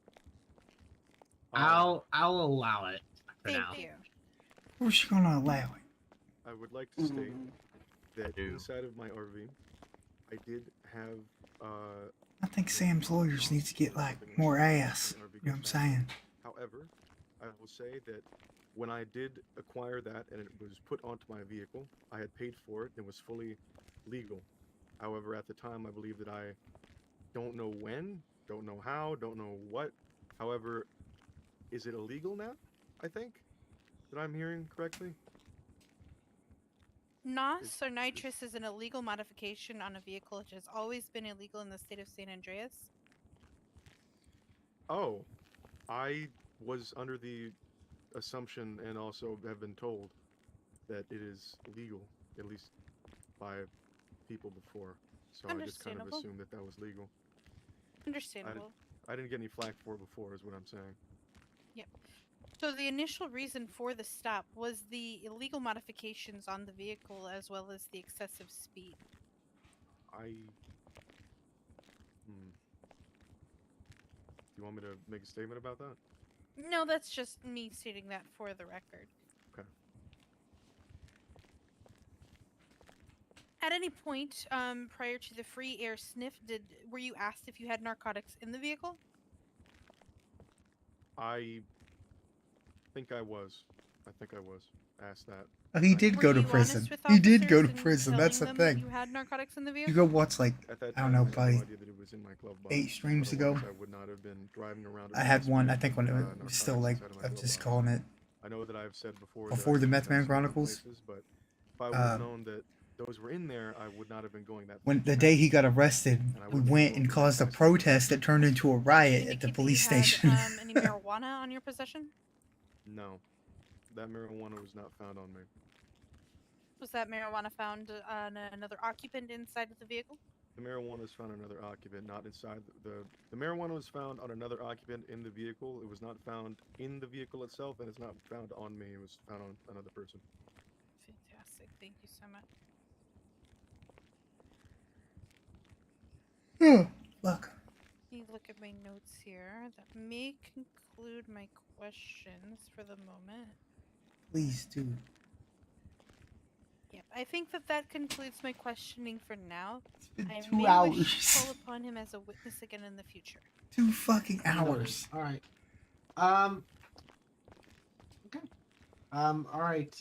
I'll allow it for now. Thank you. Of course you're gonna allow it. I would like to state that inside of my RV, I did have I think Sam's lawyers need to get more ass. You know what I'm saying? However, I will say that when I did acquire that and it was put onto my vehicle, I had paid for it and it was fully legal. However, at the time, I believe that I don't know when, don't know how, don't know what. However, is it illegal now? I think that I'm hearing correctly. NOS or nitrous is an illegal modification on a vehicle. It has always been illegal in the state of San Andreas. Oh, I was under the assumption and also have been told that it is legal, at least by people before. So I just kind of Understandable. assumed that that was legal. Understandable. I didn't get any flack for it before, is what I'm saying. Yep. So the initial reason for the stop was the illegal modifications on the vehicle as well as the excessive speed. You want me to make a statement about that? No, that's just me stating that for the record. Okay. At any point prior to the free air sniff, were you asked if you had narcotics in the vehicle? I think I was asked that. He did go to prison. He did go to prison. That's the That thing. you had narcotics in the vehicle? You go watch At that I don't know, time, I had probably no idea that it was in my glove box. 8 streams ago. Otherwise, I would not have been driving around. I had one. I think when it was still I'm just calling it. I know that I've said before. Before that the I've Meth Man been to Chronicles. places, but if I would have known that those were in there, I would not have been going that. When the day he got arrested, we went and caused a protest that turned into a riot at the police station. Any marijuana on your possession? No, that marijuana was not found on me. Was that marijuana found on another occupant inside of the vehicle? The marijuana was found on another occupant, not inside the marijuana was found on another occupant in the vehicle. It was not found in the vehicle itself, and it's not found on me. It was found on another person. Fantastic. Thank you so much. Look. Let me look at my notes here. That may conclude my questions for the moment. Please do. Yep, I think that concludes my questioning for now. I 2 may hours. wish to call upon him as a witness again in the future. 2 fucking hours. All right. Okay. All right.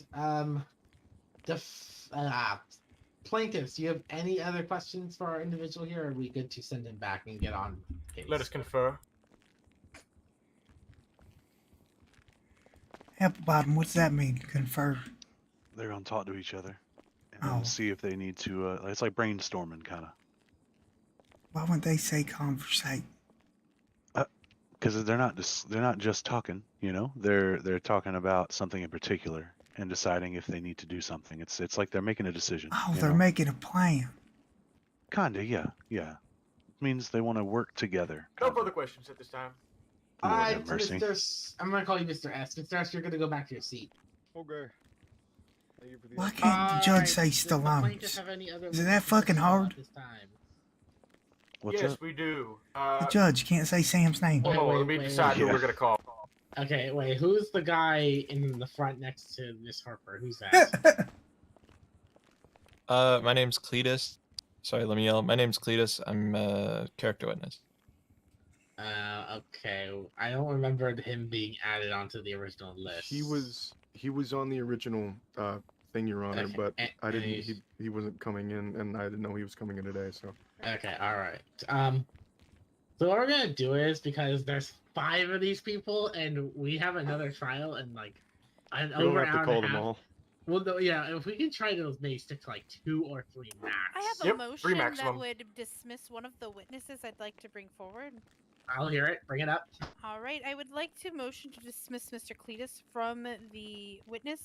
Plaintiffs, do you have any other questions for our individual here, or are we good to send him back and get on case? Let us confer. Apple bottom, what's that mean? Confer. They're gonna talk to each other and then see if they need to. It's like brainstorming, kind of. Why wouldn't they say conversate? Because they're not just talking. You know, they're talking about something in particular and deciding if they need to do something. It's like they're making a decision. Oh, they're making a plan. Kinda, yeah. It means they want to work together. No further questions at this time. All Lord right, have mercy. I'm gonna call you Mr. S. Mr. S, you're gonna go back to your seat. Okay. Thank you for the Why can't the judge say Stallone? Is it that fucking hard? What's yes, up? we do. The judge can't say Sam's name. Hold on, let me decide who we're gonna call. Okay, wait, who's the guy in the front next to Miss Harper? Who's that? My name's Cletus. Sorry, let me yell. My name's Cletus. I'm a character witness. Okay. I don't remember him being added onto the original list. He was on the original thing, Your Honor, Okay, but and I didn't. He wasn't coming in, and I didn't know he was coming in today. So. Okay, all right. So what we're gonna do is, because there's 5 of these people, and we have another trial, and like an We don't over have to hour call and a them half. all. Well, no, yeah, if we can try to maybe stick to like 2 or 3 max. I have a Yep, motion 3 that maximum. would dismiss one of the witnesses I'd like to bring forward. I'll hear it. Bring it up. All right, I would like to motion to dismiss Mr. Cletus from the witness,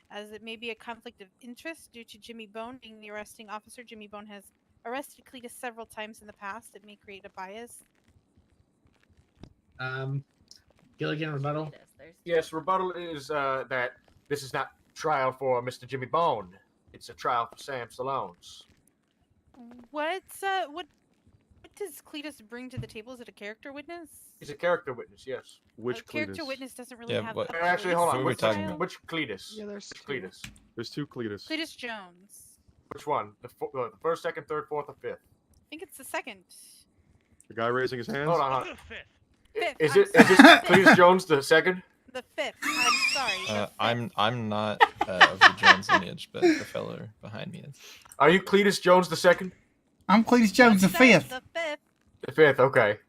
as it may be a conflict of interest due to Jimmy Bone being the arresting officer. Jimmy Bone has arrested Cletus several times in the past. It may create a bias. Gilligan, rebuttal. Yes, rebuttal is that this is not trial for Mr. Jimmy Bone. It's a trial for Sam Stallone's. What does Cletus bring to the table? Is it a character witness? He's a character witness, yes. Which A character witness doesn't really Yeah, have. what- a Actually, hold place on. in Which, the trial. which Cletus? Yeah, there's Which Cletus? There's 2 Cletus. Cletus Jones. Which one? The first, second, third, fourth, or fifth? I think it's the second. The guy raising his hands. Hold on, hold on. Fifth. Is I'm it is this Cletus Jones the second? The fifth. I'm sorry. I'm not of the Jones lineage, but the fellow behind me is. Are you Cletus Jones the second? I'm Cletus Jones the 5th. The fifth. The fifth, okay.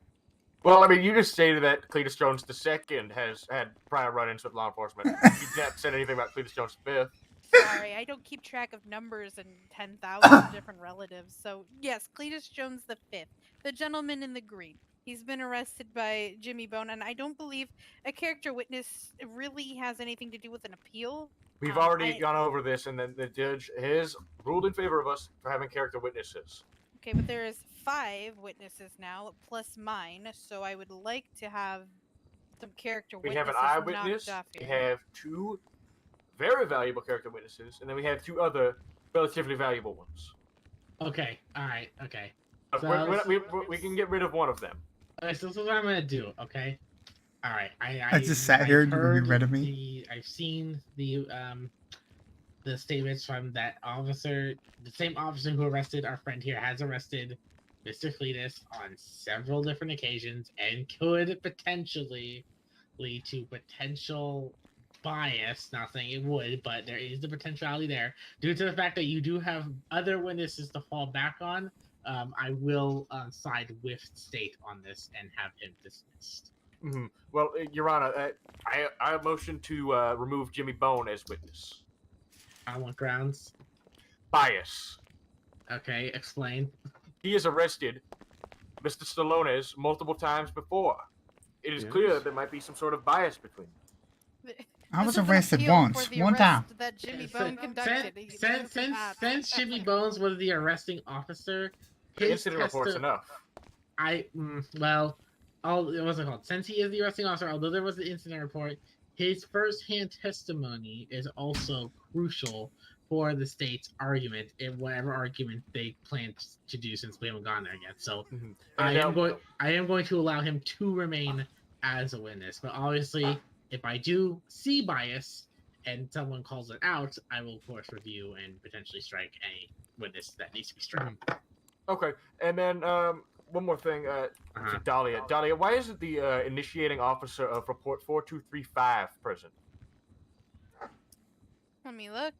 Well, I mean, you just stated that Cletus Jones the second has had prior run-ins with law enforcement. You didn't say anything about Cletus Jones the fifth. Sorry, I don't keep track of numbers and 10,000 different relatives. So, yes, Cletus Jones the fifth, the gentleman in the green. He's been arrested by Jimmy Bone, and I don't believe a character witness really has anything to do with an appeal. We've already gone over this, and then the judge has ruled in favor of us for having character witnesses. Okay, but there is 5 witnesses now, plus mine, so I would like to have some character We witnesses have an eyewitness, knocked off we here. have 2 very valuable character witnesses, and then we have 2 other relatively valuable ones. Okay. All right. Okay. We can get rid of one of them. Okay, so this is what I'm gonna do. Okay. All right. I just sat here and you read of me. I've seen the statements from that officer. The same officer who arrested our friend here has arrested Mr. Cletus on several different occasions and could potentially lead to potential bias. Not saying it would, but there is the potentiality there. Due to the fact that you do have other witnesses to fall back on, I will side with state on this and have him dismissed. Mm-hmm. Well, Your Honor, I motion to remove Jimmy Bone as witness. On what grounds? bias. Okay, explain. He has arrested Mr. Stallones multiple times before. It is clear that there might be some sort of bias between them. I was This is an arrested appeal once, for the one time. arrest that Jimmy Bone conducted. Since Jimmy Bones was the arresting officer, The his incident report's enough. Well, it wasn't called. Since he is the arresting officer, although there was the incident report, his first-hand testimony is also crucial for the state's argument in whatever argument they plan to do, since we haven't gone there yet. So I am going to allow him to remain as a witness. But obviously, if I do see bias and someone calls it out, I will of course review and potentially strike any witness that needs to be struck. Okay, and then one more thing to Dahlia. Dahlia, why isn't the initiating officer of report 4235 present? Let me look.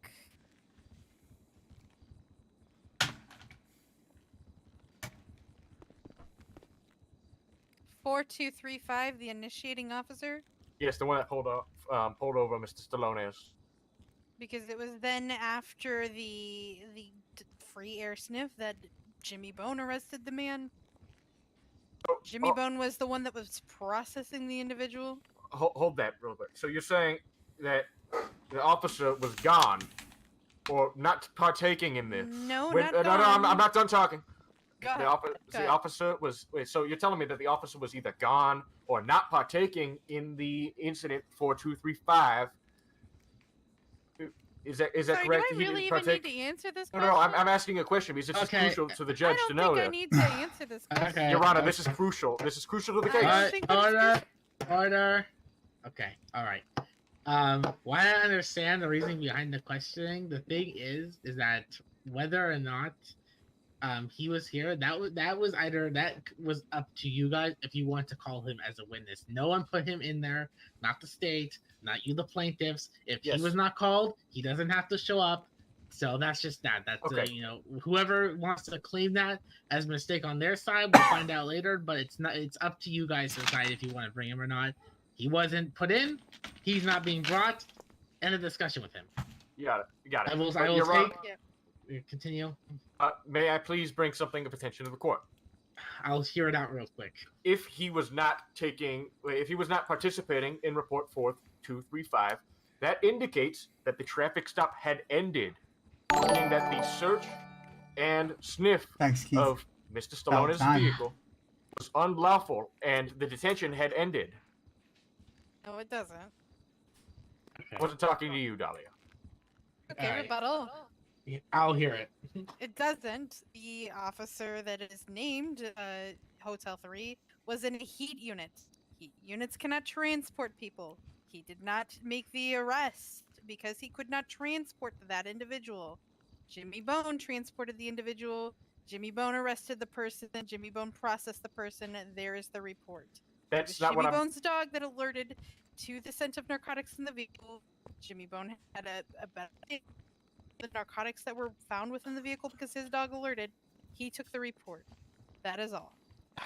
(4235), the initiating officer, Yes, the one that pulled over Mr. Stallones. because it was then after the free air sniff that Jimmy Bone arrested the man. Jimmy Bone was the one that was processing the individual. Hold that real quick. So you're saying that the officer was gone, or not partaking in this? No, When- not no, gone. I'm not done talking. Go ahead. The officer was. Wait, so you're telling me that the officer was either gone or not partaking in the incident 4235? Is that Sorry, correct? do I really even need to answer this No, question? no, I'm asking a question because it's crucial to the judge to know. I don't think I need to answer this question. Okay. Your Honor, this is crucial. This is crucial to the case. Order. Okay. All right. Why I understand the reasoning behind the questioning. The thing is that whether or not he was here, that was up to you guys if you want to call him as a witness. No one put him in there, not the state, not you, the plaintiffs. If he was not called, he doesn't have to show up. So that's just that. That's Okay. Whoever wants to claim that as a mistake on their side, we'll find out later. But it's not. It's up to you guys to decide if you want to bring him or not. He wasn't put in. He's not being brought. End of discussion with him. You got it. You got it. I will Your Honor, continue. may I please bring something of attention to the court? I'll hear it out real quick. If he was not participating in report 4235, that indicates that the traffic stop had ended, meaning that the search and sniff of Mr. Stallone's vehicle was unlawful and the detention had ended. No, it doesn't. I wasn't talking to you, Dahlia. Okay, Alright. rebuttal. I'll hear it. It doesn't. The officer that is named Hotel 3 was in a heat unit. Heat units cannot transport people. He did not make the arrest because he could not transport that individual. Jimmy Bone transported the individual. Jimmy Bone arrested the person. Jimmy Bone processed the person. There is the report. That's It was not Jimmy what I'm... Bone's dog that alerted to the scent of narcotics in the vehicle. Jimmy Bone had the narcotics that were found within the vehicle because his dog alerted. He took the report. That is all.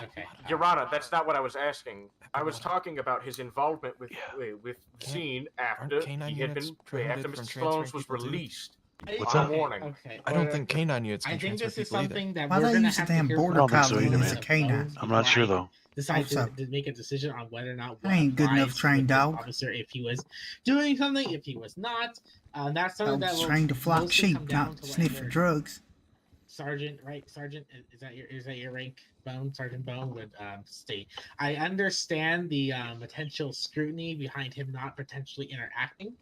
Okay. Your Honor, that's not what I was asking. I was talking about his involvement with the scene after canine he had units been after prohibited from Mr. Stallones was transferring people too? released. What's on that? warning. Okay. I don't think canine units I can think transfer this is people something either. that Why we're they gonna use a have to damn hear border from collie the as a canine? I'm not sure though. Decide so. to make a decision on whether or not I ain't good enough lies trained with this dog. officer, if he was doing something, if he was not. That's something that Dogs will trained to flock mostly come sheep, down not to sniff for whatever drugs. Sergeant, right? Sergeant, is that your rank? Bone, Sergeant Bone would state. I understand the potential scrutiny behind him not potentially interacting,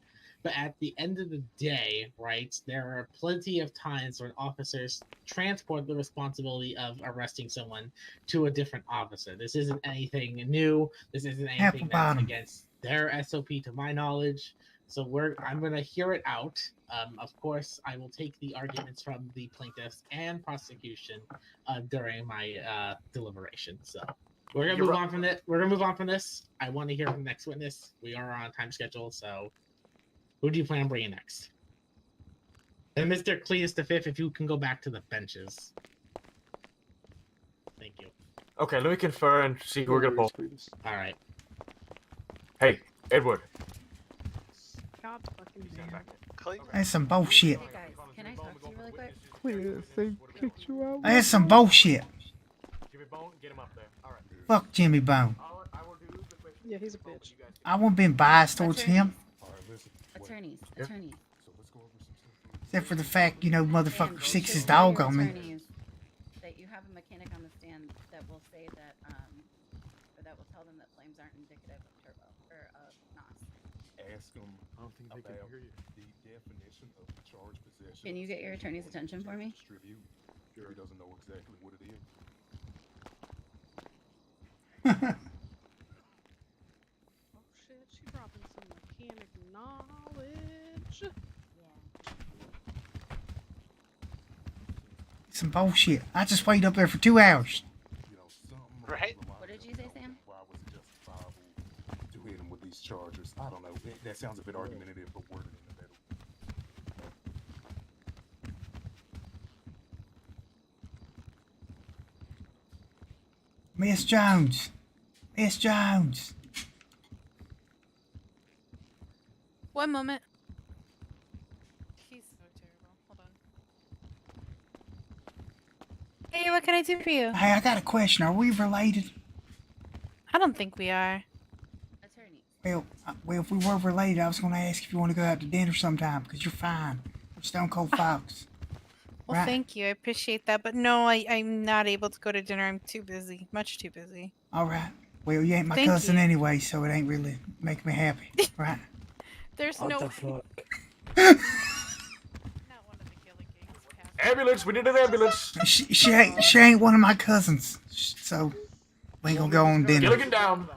but at the end of the day, right, there are plenty of times when officers transport the responsibility of arresting someone to a different officer. This isn't anything new. This isn't anything that's against their SOP, to my knowledge. So I'm gonna hear it out. Of course, I will take the arguments from the plaintiffs and prosecution during my deliberation. So we're gonna move on from this. We're gonna move on from this. I want to hear from the next witness. We are on a time schedule, so who do you plan on bringing next? And Mr. Cletus the Fifth, if you can go back to the benches. Thank you. Okay, let me confer and see who we're gonna pull. All right. Hey, Edward. God fucking damn. That's some bullshit. Hey guys, can I talk to you really quick? Cletus, they kicked you out. That's some bullshit. Jimmy Bone, get him up there. All right. Fuck Jimmy Bone. Yeah, he's a bitch. I won't be biased towards him. Attorneys. Except for the fact, you know, motherfucker six his dog on me. That you have a mechanic on the stand that will say that, or that will tell them that flames aren't indicative of turbo or of NOS. Ask them. I don't think they can hear you. The definition of charge possession. Can you get your attorney's attention for me? Distribute. Gary doesn't know exactly what it is. Oh shit, she dropping some mechanic knowledge. Some bullshit. I just waited up there for 2 hours. Right? What did you say, Sam? Why was it justifiable to hit him with these charges? I don't know. That sounds a bit argumentative, but worded in the middle. Miss Jones. Miss Jones. One moment. He's so terrible. Hold on. Hey, what can I do for you? Hey, I got a question. Are we related? I don't think we are. Well, if we were related, I was going to ask if you want to go out to dinner sometime, because you're fine. We're Stone Cold Fox. Well, Right. thank you. I appreciate that. But no, I'm not able to go to dinner. I'm too busy. Much too busy. All right. Well, you ain't my Thank cousin you. anyway, so it ain't really making me happy, right? There's What no. the fuck? Ambulance, we need an ambulance. She ain't one of my cousins, so we ain't gonna go on dinner. Gilligan down.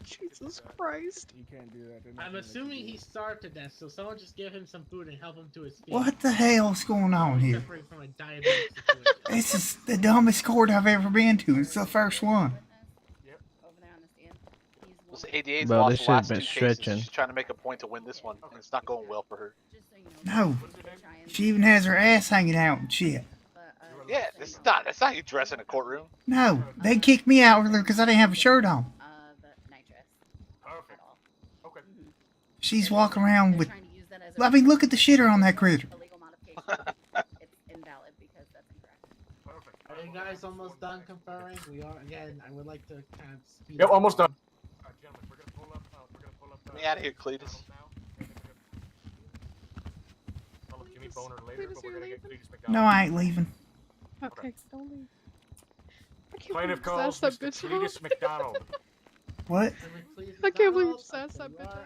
Jesus Christ. You can't do that. I'm assuming he starved to death, so someone just give him some food and help him to his feet. What the hell's going on here? Suffering from a diabetic situation. This is the dumbest court I've ever been to. It's the first one. This ADA's Bro, lost this the shit last been 2 cases. stretching. She's trying to make a point to win this one, and it's not going well for her. No. She even has her ass hanging out and shit. Yeah, that's not how you dress in a courtroom. No, they kicked me out earlier because I didn't have a shirt on. She's walking around with. I mean, look at the shitter on that critter. Are you guys almost done conferring? We are. Again, I would like to kind of speed Yep, up. almost done. Get me out of here, Cletus. Jimmy Boner later, but we're gonna get Cletus McDonald. No, I ain't leaving. Okay, don't leave. I can't Plaintiff believe you calls sassed that Mr. bitch Cletus out. McDonald. What? I can't believe you sassed that bitch out.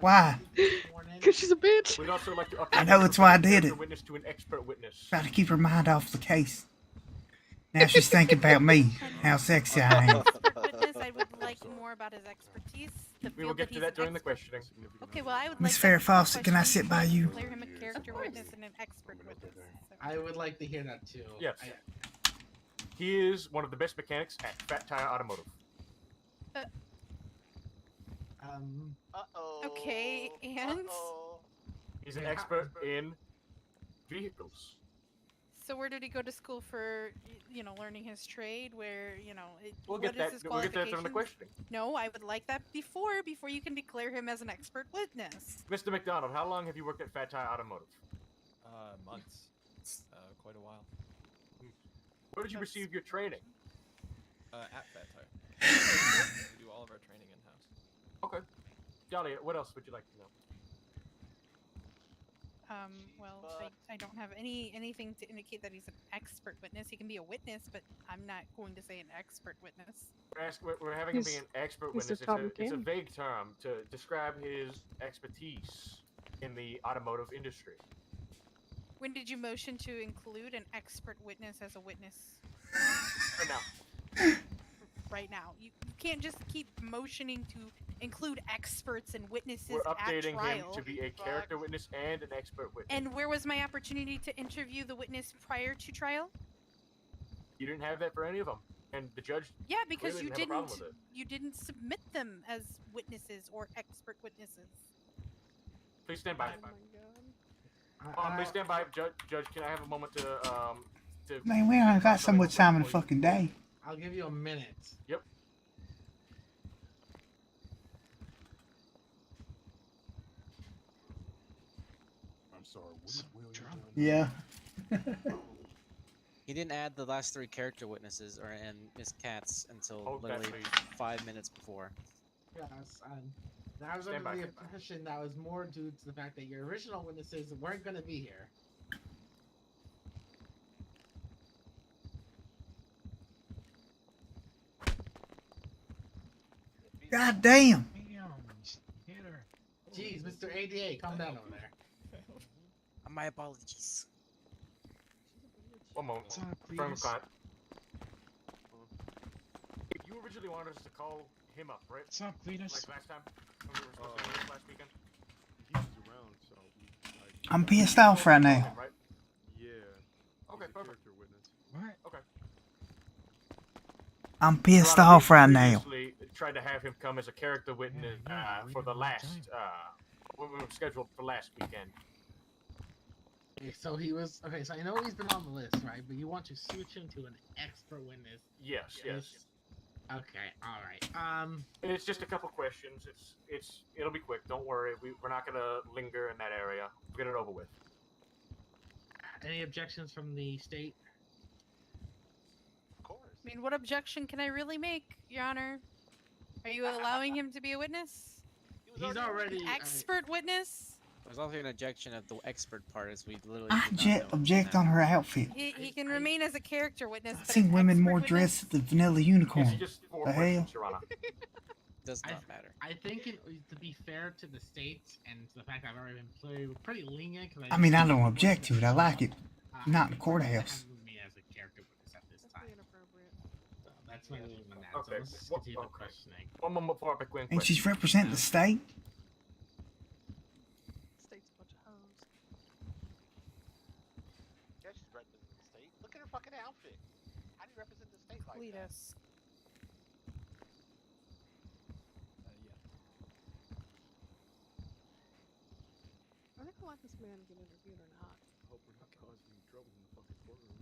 Why? Because she's a bitch. We'd also like to update I know it's why I did it. witness to an expert witness. Try to keep her mind off the case. Now she's thinking about me, how sexy I am. Witness, I would like more about his expertise. The We will field get to he's that an during the expert- questioning. Okay, well, I would Miss like Farrah to Fawcett, can I question sit by you? Declare him a character witness and an expert witness. I would like to hear that too. Yes. He is one of the best mechanics at Fat Tire Automotive. Okay, and He's an expert in vehicles. so where did he go to school for? Learning his trade. Where We'll what get is that. his We'll get that during the qualifications? questioning. No, I would like that before you can declare him as an expert witness. Mr. McDonald, how long have you worked at Fat Tire Automotive? Months. Quite a while. Where did you receive your training? At Fat Tire. We do all of our training in-house. Okay. Jolly, what else would you like to know? Well, I don't have anything to indicate that he's an expert witness. He can be a witness, but I'm not going to say an expert witness. We're having him be an expert witness. Tom It's a King. vague term to describe his expertise in the automotive industry. When did you motion to include an expert witness as a witness? Right now. Right now. You can't just keep motioning to include experts and witnesses We're at updating him trial. to be a character witness and an expert witness. And where was my opportunity to interview the witness prior to trial? You didn't have that for any of them, and the judge. Yeah, because clearly you have a problem didn't. with it. You didn't submit them as witnesses or expert witnesses. Please stand by. Oh Please stand by, Judge. Judge, can I have a moment to Man, we ain't got so much time in a fucking day. I'll give you a minute. Yep. sorry. What So did William drunk. Yeah. He didn't add the last 3 character witnesses or and Miss Katz until Hold that, literally please. 5 minutes before. Yes, I was Stand under by, the stand by. impression that was more due to the fact that your original witnesses weren't going to be here. God damn. Hit her. Jeez, Mr. ADA, calm down over there. My apologies. One moment. What's up, From Cletus? client. You originally wanted us to call him up, right? What's up, Cletus? Like last time? When we were supposed to do this last weekend? He was around, so I'm pissed off right now. Right? yeah. Okay, He's a perfect. character witness. What? Okay. I'm pissed Your Honor, off we right now. previously tried to have him come as a character witness for the last, when we were scheduled for last weekend. Okay, so he was okay. So I know he's been on the list, right? But you want to switch him to an expert witness? Yes, yes. Okay, all right. And it's just a couple questions. It'll be quick. Don't worry. We're not gonna linger in that area. We'll get it over with. Any objections from the state? Of course. I mean, what objection can I really make, Your Honor? Are you allowing him to be a witness? He's already An expert witness? There's also an objection at the expert part, as we literally I did not know object on her outfit. He can remain as a character witness. I've but seen an women expert more witness? dressed than the vanilla unicorn. It's just 4 The hell? questions, Your Honor. Does not matter. I think to be fair to the states and to the fact that I've already been pretty lenient. I mean, I don't object to it. I like it. Not in the courthouse. Me as a character witness at this time. Inappropriate. So that's my ruling on that. Okay. So let's continue the questioning. One moment before I pick one And she's question. representing the state. State's a bunch of hoes. Yeah, she's representing the state. Look at her fucking outfit. How do you represent the state like that? Cletus. Are they gonna let this man get interviewed or not? I hope we're not causing any trouble in the fucking courtroom.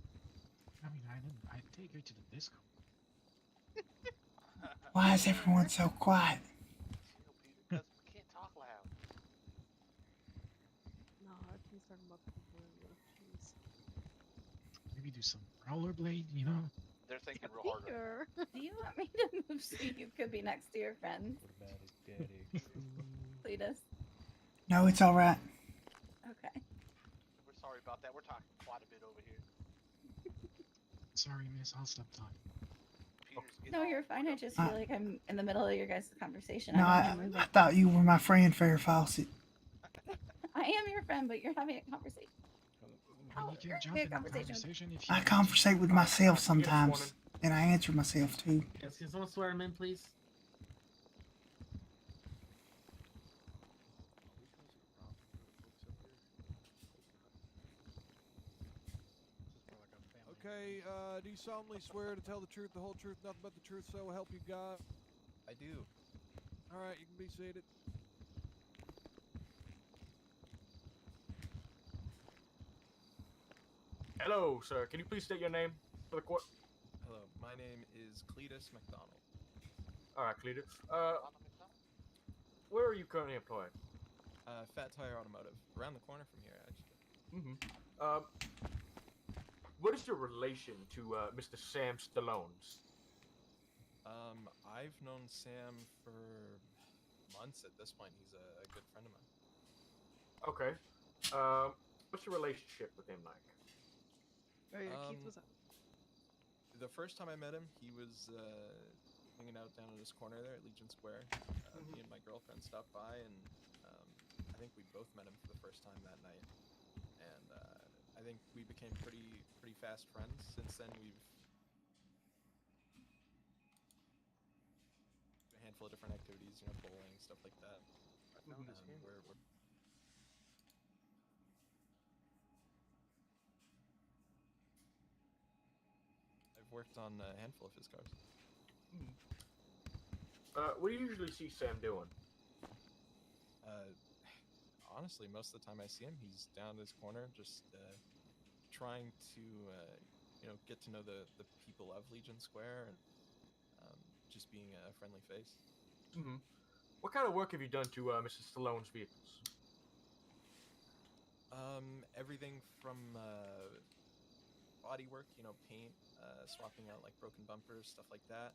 I mean, I'd take her to the disco. Why is everyone so quiet? Because we can't talk loud. No, he's talking about the people in the jeez. Maybe do some rollerblade, you know? They're thinking real hard. Sure. Do you want me to move so you could be next to your friends? Cletus. No, it's all right. Okay. We're sorry about that. We're talking quite a bit over here. Sorry, miss. I'll stop talking. No, you're fine. I just feel like I'm in the middle of your guys' conversation. No, I I don't wanna move it. thought you were my friend, Farrah Fawcett. I am your friend, but you're having a conversation. Well, you can jump Have in a the conversation. conversation if you I conversate with myself sometimes, and I answer myself too. Yes, can someone swear him in, please? Okay, do you solemnly swear to tell the truth, the whole truth, nothing but the truth, so help you God? I do. Alright, you can be seated. Hello, sir. Can you please state your name for the court? Hello, my name is Cletus McDonald. All right, Cletus. Where are you currently employed? Fat Tire Automotive, around the corner from here, actually. What is your relation to Mr. Sam Stallone's? I've known Sam for months at this point. He's a good friend of mine. Okay. What's your relationship with him like? Oh yeah, Keith was up. The first time I met him, he was hanging out down in this corner there at Legion Square. Me and my girlfriend stopped by, and I think we both met him for the first time that night. And I think we became pretty fast friends. Since then, we've a handful of different activities, you know, bowling, stuff like that. I've worked on a handful of his cars. What do you usually see Sam doing? Honestly, most of the time I see him, he's down this corner, just trying to, you know, get to know the people of Legion Square, and just being a friendly face. What kind of work have you done to Mr. Stallone's vehicles? Everything from body work, paint, swapping out like broken bumpers, stuff like that.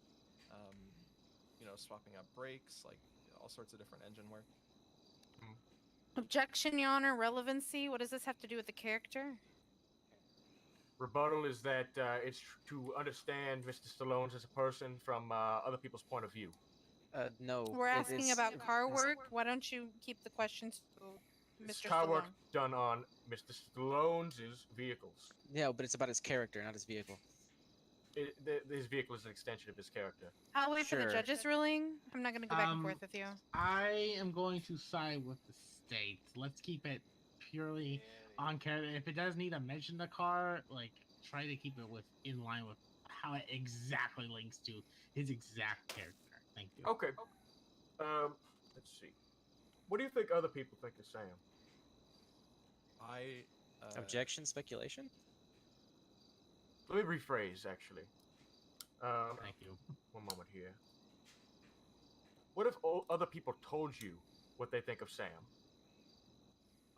Swapping out brakes, like all sorts of different engine work. Objection, Your Honor. Relevancy. What does this have to do with the character? Rebuttal is that it's to understand Mr. Stallone as a person from other people's point of view. No. We're asking about car work. Why don't you keep the questions to It's Mr. car work Stallone? done on Mr. Stallone's vehicles. Yeah, but it's about his character, not his vehicle. His vehicle is an extension of his character. I'll wait for the judge's ruling. I'm not going to go back and forth with you. I am going to side with the state. Let's keep it purely on character. If it does need to mention the car, like try to keep it in line with how it exactly links to his exact character. Thank you. Okay. Let's see. What do you think other people think of Sam? Objection, speculation? Let me rephrase, actually. Thank you. One moment here. What if other people told you what they think of Sam?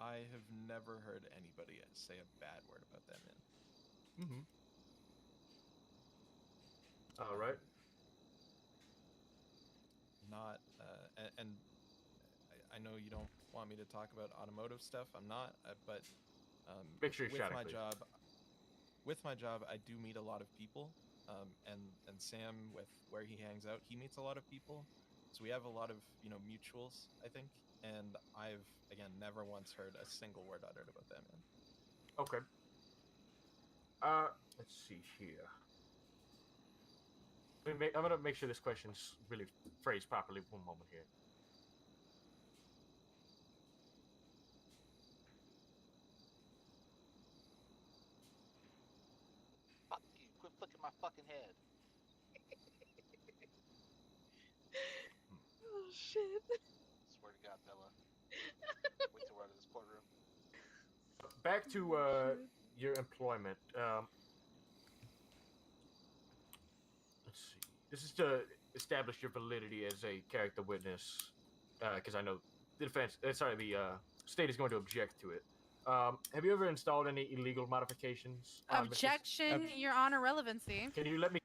I have never heard anybody say a bad word about that man. Mm-hmm. All right. Not, and I know you don't want me to talk about automotive stuff. I'm not, but make sure you're with shouting, my please. job, with my job, I do meet a lot of people. And Sam, with where he hangs out, he meets a lot of people. So we have a lot of mutuals, I think. And I've again never once heard a single word uttered about that man. Okay. Let's see here. I'm gonna make sure this question's really phrased properly. One moment here. Fuck you! Quit flicking my fucking head. Oh shit! Swear to God, Bella. Wait till we're out of this courtroom. Back to your employment. Let's see. This is to establish your validity as a character witness, because I know the defense. The state is going to object to it. Have you ever installed any illegal modifications? on Mr. Objection, Your Honor. Relevancy. Can you let me?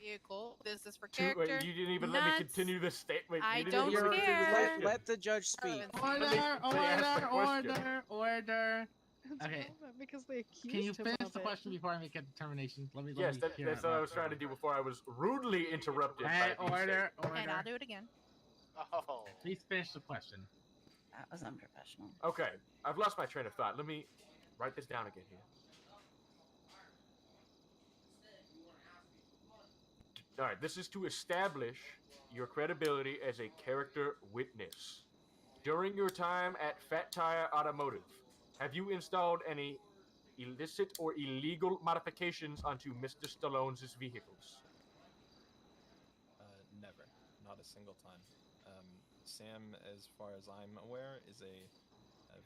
Vehicle. This is for Wait, character. you didn't even let me continue the statement. I You didn't don't even let me continue the care. question. Let the judge speak. Order. It's Okay. relevant because they accused Can you him finish of the it. question before I make a determination? Yes, let me hear that's it what I out was trying to loud. do before I was rudely interrupted. Hey, by the order. And I'll do it again. Oh. Please finish the question. That was unprofessional. Okay, I've lost my train of thought. Let me write this down again here. All right, this is to establish your credibility as a character witness. During your time at Fat Tire Automotive, have you installed any illicit or illegal modifications onto Mr. Stallone's vehicles? Never, not a single time. Sam, as far as I'm aware, is a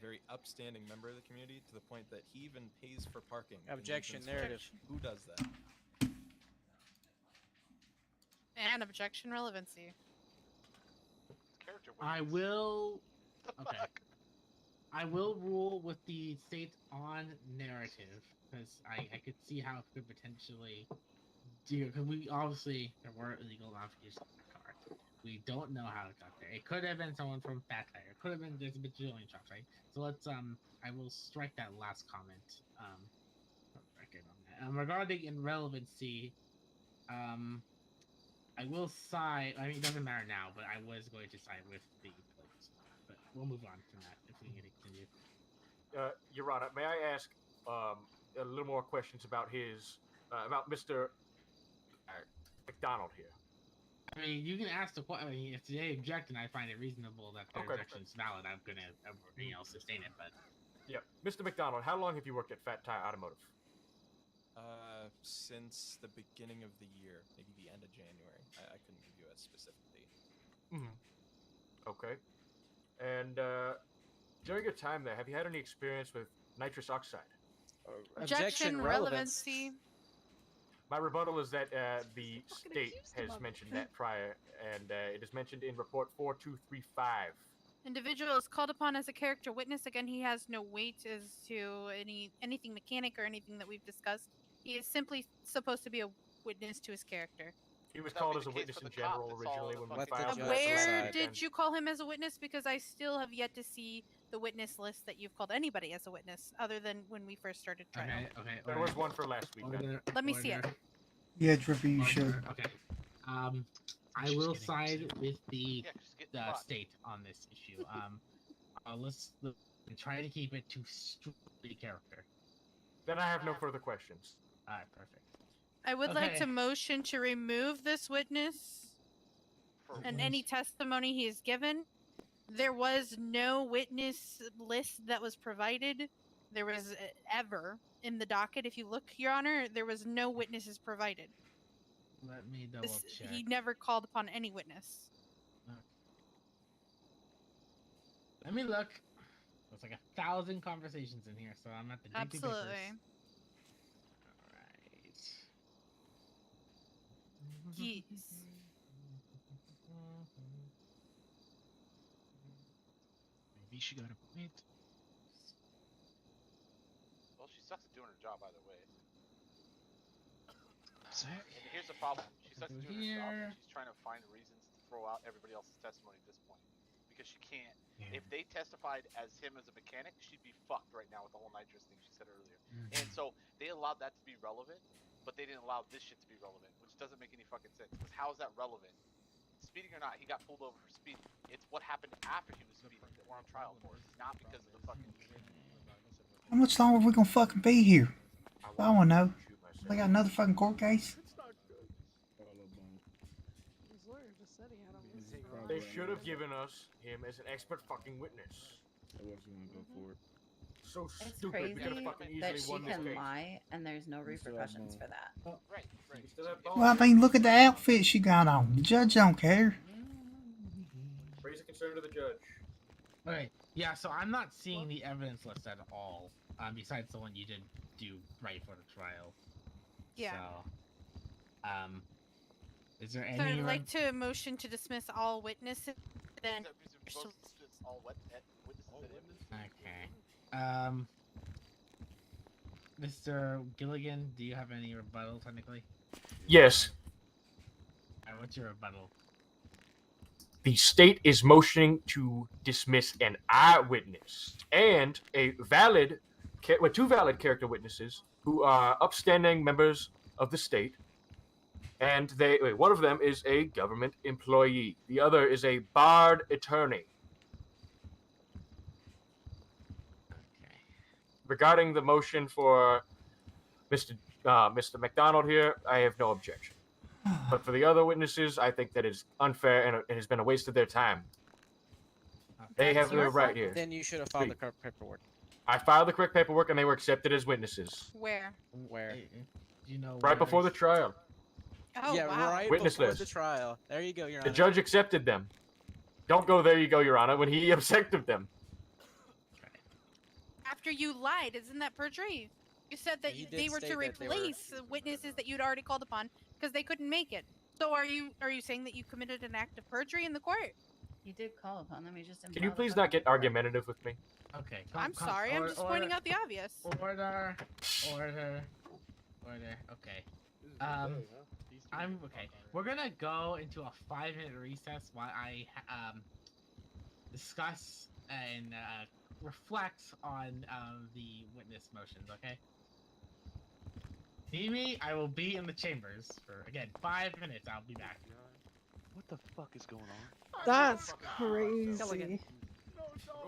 very upstanding member of the community to the point that he even pays for parking. in Objection, Lincoln Square. narrative. Who does that? And objection, relevancy. Character I will. Okay. I will rule with the state on narrative because I could see how it could potentially do. Because we obviously there were illegal modifications on the car. We don't know how it got there. It could have been someone from Fat Tire. It could have been there's a bajillion shots, right? So let's I will strike that last comment. Record on that. Regarding irrelevancy, I will side. I mean, it doesn't matter now, but I was going to side with the police. But we'll move on from that if we can continue. Your Honor, may I ask a little more questions about about Mr. McDonald here? I mean, you can ask the question. I mean, if they object and I find it reasonable that their objection is valid, I'm gonna, sustain it. But yeah, Mr. McDonald, how long have you worked at Fat Tire Automotive? Since the beginning of the year, maybe the end of January. I couldn't give you a specific date. Mm-hmm. Okay. And during your time there, have you had any experience with nitrous oxide? Objection, relevancy. My rebuttal is that the state has mentioned that prior, and it is mentioned in report 4235. individual is called upon as a character witness. Again, he has no weight as to anything mechanic or anything that we've discussed. He is simply supposed to be a witness to his character. He was called as a witness in general originally when we Let the filed judge that Where motion. did you call him as a witness? Because I still have yet to see the witness list that you've called anybody as a witness, other than when we first started trial. Okay. There was one for last week. Then. Let me see it. Yeah, Drippy, you should. Okay. I will side with the state on this issue. Let's try to keep it to strictly character. Then I have no further questions. All right, perfect. I would like Okay. to motion to remove this witness and any testimony he has given. There was no witness list that was provided. There was ever in the docket. If you look, Your Honor, there was no witnesses provided. Let me double check. He never called upon any witness. Let me look. There's like 1,000 conversations in here, so I'm at the DP Absolutely. papers. Yes. Maybe she got a point. Well, she sucks at doing her job either way. Sick. And here's the problem: she sucks at doing her job. Here. And she's trying to find reasons to throw out everybody else's testimony at this point because she can't. Yeah. If they testified as him as a mechanic, she'd be fucked right now with the whole nitrous thing she said earlier. Mm-hmm. And so they allowed that to be relevant, but they didn't allow this shit to be relevant, which doesn't make any fucking sense. Because how is that relevant? Speeding or not, he got pulled over for speeding. It's what happened after he was speeding that we're on trial for. It's not because of the fucking. How much longer are we gonna fucking be here? I wanna know. They got another fucking court case? His lawyer just said he had a list. They should have given us him as an expert fucking witness. I wasn't gonna go for it. So It's stupid. crazy We could have fucking that easily she won this can case. lie and there's no repercussions for that. Right. We still have Well, I mean, look at the outfit she got on. The judge don't care. Raise a concern to the judge. Okay. Yeah, so I'm not seeing the evidence list at all. Besides the one you did do right for the trial. Yeah. So, is there So any? I'd like to motion to dismiss all witnesses. Then. All witnesses at him. Okay. Mr. Gilligan, do you have any rebuttal technically? Yes. Alright, what's your rebuttal? The state is motioning to dismiss an eyewitness and a valid, two valid character witnesses who are upstanding members of the state. And one of them is a government employee. The other is a barred attorney. Regarding the motion for Mr. McDonald here, I have no objection. But for the other witnesses, I think that is unfair and it has been a waste of their time. They have their right here. Then you should have filed the correct paperwork. I filed the correct paperwork and they were accepted as witnesses. Where? Where? Do you know? Right before the trial. Oh, yeah, wow. right Witness before list. the trial. There you go, Your The Honor. judge accepted them. Don't go there you go, Your Honor, when he accepted them. After you lied, isn't that perjury? You said that He did they were to state that they were- replace witnesses that you'd already called upon because they couldn't make it. So are you saying that you committed an act of perjury in the court? You did call upon them. You just didn't. Can you bother please putting not get them. argumentative with me? Okay. I'm sorry. I'm just pointing out the obvious. Order. Okay. I'm okay. We're gonna go into a 5-minute recess while I discuss and reflect on the witness motions. Okay. See me? I will be in the chambers for again 5 minutes. I'll be back. What the fuck is going on? That's crazy. I'm going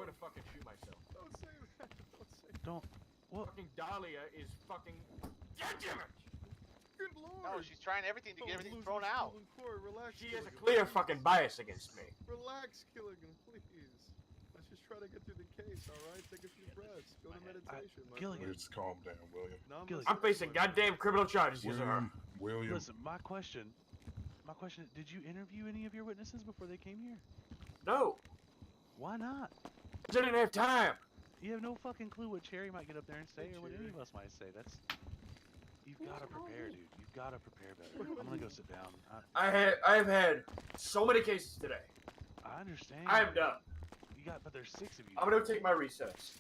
to fucking shoot myself. Don't say that. Don't say that. Don't. What? Fucking Dahlia is fucking. Good lord. No, she's trying everything to get everything thrown out. Relax. She has a clear fucking bias against me. Relax, Gilligan, please. Let's just try to get through the case, all right? Take a few breaths. Go to meditation. Gilligan. Just calm down, William. No, I'm facing goddamn criminal charges, yes, sir. William. Listen, my question is, did you interview any of your witnesses before they came here? No. Why not? I didn't have time. You have no fucking clue what Cherry might get up there and say, or what any of us might say. You've got to prepare, dude. You've got to prepare better. I'm gonna go sit down. I have had so many cases today. I understand. I'm done. You but there's 6 of you. I'm gonna take my recess.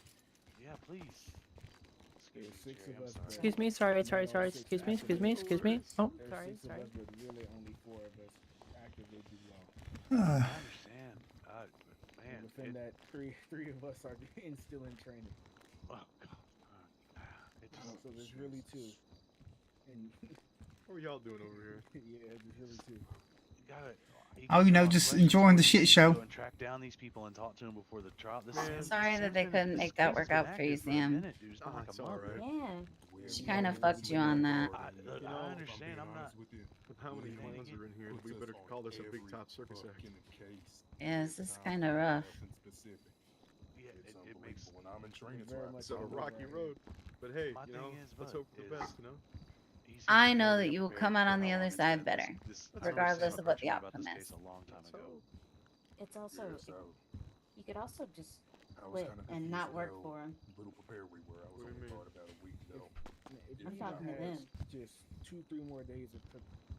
Yeah, please. There's six of us. but Excuse me. Sorry. not all six Excuse me. activate. Excuse me. Oh, There's sorry. 6 of Sorry. us, but really only 4 of us actively do law. I understand. Man, And within that, three of us are still in training. Oh God. So there's really 2. And What are y'all doing over here? yeah, there's really 2. Oh, you know, just enjoying the shit show. Go and track down these people and talk to them before the trial. Sorry that they couldn't make that work out for you, Sam. It's like a month. Yeah. She kind of fucked you on that. I understand. I'm not. With how many clowns are in here? We better call this a big top circus act. Yeah, this is kind of rough. Yeah, it makes. When I'm in training, it's a rocky road. But hey, you know, let's hope for the best. You know. I know that you will come out on the other side better, regardless of what the outcome is. It's also, you could also just quit and not work for him. Little prepared we were. I was only part about a week ago. If I'm you talking to had them. just 2-3 more days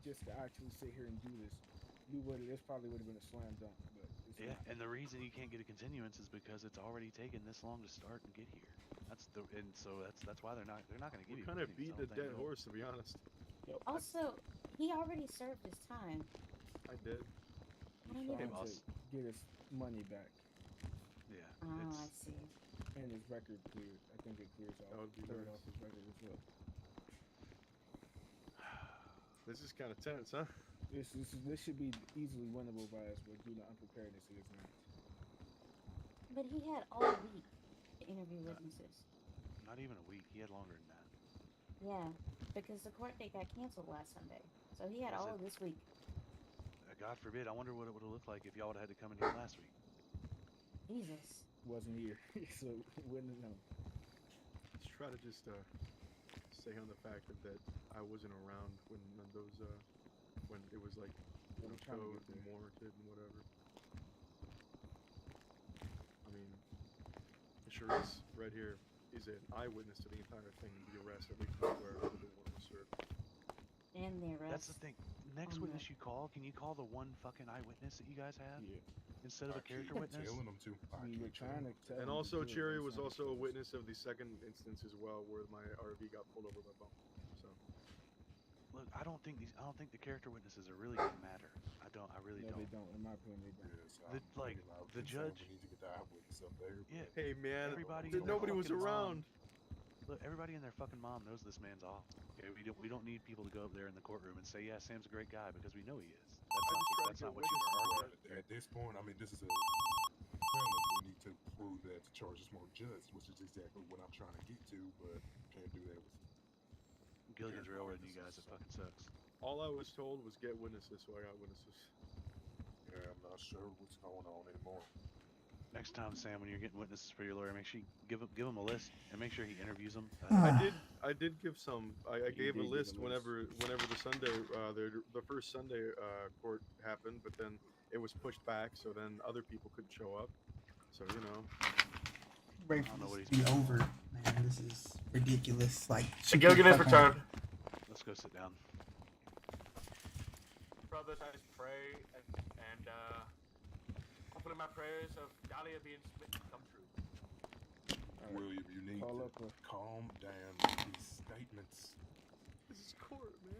just to actually sit here and do this, this probably would have been a slam dunk. But it's Yeah, not. and the reason you can't get a continuance is because it's already taken this long to start and get here. That's why they're not going to give you. Kind of beat the dead horse, to be honest. Also, he already served his time. I did. I don't Trying even. to get his money back. Yeah. Oh, I see. And his record cleared. I think it clears off. That would be Cleared nice. off his record as well. This is kind of tense, huh? This should be easily winnable by us, but due to unpreparedness, it is not. But he had all week to interview witnesses. Not even a week. He had longer than that. Yeah, because the court date got canceled last Sunday, so he had Was all it? of this week. God forbid. I wonder what it would have looked like if y'all would have had to come in here last week. Jesus. Wasn't here, so wouldn't have known. Let's try to just stay on the fact that I wasn't around when those when it was like I'm trying to code get and there. warranted and whatever. I mean, Charisse right here is an eyewitness to the entire thing and the arrest, at least where the warrant was served. And the arrest. That's the thing. Next witness you call, can you call the one fucking eyewitness that you guys have? Yeah. Instead of a character witness? We were trying to tell And him also, to do it, Cherry but was it's not also a the case. witness of the second instance as well, where my RV got pulled over by bump. So, Look, I don't think the character witnesses are really gonna matter. I really No, don't. they don't. In my opinion, they don't. The judge. Yeah. hey man, Everybody. nobody was around. Look, everybody and their fucking mom knows this man's off. Okay, we don't need people to go up there in the courtroom and say, yeah, Sam's a great guy, because we know he is. That's not what you are arguing. At this point, I mean, this is a felony. We need to prove that to charge this more judge, which is exactly what I'm trying to get to, but can't do that with Gilligan's railroading you guys. It fucking sucks. All I was told was get witnesses, so I got witnesses. Yeah, I'm not sure what's going on anymore. Next time, Sam, when you're getting witnesses for your lawyer, make sure you give him a list and make sure he interviews them. I did give some. I gave a did give list a whenever the Sunday the first Sunday court happened, but then it was pushed back, so then other people couldn't show up. So you know. Ready for this to be over, man. This is ridiculous. Like, Gilligan has returned. Let's go sit down. Brothers, I just pray and hopefully my prayers of Dahlia being split come true. William, you need Call to up a- calm down these statements. This is court, man.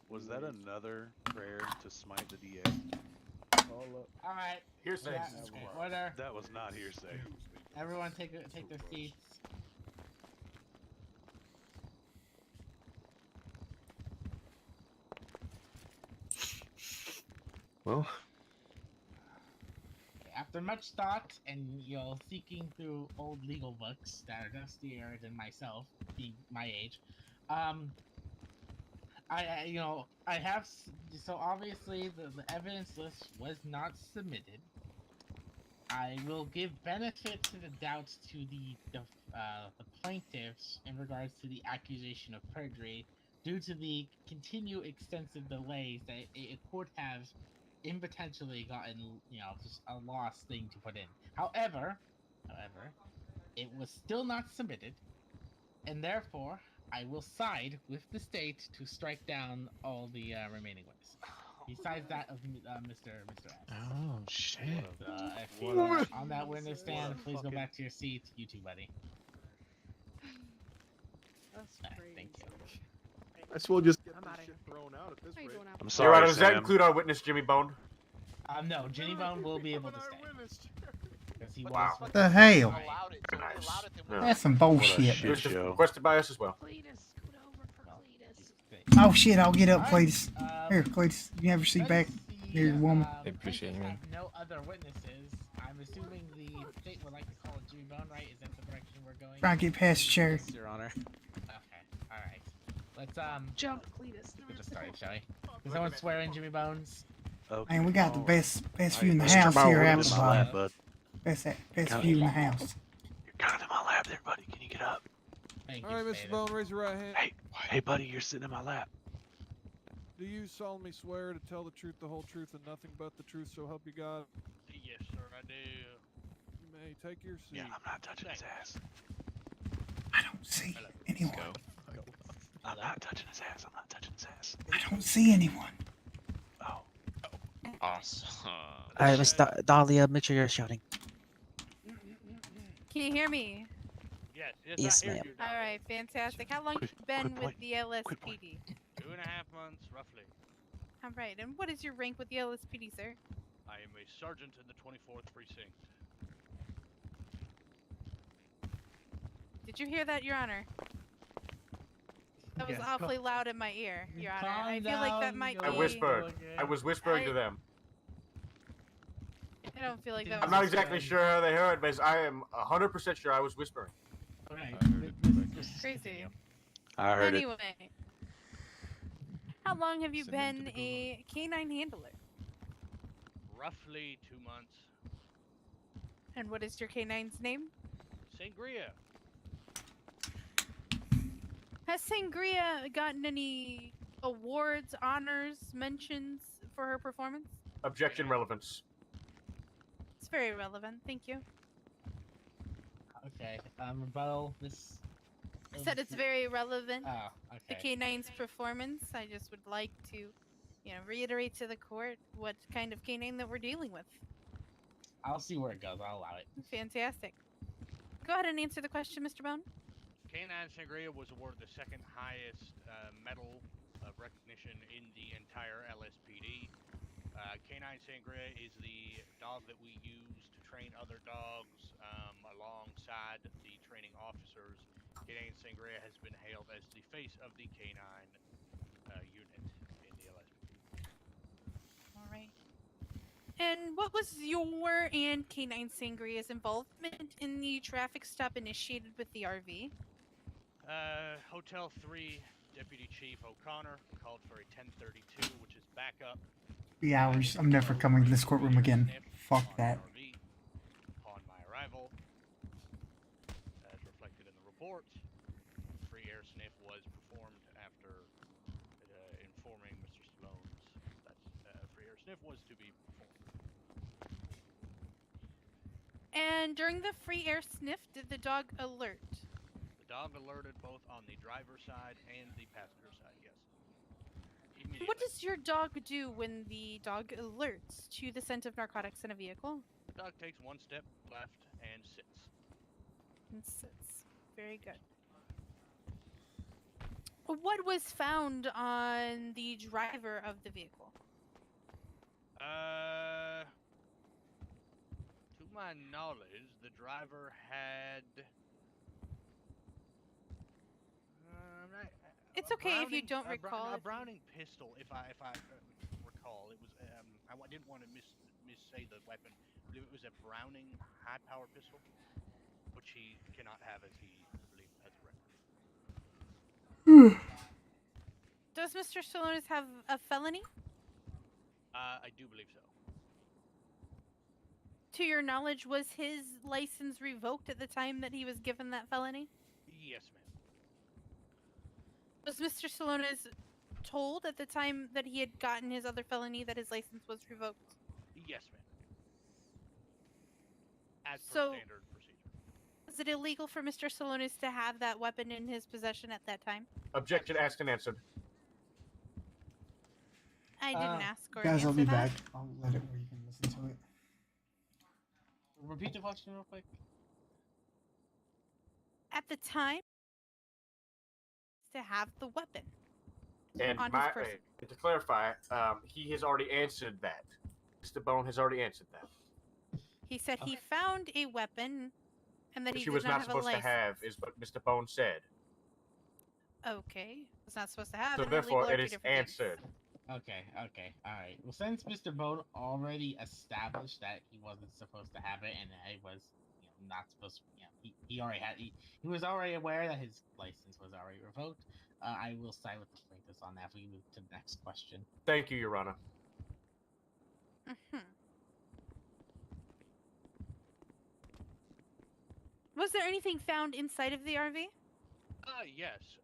Was that another prayer to smite the DA? Call up. All right. Hearsay. Okay, order. That was not hearsay. Everyone take their seats. Well, After much thought and seeking through old legal books that are dustier than myself, being my age, I have so obviously the evidence list was not submitted. I will give benefit to the doubts to the plaintiffs in regards to the accusation of perjury due to the continued extensive delays that it could have potentially gotten, just a lost thing to put in. However, it was still not submitted, and therefore I will side with the state to strike down all the remaining witnesses. besides that of Mr. S. Oh shit. If you are on that witness stand, please go back to your seat. You too, buddy. That's crazy. Thank you. I swear just get I'm this outta shit here. thrown out at this How you rate. doing, Apple? I'm Your sorry, Honor, does that Sam. include our witness, Jimmy Bone? No, Ginny Bone will be able to stay. Because he Wow. was. The hell? Nice. That's some What a bullshit. shit It was show. requested by us as well. Cletus, scoot over for Cletus. Oh shit, I'll get up, Alright, Cletus. Here, Cletus, you have your seat let's back. see, Here, woman. I appreciate you, since we man. have no other witnesses. I'm assuming the state would like to call it Jimmy Bone, right? Is that the direction we're going? Try and get past the chair. Yes, Your Honor. Okay, alright. Let's Jump, Cletus. get this started, shall we? Can someone swear in Jimmy Bones? Okay. Man, we got the best view in the Mr. house Bone, here, in my lap, Applebottom. bud. Best Kinda- view in the house. You're kind of in my lap there, buddy. Can you get up? Thank All you, right, Mr. Spada. Bone, raise your right hand. Hey, buddy, you're sitting in my lap. Do you solemnly swear to tell the truth, the whole truth, and nothing but the truth, so help you God? Yes, sir, I do. You may take your seat. Yeah, I'm not touching his ass. I don't see anyone. I'm not touching his ass. I'm not touching his ass. I don't see anyone. Awesome. All right, Miss Dahlia, make sure you're shouting. Can you hear me? Yes, I hear ma'am. you. All right, fantastic. How long have you been with the LSPD? 2.5 months, roughly. All right, and what is your rank with the LSPD, sir? I am a sergeant in the 24th precinct. Did you hear that, Your Honor? That was Yes, awfully loud in my ear, Your Honor. I Calm feel like that down, might I be. whispered. I was whispering to them. I don't feel like that I'm was. not exactly sure how they heard, but I am 100% sure I was whispering. Alright. Crazy. I heard it. Anyway, how long have you been a canine handler? Roughly 2 months. And what is your canine's name? Sangria. Has Sangria gotten any awards, honors, mentions for her performance? Objection relevance. It's very relevant. Thank you. Okay, rebuttal. This. I said it's very relevant. Oh, The okay. canine's performance. I just would like to, reiterate to the court what kind of canine that we're dealing with. I'll see where it goes. I'll allow it. Fantastic. Go ahead and answer the question, Mr. Bone. Canine Sangria was awarded the second highest medal of recognition in the entire LSPD. Canine Sangria is the dog that we use to train other dogs alongside the training officers. Canine Sangria has been hailed as the face of the canine unit in the LSPD. All right. And what was your and Canine Sangria's involvement in the traffic stop initiated with the RV? Hotel 3 Deputy Chief O'Connor called for a 1032, which is backup. 3 hours. I'm never coming to this courtroom again. Fuck that. Upon my arrival, as reflected in the report, free air sniff was performed after informing Mr. Sloan's that free air sniff was to be performed. And during the free air sniff, did the dog alert? The dog alerted both on the driver's side and the passenger side, yes. What does your dog do when the dog alerts to the scent of narcotics in a vehicle? The dog takes one step left and sits. And sits. Very good. What was found on the driver of the vehicle? To my knowledge, the driver had. It's okay if you don't recall. A Browning pistol, if I recall. It was. I didn't want to missay the weapon. I believe it was a Browning high-power pistol, which he cannot have, as he, I believe, has a record. Does Mr. Salonis have a felony? I do believe so. To your knowledge, was his license revoked at the time that he was given that felony? Yes, ma'am. Was Mr. Salonis told at the time that he had gotten his other felony that his license was revoked? Yes, ma'am. As per So, standard procedure. was it illegal for Mr. Salonis to have that weapon in his possession at that time? Objection asked and answered. I didn't ask or Guys, answer I'll be that. back. I'll let it where you can listen to it. Repeat the question real quick. At the time, to have the weapon And on his person. to clarify, he has already answered that. Mr. Bone has already answered that. He said he found a weapon and that Which he he did was not not have a supposed to license. have, is what Mr. Bone said. Okay, it's not supposed to have. So and illegal therefore, are it two is different things. answered. Okay, alright. Well, since Mr. Bone already established that he wasn't supposed to have it and that it was, not supposed to, he already had, he was already aware that his license was already revoked, I will side with the plaintiffs on that. We move to the next question. Thank you, Your Honor. Was there anything found inside of the RV? Yes.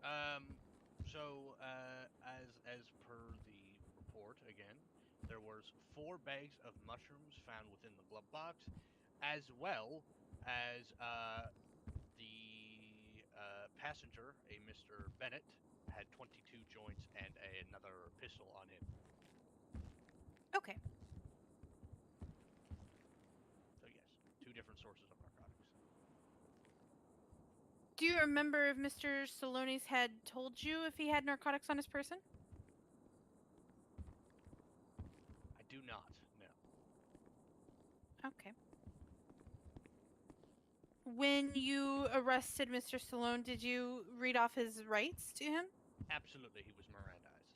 So, as per the report, again, there was 4 bags of mushrooms found within the glove box, as well as the passenger, a Mr. Bennett, had 22 joints and another pistol on him. Okay. So yes, 2 different sources of narcotics. Do you remember if Mr. Salonis had told you if he had narcotics on his person? I do not, no. Okay. When you arrested Mr. Stallone, did you read off his rights to him? Absolutely, he was Mirandized.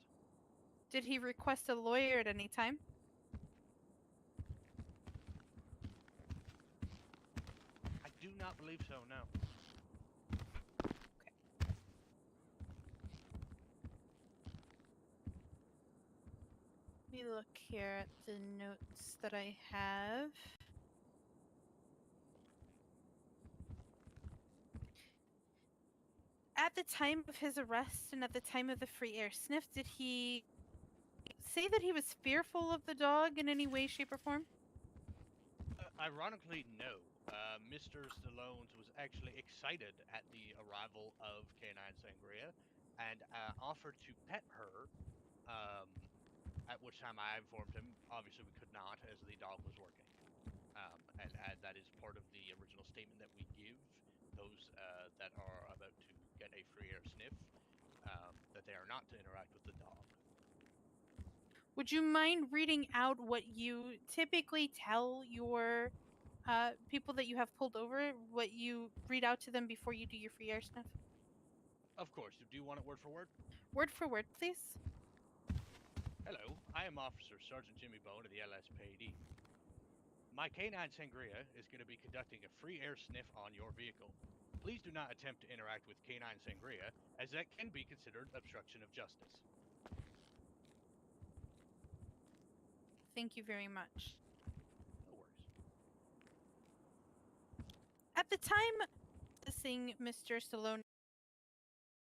Did he request a lawyer at any time? I do not believe so, no. Let me look here at the notes that I have. At the time of his arrest and at the time of the free air sniff, did he say that he was fearful of the dog in any way, shape, or form? Ironically, no. Mr. Stallone was actually excited at the arrival of Canine Sangria and offered to pet her, at which time I informed him, obviously we could not, as the dog was working. And that is part of the original statement that we give those that are about to get a free air sniff, that they are not to interact with the dog. Would you mind reading out what you typically tell your people that you have pulled over, what you read out to them before you do your free air sniff? Of course. Do you want it word for word? Word for word, please. Hello, I am Officer Sergeant Jimmy Bone of the LSPD. My Canine Sangria is going to be conducting a free air sniff on your vehicle. Please do not attempt to interact with Canine Sangria, as that can be considered obstruction of justice. Thank you very much. No worries. At the time assessing Mr. Stallone,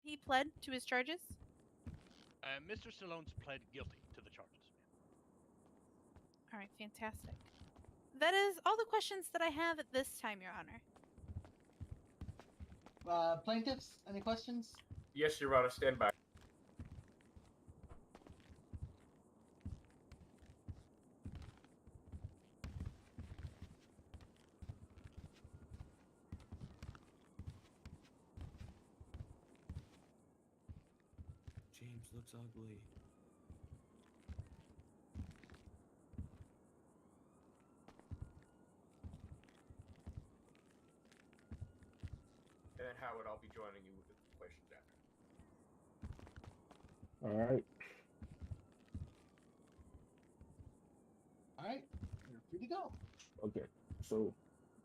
he pled to his charges? Mr. Stallone's pled guilty to the charges. All right, fantastic. That is all the questions that I have at this time, Your Honor. Plaintiffs, any questions? Yes, Your Honor, stand by. James looks ugly. And then Howard, I'll be joining you with the questions after. All right. All right, you're free to go. Okay. So,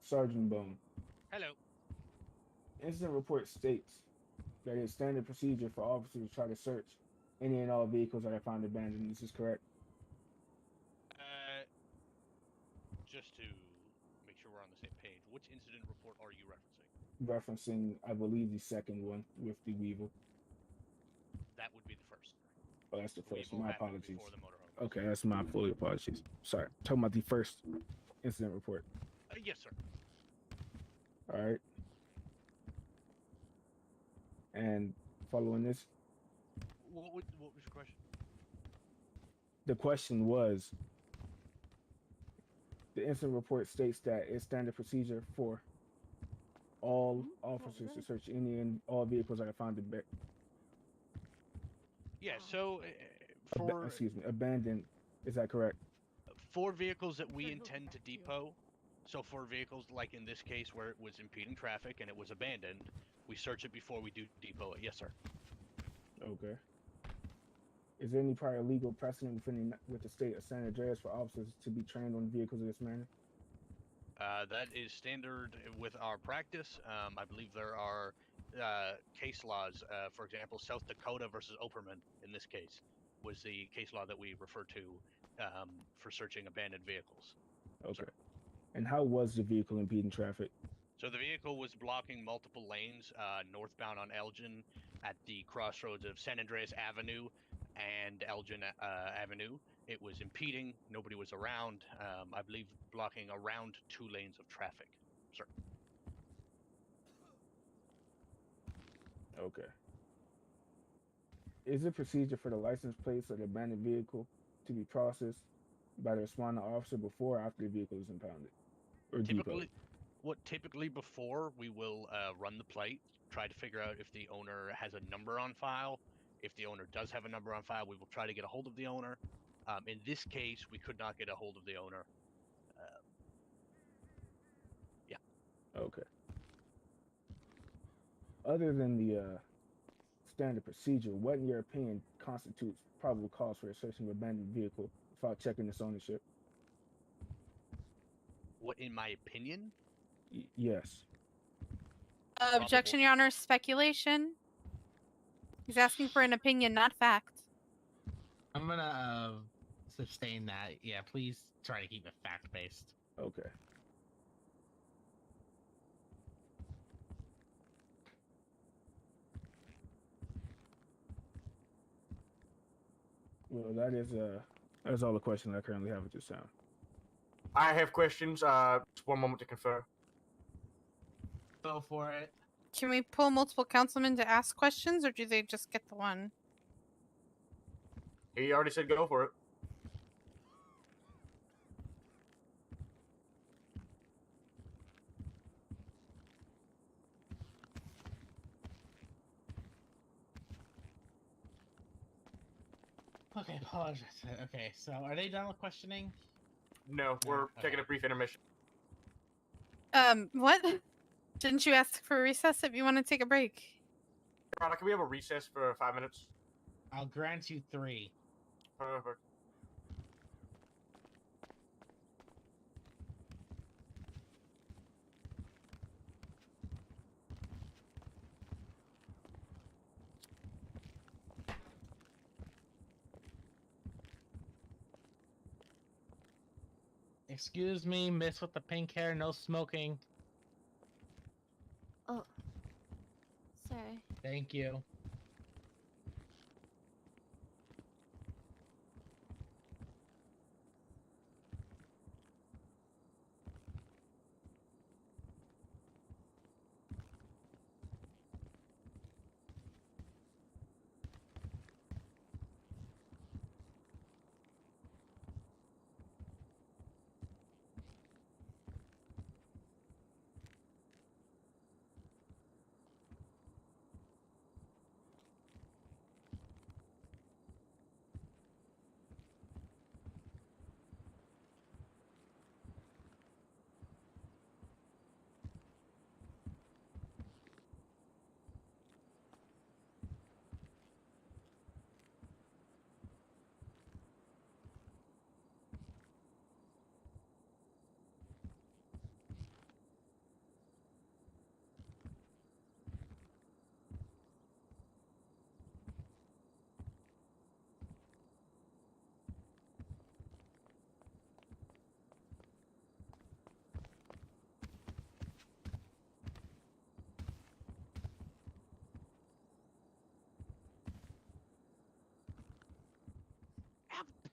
Sergeant Bone. Hello. Incident report states that it's standard procedure for officers to try to search any and all vehicles that are found abandoned. This is correct. Just to make sure we're on the same page, which incident report are you referencing? Referencing, I believe, the second one with the Weevil. That would be the first. Oh, that's the first. Weevil My happened apologies. before the motorhome. Okay, that's my full apologies. Sorry. Talking about the first incident report. Yes, sir. All right. And following this, What was your question? The question was, the incident report states that it's standard procedure for all officers to search any and all vehicles that are found Yeah. So for abandoned. Is that correct? for vehicles that we intend to depot, so for vehicles like in this case where it was impeding traffic and it was abandoned, we search it before we do depot it. Yes, sir. Okay. Is there any prior legal precedent with the state of San Andreas for officers to be trained on vehicles of this manner? That is standard with our practice. I believe there are case laws. For example, South Dakota versus Operman in this case was the case law that we refer to for searching abandoned vehicles. Okay. And how was the vehicle impeding traffic? So the vehicle was blocking multiple lanes northbound on Elgin at the crossroads of San Andreas Avenue and Elgin Avenue. It was impeding. Nobody was around. I believe blocking around 2 lanes of traffic, sir. Okay. Is it procedure for the license plates of the abandoned vehicle to be processed by the responding officer before or after the vehicle is impounded or depoted? Typically before we will run the plate, try to figure out if the owner has a number on file. If the owner does have a number on file, we will try to get a hold of the owner. In this case, we could not get a hold of the owner. Yeah. Okay. Other than the standard procedure, what in your opinion constitutes probable cause for a search of an abandoned vehicle without checking its ownership? What, in my opinion? Yes. Objection, Your Honor. Speculation. He's asking for an opinion, not fact. I'm gonna sustain that. Yeah, please try to keep it fact-based. Okay. Well, that is all the questions I currently have at this time. I have questions. Just one moment to confer. Go for it. Can we pull multiple councilmen to ask questions, or do they just get the one? He already said go for it. Okay, apologize. Okay, so are they done with questioning? No, we're taking a brief intermission. What? Didn't you ask for a recess if you want to take a break? Your Honor, can we have a recess for 5 minutes? I'll grant you 3. Perfect. Excuse me, miss with the pink hair, no smoking. Oh. Sorry. Thank you.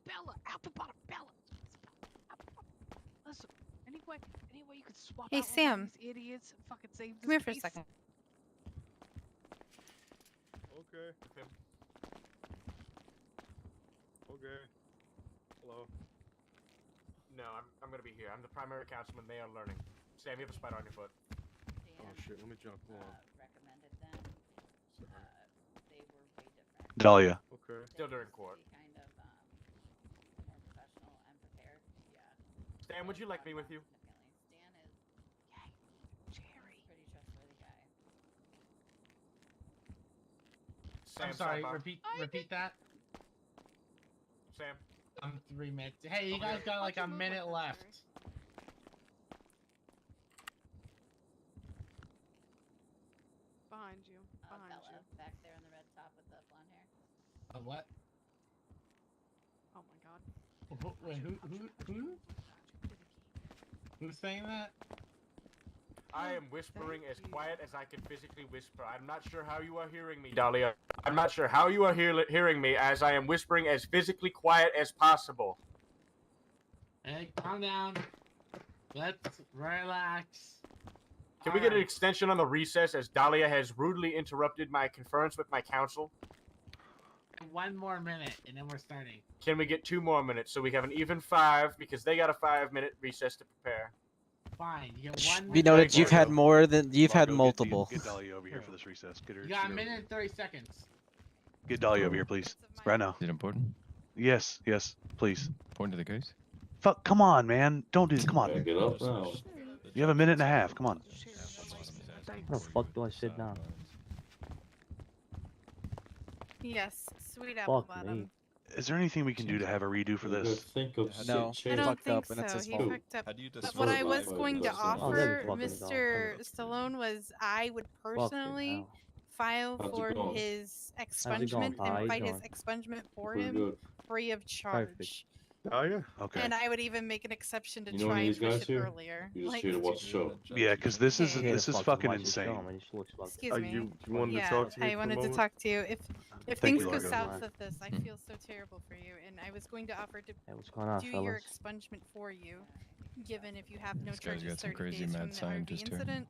Bella, Alphabet Bella. Listen, any way you could swap Hey, out Sam. one of these idiots and fucking save this Come here for a case? second. Okay. Okay. I'm gonna be here. I'm the primary councilman. They are learning. Sam, you have a spider on your foot. Oh shit, let me jump on. Recommended them. They were way different. Dahlia. Okay. Still during court. Kind of more professional and prepared. Yeah. Stan, would you like me with you? Stan is Jerry. Pretty trustworthy guy. Sam, I'm sorry. sidebar. Repeat that. Sam. I'm 3 minutes. Hey, you guys got like a minute left. Behind you. Behind Bella, you. back there on the red top with the blonde hair. A what? Oh my god. Wait, who's saying that? I am whispering as quiet as I can physically whisper. I'm not sure how you are hearing me, Dahlia. I'm not sure how you are hearing me as I am whispering as physically quiet as possible. Hey, calm down. Let's relax. Can we get an extension on the recess as Dahlia has rudely interrupted my conference with my counsel? 1 more minute, and then we're starting. Can we get 2 more minutes so we have an even 5 because they got a 5-minute recess to prepare? Fine, you get 1 minute. We noted you've had more than you've had multiple. Get Dahlia over here for this recess. Get her. You got a get her minute over and 30 seconds. here. Get Dahlia over here, please. Right now. Is it important? Yes, please. Point to the case. Fuck, come on, man. Don't do this. Come on. Get up now. You have a minute and a half. Come on. How the fuck do I sit down? Yes, sweet apple Fuck bottom. me. Is there anything we can do to have a redo for this? No, I don't think so. He fucked up. But what I was going to offer, Mr. Stallone, was I would personally file How's it for going? his How's it going, expungement Pa? How and you fight his doing? expungement for Pretty him good. free of charge. Oh yeah. Okay. And I would even make an exception to You know try any and of these push guys it here? earlier. You just Like, here to watch the show. Yeah, because this is Hey. this is fucking insane. excuse me. You wanted Yeah, to talk to me I for a wanted to moment? talk to you. If Thank things you, go Largo. south with this, I feel so terrible for you, and I was going to offer to Hey, what's going on, do your fellas? expungement for you, given if you have no This guy's charges got some 30 crazy days mad from the RV scientist here. incident.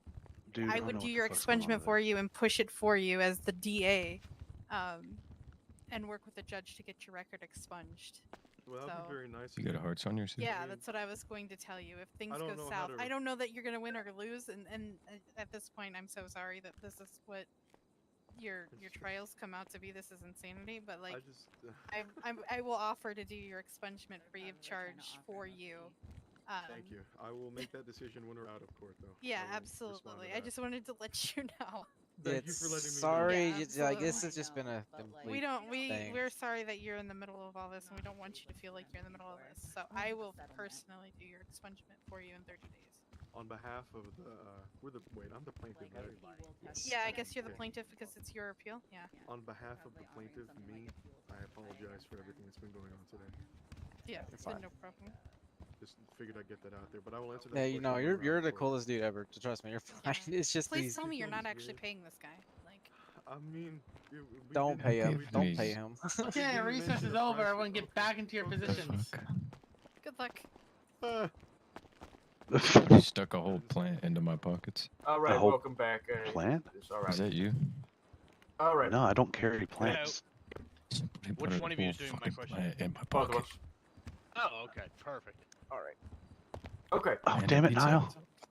Dude, I don't would know do what your the fuck's going on expungement with for you and push it for you as the DA, and work with the judge to get your record expunged. Well, that'd be So- very nice. You got a hearts on your sleeve? Yeah, that's what I was going to tell you. If things don't go know how south, to- I don't know that you're gonna win or lose, and at this point, I'm so sorry that this is what your trials come out to be. This is insanity, but like, I will offer to do your expungement free of charge for you. Thank you. I will make that decision when we're out of court, though. Yeah, I will respond to absolutely. I that. just wanted to let you know. Thank you for letting me know. Sorry, Yeah, like this absolutely. has just been a complete We don't. thing. We're sorry that you're in the middle of all this, and we don't want you to feel like you're in the middle of this. So I will personally do your expungement for you in 30 days. On behalf of the, I'm the plaintiff, right? Yeah, I guess you're the plaintiff because it's your appeal. Yeah. On behalf of the plaintiff, me, I apologize for everything that's been going on today. Yeah, it's been no problem. Just figured I'd get that out there, but I will answer that. Yeah, you know, question when we're you're out the of court. coolest dude ever. Trust me, you're fine. It's just Please these. tell me you're not actually paying this guy. Like, I mean, Don't pay him. Don't pay him. Okay, recess is over. Everyone get back into your positions. good luck. You stuck a whole plant into my pockets. All right, whole welcome back. plant? It's all right. Is that you? All right. No, I don't carry plants. Somebody put Which a one of you whole is doing my fucking question? plant in my Both of pocket. us. Oh, okay, perfect. All right. Okay. Oh, And damn a it, pizza.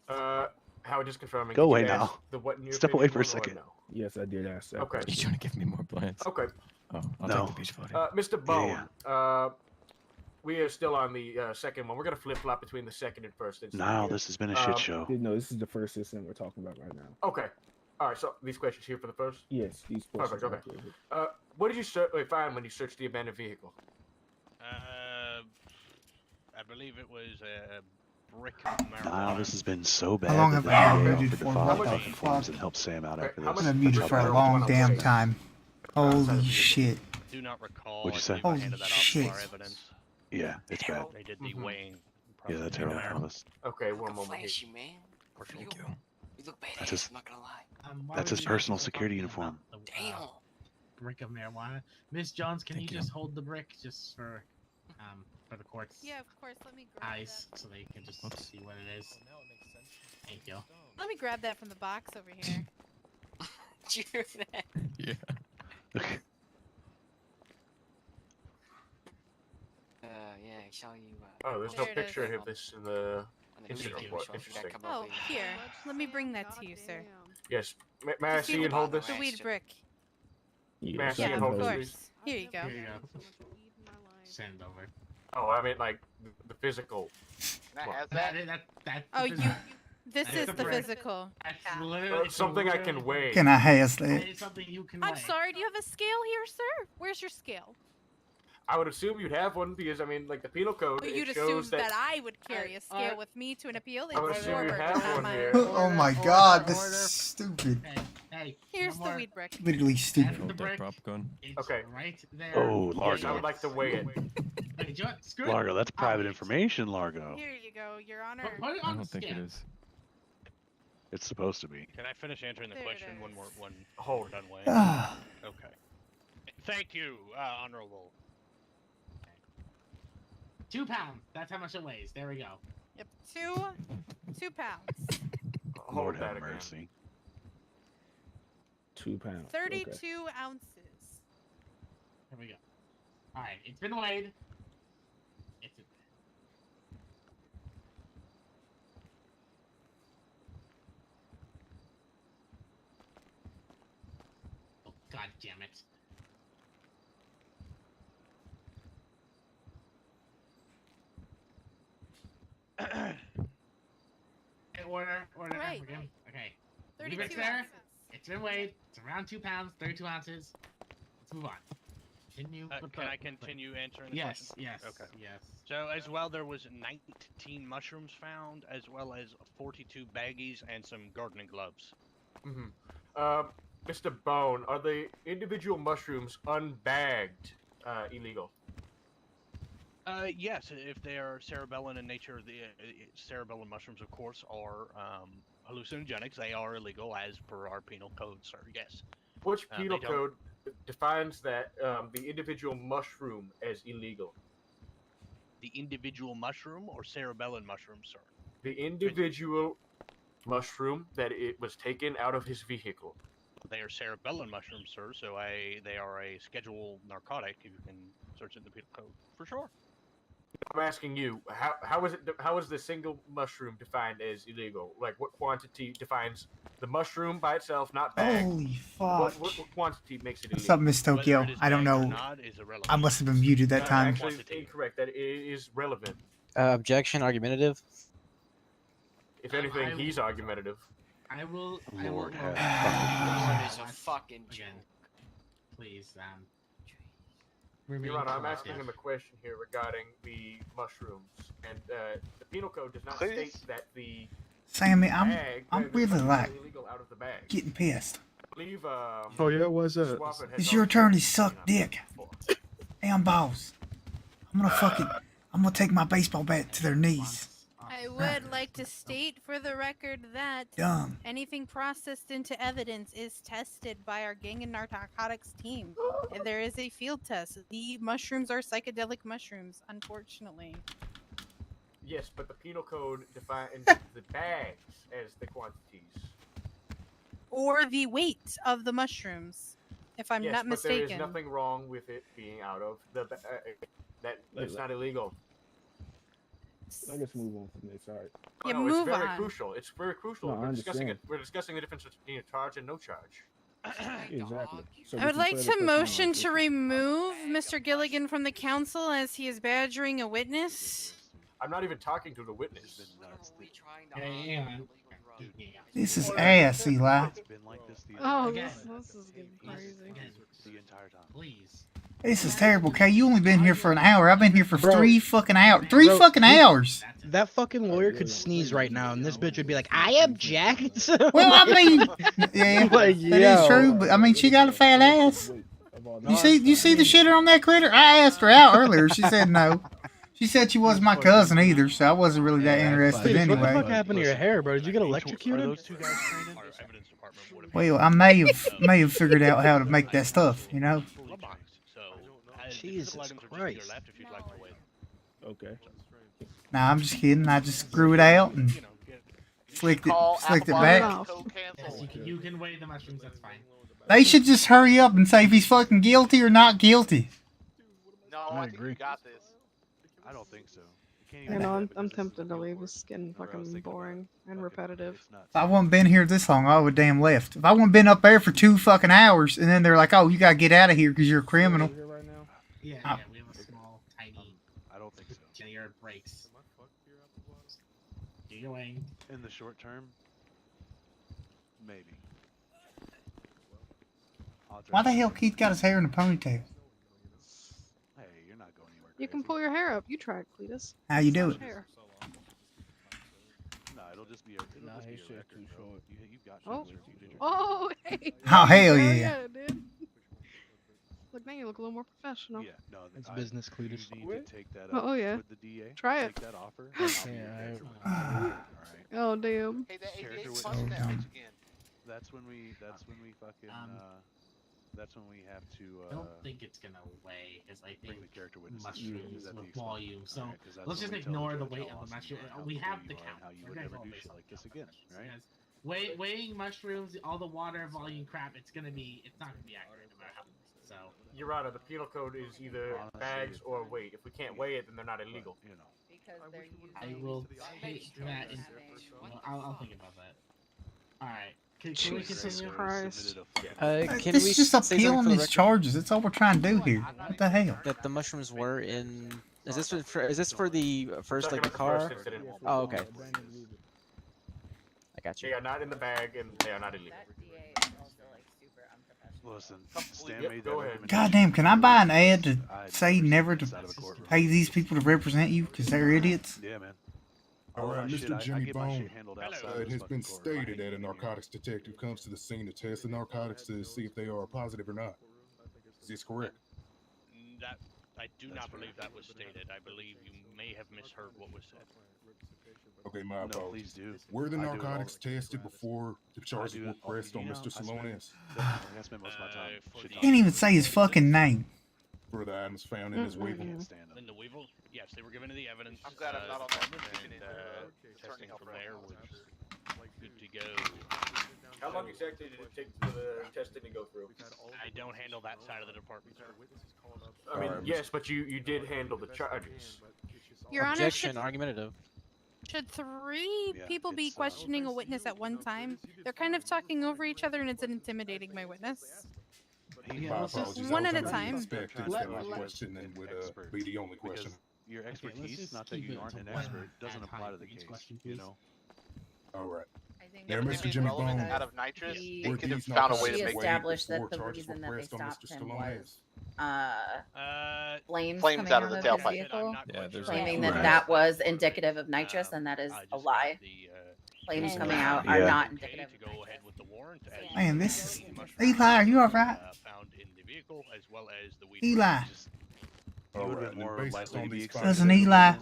Niall. Howard, just confirming. Go did you away ask now. The what in your Step away for a opinion, or second. No? Yes, I did ask that. Okay. You trying to give me more plants? Okay. Oh, I'll No. take the beach body. Mr. Bone, we are still on the second one. We're gonna flip flop between the second and first incident. Niall, here. this has been a shit show. No, this is the first incident we're talking about right now. Okay. All right. So these questions here for the first. Yes, these Perfect. questions. Okay. What did you find when you searched the abandoned vehicle? I believe it was a brick of marijuana. Niall, this has been so bad. How long that have I been the DA muted offered to for? file What the talking forms fuck? and help Sam out after how this. much I've been muted for a long damn time. Holy shit. Do not recall. What'd you I say? believe I Holy handed that off shit. for our evidence. Yeah, it's bad. They did the weighing. Yeah, that's process. terrible. Okay, one moment. Flashy, Here. man. Thank you. You look badass, That's his- I'm not gonna lie. Why That's would his you guys personal be security talking uniform. about the, Damn. brick of marijuana. Miss Jones, can Thank you you. just hold the brick just for the court's Yeah, of course. Let me grab eyes so they can just see what it is? Now it makes sense. Thank you. Let me grab that from the box over here. Did you hear that? Yeah. Yeah, I saw you. Oh, there's no There it is. picture of this in the On the incident video, report. so if you got Interesting. come Oh, over here. Let me bring that to you, sir. Yes. May I To see see and hold this? the weed brick. May I see Yeah, and of hold this, course. please? Here you go. Here you go. Send over. Oh, I mean like the physical. Can I one. have that? That's Oh, the you. physical. This That's is the the brick. physical. That's literally Something I can weigh. Can I has that? It's something you can I'm weigh. sorry. Do you have a scale here, sir? Where's your scale? I would assume you'd have one because I mean, like the penal code, Well, it you'd shows assume that I would carry a scale or- with me to an appeal. I would It's assume your you burden, have not one mine. here. Oh my god, this is stupid. Hey, Here's no the more. weed brick. Literally stupid. That's the brick. Prop gun. It's Okay. right there. Oh, Yes, I Largo. would like to weigh it. Hey, do you want, screw it. Largo, that's I'll private weigh it. information, Largo. Here you go, Your Honor. Put it I on the don't think it scale. is. It's supposed to be. Can I finish answering the There it question is. when we're Hold. done weighing? Ah. Okay. Thank you, Honorable. 2 pounds. That's how much it weighs. There we go. Yep, 2 pounds. Lord that have again. mercy. 2 pounds. 32 Okay. ounces. There we go. All right, it's been weighed. It's in there. Oh, God damn it. Hey, order. Right. Again. Okay. 32 Leave it there. ounces. It's been weighed. It's around 2 pounds, 32 ounces. Let's move on. Continue. with Can the- I continue answering the Yes, question? yes, Okay. yes. So as well, there was 19 mushrooms found, as well as 42 baggies and some gardening gloves. Mm-hmm. Mr. Bone, are the individual mushrooms unbagged illegal? Yes, if they are cerebellum in nature, the cerebellum mushrooms, of course, are hallucinogenics. They are illegal as per our penal code, sir. Yes. Which They penal don't- code defines that the individual mushroom as illegal? The individual mushroom or cerebellum mushroom, sir? The individual mushroom that it was taken out of his vehicle. They are cerebellum mushrooms, sir. So they are a scheduled narcotic. You can search in the penal code for sure. I'm asking you, how is the single mushroom defined as illegal? Like, what quantity defines the mushroom by itself, not bagged? Holy fuck. What quantity makes it illegal? What's up, Miss Tokyo? I don't know. I must have been muted that time. Actually, it's incorrect. That is relevant. Objection, argumentative. If anything, he's argumentative. I will. Lord have Lord mercy. is a fucking Again. joke. Please, Your Honor, I'm asking him a question here regarding the mushrooms, and the penal code does not state that the Sammy, I'm bag, really mushrooms are like illegal out of the bag. getting pissed. I believe. Oh yeah, it was Swafford has It's your also turn to seen suck on dick. before. Damn balls. I'm gonna take my baseball bat to their knees. I would like to state for the record that Dumb. anything processed into evidence is tested by our gang and narcotics team. And there is a field test. The mushrooms are psychedelic mushrooms, unfortunately. Yes, but the penal code defines the bags as the quantities. Or the weight of the mushrooms, if I'm yes, not but there mistaken. is nothing wrong with it being out of the that. It's not illegal. Let's move on from this. All right. Yeah, no, move it's very on. crucial. It's very crucial. No, I We're discussing understand. it. We're discussing the difference between a charge and no charge. Exactly. So I would like to motion to remove Mr. Gilligan from the council as he is badgering a witness. I'm not even talking to the witness. This is ass, Eli. Oh, Again. this is getting crazy. The entire time. Please. This is terrible, Kay. You only been here for an hour. I've been here for Bro. 3 fucking hours. 3 Bro, fucking hours. That fucking lawyer could sneeze right now, and this bitch would be like, "I object." Well, I mean, yeah, Like, that is yo. true. But I mean, she got a fat ass. You see the shitter on that critter? I asked her out earlier. She said no. She said she wasn't my cousin either, so I wasn't really that interested What the anyway. fuck happened to your hair, bro? Did you get electrocuted? Our evidence department would have Well, I may have figured out how to make that stuff, you know. Jesus Christ. Okay. Nah, I'm just kidding. I just grew it out and slicked it back. Yes, you can weigh the mushrooms. That's fine. They should just hurry up and say if he's fucking guilty or not guilty. No, I agree. You got this. I don't think so. You can't You even know, do I'm, that because I'm this is tempted to appeal leave. court. It's getting Whenever I was fucking thinking about boring and fucking, repetitive. it's nuts. If I wouldn't been here this long, I would damn left. If I wouldn't been up there for 2 fucking hours, and then they're like, "Oh, you gotta get out of here because you're a criminal." Right now. Yeah, Ah. yeah, we have a small, tiny. I don't think so. Generic breaks. Get going. In the short term, maybe. I'll Why the try hell to- Keith got his hair in a ponytail? Hey, you're not going anywhere. You can pull your hair up. You try it, Cletus. How you do Slash it? hair. No, it'll just be a record, bro. You've got Oh, short shirts, you did your- oh, hey. Oh, hell There yeah. you dude. Look, now you look a little more professional. Yeah, no, It's I- business, Cletus. You need to take that Oh, up yeah. with the DA. Try take it. that offer. And I'll be your Yeah, character witness. I- Oh, damn. Hey, that Character 88 witness. punch that dumb. bitch again. That's when we fucking that's when we have to I don't think it's gonna weigh, because I bring think the character witnesses mushrooms at the with expense. volume. So Alright, 'cause that's let's just when we tell ignore the judge weight how of the awesome you mushroom. are, how We cool have you the are, and count. how you We're would gonna never go do based shit on like the this count. again, right? Because weighing mushrooms, all the water, volume crap, it's not gonna be accurate no matter how. So Your Honor, the penal code is either Honestly, bags or weight. If we can't weigh it, then they're not illegal. You know. Because they're using I will take that. I'll think about that. All right. Can we Jesus continue? Christ. Can It's we just say something appealing for the these record? charges. That's all we're trying to do here. What the hell? That the mushrooms were in. Is this for the first like the Talking about the car? first incident. Oh, okay. I got you. They are not in the bag and they are not illegal. Listen, Stan Yep, made go that ahead. Goddamn, can I buy an ad to say never to pay these people to represent you because they're idiots? Yeah, man. All right, my shit, Mr. I Jimmy get my shit Bone. handled outside It this has been fucking court. I stated that a narcotics detective comes to the scene to test the narcotics to see if they are positive or not. Is this correct? That I do not believe that was stated. I believe you may have misheard what was said. Okay, my No, apologies. please do. Were the I do it all narcotics the- tested before the charges do were it all- pressed on you know, Mr. I spend- Salones? I spend most of my time shit Can't even say his fucking name. For the items found in his weevil? In the Weevil, yes, they were given to the evidence. I'm glad I'm not on that mission and, anymore. testing from there was good to go. How long exactly did it take for the testing to go through? I don't handle that side of the department, sir. I mean, yes, but you did handle the charges. Your Honor, Objection, argumentative. should three Yeah, people be it's, questioning a witness at one time? They're kind of talking over each other and it's intimidating my witness. My apologies. one I at was a under the time. expectation that my questioning would be the only question. Your let's expertise, just not that keep you it aren't to an one expert, doesn't at a apply time to the for each case. question, You please. know. All right. think Now, that would Mr. be Jimmy relevant Bone, Out of nitrous, He- they were could have these found a way narcotics to She make weighed established that before the charges reason were that they pressed on stopped Mr. him Salones? was flames Flames coming out of the his tailpipe. vehicle, Yeah, there's claiming a- that that was indicative of nitrous, and that is a lie. Flames coming out are Yeah. not indicative. To go ahead with the warrant. As Man, you this know, is... the mushrooms Eli, are you alright? found in the vehicle as well as the weed. Eli. You would have Alright, been more based likely on to be these accepted Cousin findings, Eli.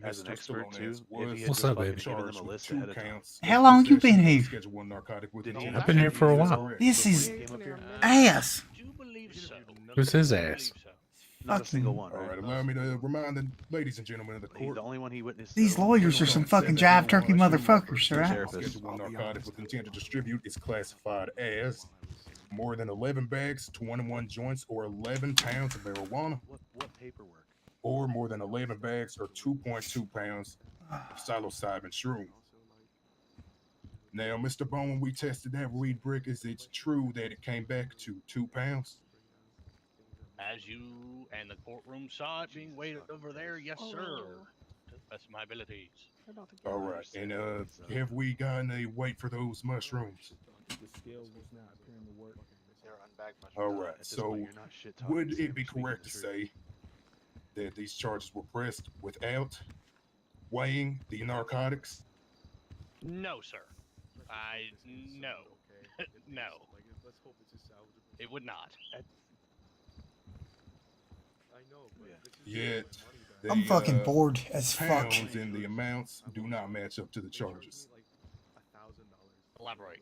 as an Mr. expert too. Salones If he was had What's just up, fucking baby? given them charged a with list 2 ahead of time. counts. How of long you possession been of here? Schedule 1 narcotic with Did the he intent I've been here to for a distribute. Is while. correct? This is I do believe so. Who's his I ass? believe so. Not a single one, All right? right, allow me to remind the ladies and gentlemen of the He's court. the only one he witnessed. These lawyers are some fucking jive turkey motherfuckers, right? Schedule 1 narcotic with intent to distribute is classified as more than 11 bags, 21 joints, or 11 pounds of marijuana, What paperwork? or more than 11 bags or 2.2 pounds of psilocybin shroom. Now, Mr. Bone, when we tested that weed brick, is it true that it came back to 2 pounds? As you and the courtroom saw it being weighed over there, yes, sir. To the best of my abilities. All right, and have we gotten a weight for those mushrooms? The scale was not appearing to work. They're unbagged mushrooms. All right, At this so point, you're not shit talking, would Sam, it be you're speaking correct the to truth. say that these charges were pressed without weighing the narcotics? No, sir. No. No. It would not. Yet, I'm the, fucking bored as fuck. pounds and the amounts do not match up to the charges. Elaborate.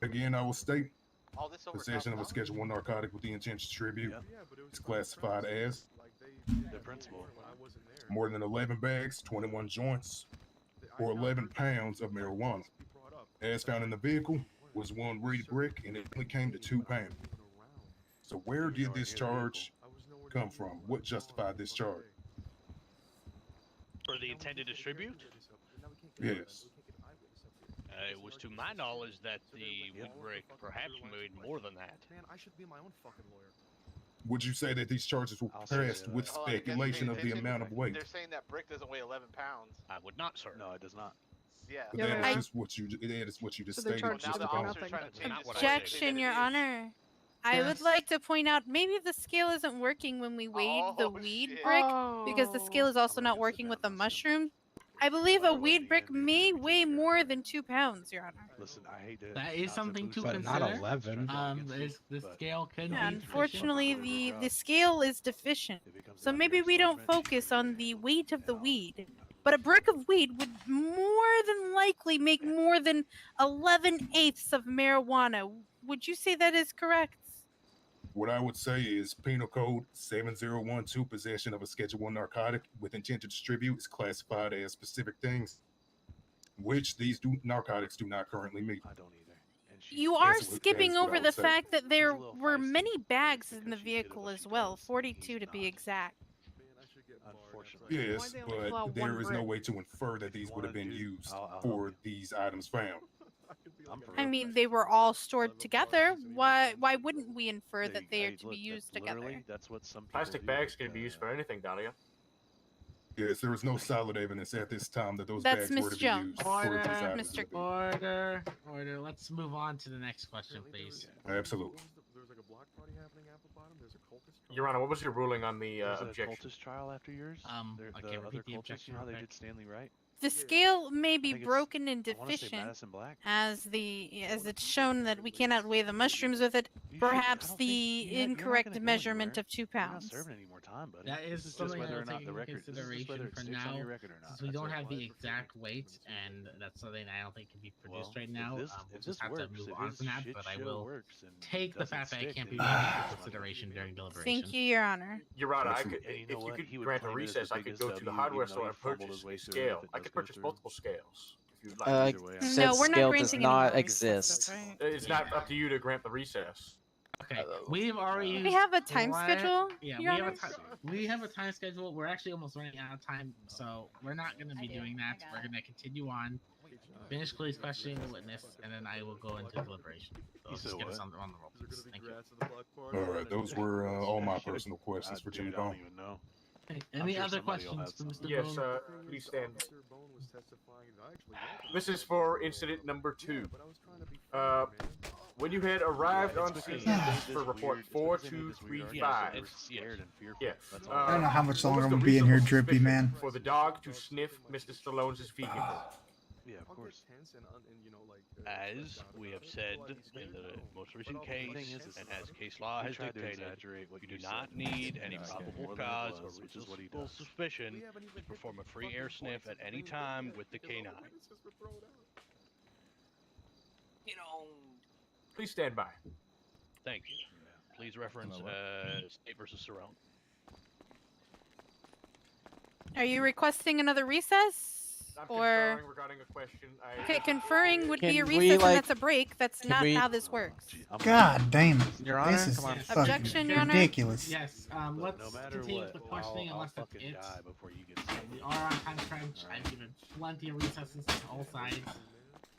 Again, I will state All this over possession of a Schedule 1 narcotic with the intent to distribute is classified as The principal. more than 11 bags, 21 joints, or 11 pounds of marijuana. As found in the vehicle was 1 reed brick, and it only came to 2 pounds. So where did this charge come from? What justified this charge? For the intent to distribute? Yes. It was to my knowledge that the weed brick perhaps made more than that. Man, I should be my own fucking lawyer. Would you say that these charges were passed with Hold on, you guys speculation paying of the attention? amount of weight? They're saying that brick doesn't weigh 11 pounds. I would not, sir. No, it does not. Yeah. But that is just what you. That is what you just So they're stated. charged Now with the Mr. Bone. officer's trying to change it. Objection, Your Honor. I would like to point out maybe the scale isn't working when we weighed the weed brick because the scale is also not working with the mushroom. I believe a weed brick may weigh more than 2 pounds, Your Honor. Listen, I hate to. That is something to But consider. not 11. The scale can be Unfortunately, the scale is deficient. So maybe we don't focus on the weight of the weed. But a brick of weed would more than likely make more than 11/8 of marijuana. Would you say that is correct? What I would say is Penal Code 7012, possession of a Schedule 1 narcotic with intent to distribute is classified as specific things, which these narcotics do not currently meet. I don't either. You are That's what- skipping that's what I over would the say. fact that there were many bags in the vehicle as well, 42 to be exact. Unfortunately. Yes, they only pull out but there one is no brick? way to infer that these would have been used I'll for these items found. I mean, they were all stored together. Why wouldn't we infer that they are to be used Literally, together? that's what some people Plastic do. bags can be used for anything, Dahlia. Yes, there is no solid evidence at this time that those That's bags were Miss to be Jones. used for these items. Mr. Order. Let's move on to the next question, please. Absolutely. There's like a block party happening at the bottom. There's a cultist. Your Honor, what was your ruling on the There's a objection? cultist trial after yours. Okay, The repeat other the cultists, objection you know how real they quick. did Stanley Wright. The scale may be think it's- broken and I wanna say deficient, Madison Black. as it's shown that we cannot weigh the mushrooms with it. Perhaps the incorrect measurement of 2 You're not pounds. serving any more time, buddy. That is This just something whether that or we'll not take the into record. This is just consideration whether it for sticks on now, your record or not. since we That's don't it. have the exact weight, and that's something I don't think can be produced Well, right now. if We'll this just have works, to move if on his from that, shit but I show will works and take the doesn't fact that it stick, can't be then made it's into fine. consideration during deliberation. Thank you, Your Honor. Your Honor, I could, And you if know you what? could He would grant a claim it as recess, the I could biggest go to the W, hardware even though store he and fumbled purchase his a way through it scale. if it I does could go purchase through. multiple scales. If you'd like. Uh, Either way, No, said we're not scale granting does any not more exist. recesses, right? It's not up to you to grant the recess. Okay, we've already. We have a used time one- schedule, Yeah, Your we have a Honor? time. We have a time schedule. We're actually almost running out of time, so we're not going to be doing that. We're going to continue on. Finish Clay's questioning the witness, and then I will go into deliberation. So You just said get us what? on the roll, please. Thank you. All right, those were all my personal questions for Jimmy Dude, I don't Bone. even know. Okay, I'm any sure other somebody will questions have for Mr. Yes, Bone? please stand. Mr. Bone was testifying. Actually, This is for incident number 2. When you had arrived on scene, this is for report 4235. Yeah. I don't know how much what longer was I'm the gonna be in here, reasonable Drippy, suspicion man. For the dog to sniff Mr. Stallone's vehicle. Yeah, of course. As we have said in the most recent case, and as case law has dictated, you do not need any probable cause or reasonable suspicion to perform a free air sniff at any time with the canine. Please stand by. Thank you. Please reference State versus Cerrone. Are you requesting another recess? I'm Or conferring regarding a question. okay, conferring would be a Can we, recess, and like- that's a break. That's can not we- how this works. God damn it. Your Honor, This is come on. fucking Objection, Your Honor. ridiculous. Yes, Look, let's no matter continue what, with the questioning I'll unless that's fucking it. die before you get We are on time crunch. I've given plenty of recesses on all sides.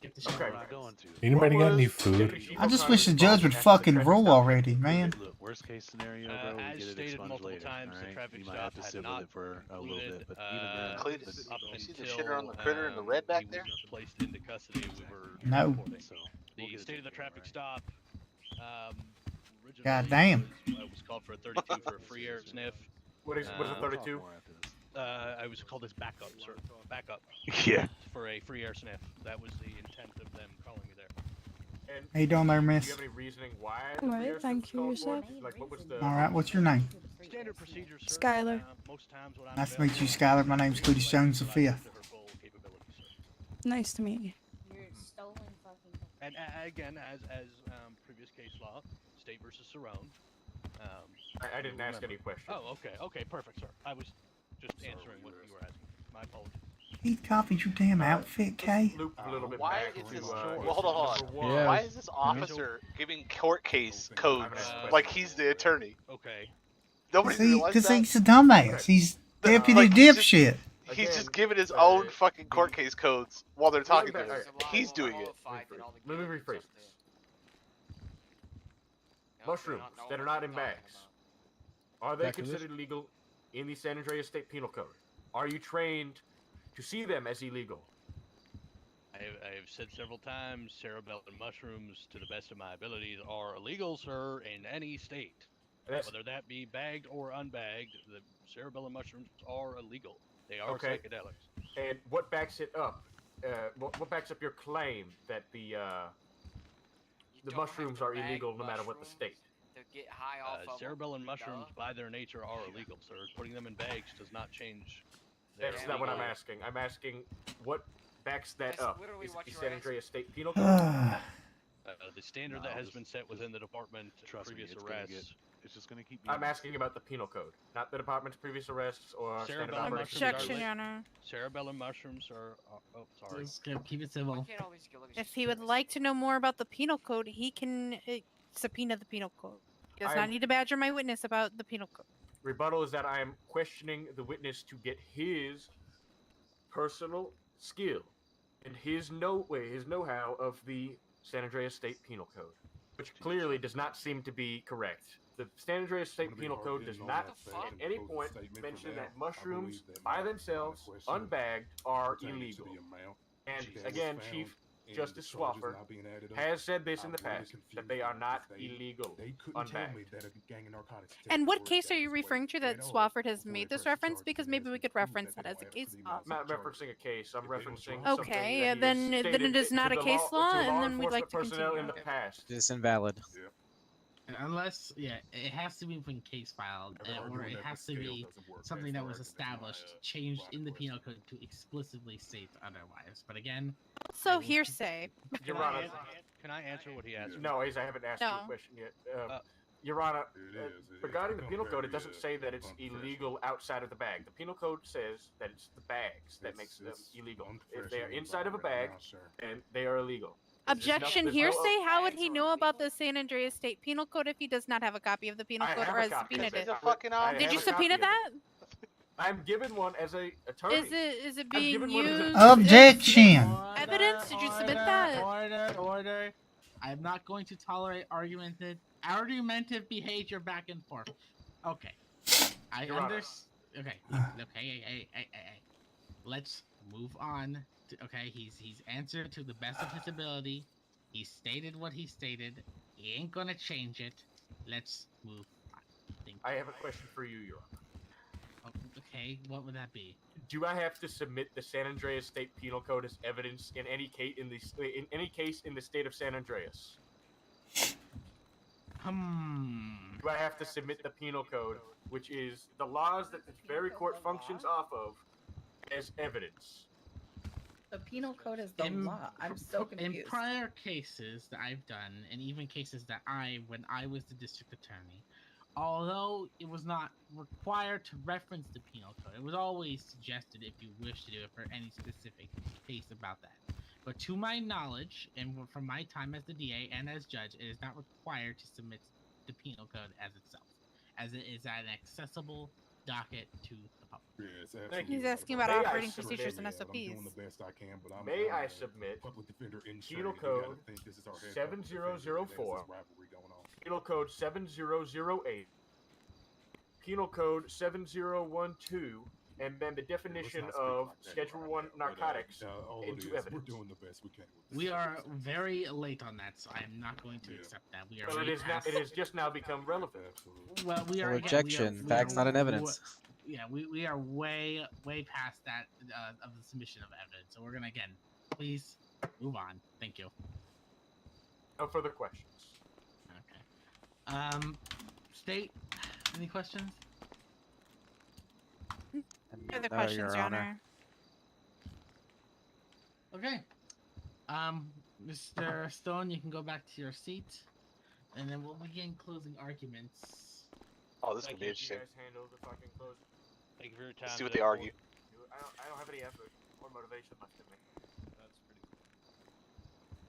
Get the shit Okay. out. We're not going to. Anybody got any What was food? Deputy Chief I just O'Connor's wish the judge would involvement at the fucking traffic roll stop? already, man. Look, worst case scenario, bro, As we get it stated expunged multiple later. times, the Alright, traffic you might stop have to had sit with not it for a little bit, but even then, Cletus, up you see the until, shitter on the critter in the red back he there? was placed into custody, we were No. reporting. so The state of the traffic stop. Originally God damn. Was called for a 32 for a free air sniff. What is a 32? I was called as backup, sir. Backup. Yeah. For a free air sniff. That was the intent of them calling me there. And How you doing there, do miss? you have any reasoning why? All the right, Bears thank was you, called for? yourself. Like, what was the? Alright, what's your name? Standard procedure, sir. Skylar. Most times when I'm Nice to meet you, available, Skylar. My name's Cletus Jones the Fifth. Nice to meet you. You're stolen fucking. And again, as previous case law, State versus Cerrone. I didn't ask any questions. Oh, okay, perfect, sir. I was just answering what you were asking. My apologies. He copied your damn outfit, Kay. Loop a little bit Why back is to, this? uh, Well, hold on. number one. Yeah. Why is this officer giving court case codes like he's the attorney? Okay. Nobody See, realized because that. he's a dumbass. He's deputy like, he's just- dipshit. He's again, just giving his own fucking court the- case codes while they're talking to Alright, him. alright. He's doing it. Let me rephrase this. Mushrooms that are not in bags, are they Back to this? considered illegal in the San Andreas State Penal Code? Are you trained to see them as illegal? I have said several times, cerebellum mushrooms, to the best of my abilities, are illegal, sir, in any state. Whether that be bagged or unbagged, the cerebellum mushrooms are illegal. They are Okay. psychedelics. And what backs it up? What backs up your claim that the mushrooms are illegal no matter what the state? To get high off of 'em, Cerebellum mushrooms, duh. by their nature, are illegal, sir. Putting them in bags does not change. That's not what I'm asking. I'm asking what backs that up. literally Is what it the you're San asking. Andreas State Penal Code? The standard that has been set within the department, previous arrests. It's just gonna keep. I'm asking about the penal code, not the department's previous arrests or standard Cerebellum operating mushrooms are Objection, procedures. Your Honor. Cerebellum mushrooms are. Oh, sorry. Just keep it civil. If he would like to know more about the penal code, he can subpoena the penal code. He does I not am- need to badger my witness about the penal code. Rebuttal is that I am questioning the witness to get his personal skill and his know-how of the San Andreas State Penal Code, which clearly does not seem to be correct. The San Andreas State Penal Code does not at any point mention that mushrooms by themselves, unbagged, are illegal. And again, Chief Justice Swafford has said this in the past, that they are not illegal, unbagged. And what case are you referring to that Swafford has made this reference? Because maybe we could reference that as a case law. I'm not referencing a case. I'm referencing Okay, something that then he has then it stated is not to a the case law, to and law then we'd like to enforcement personnel continue. in the past. It's invalid. Unless, yeah, it has to be when case filed, or it has to be something that was established, changed in the penal code to explicitly state otherwise. But again, So hearsay. Your Honor, Can I answer what he asked? no, I haven't asked you No. a question yet. Your Honor, regarding the penal code, it doesn't say that it's illegal outside of the bag. The penal code says that it's the bags that makes them illegal. If they are inside of a bag, then they are illegal. Objection, there's no- hearsay. How would he know about the San Andreas State Penal Code if he does not have a copy of the penal I code have or a has copy of subpoenaed it. it? I Did have you a subpoena copy of that? I'm given one as a attorney. Is it I'm being given one as a- used? Objection. Evidence? Did you submit that? Order. I'm not going to tolerate argumentative behavior back and forth. Okay. I Your Honor. understand. Okay. Okay. Hey. Let's move on. Okay. He's answered to the best of his ability. He stated what he stated. He ain't gonna change it. Let's move on. I have a question for you, Your Honor. Okay. What would that be? Do I have to submit the San Andreas State Penal Code as evidence in any case in the state of San Andreas? Do I have to submit the penal code, which is the laws that the very court functions off of, as evidence? The penal code is the law. I'm so confused. In prior cases that I've done, and even cases that when I was the district attorney, although it was not required to reference the penal code, it was always suggested if you wish to do it for any specific case about that. But to my knowledge, and from my time as the DA and as judge, it is not required to submit the penal code as itself, as it is an accessible docket to the public. Yes, Thank He's you. asking about May I operating submit- procedures and I'm doing SOPs. the best I can, but I'm May I a submit public defender in Penal training. You gotta Code think this is our head 7004, rivalry going on. Penal Code 7008, Penal Code 7012, and then the definition of Schedule 1 narcotics All it into is, we're evidence. doing the best we can. We are very late on that, so I'm not going to accept that. We are Well, it way is now, past. it has just now become relevant. Well, we are Well, again, objection. we Facts, not an w- evidence. Yeah, we are way past that of the submission of evidence. So we're gonna again, please move on. Thank you. No further questions. Okay. State, any questions? Further No, questions, Your Your Honor. Honor. Okay. Mr. Stone, you can go back to your seat, and then we'll begin closing arguments. Oh, this could be interesting. Handle the fucking close. Thank you for your time. Let's see what they argue. I don't have any effort or motivation left in me. That's pretty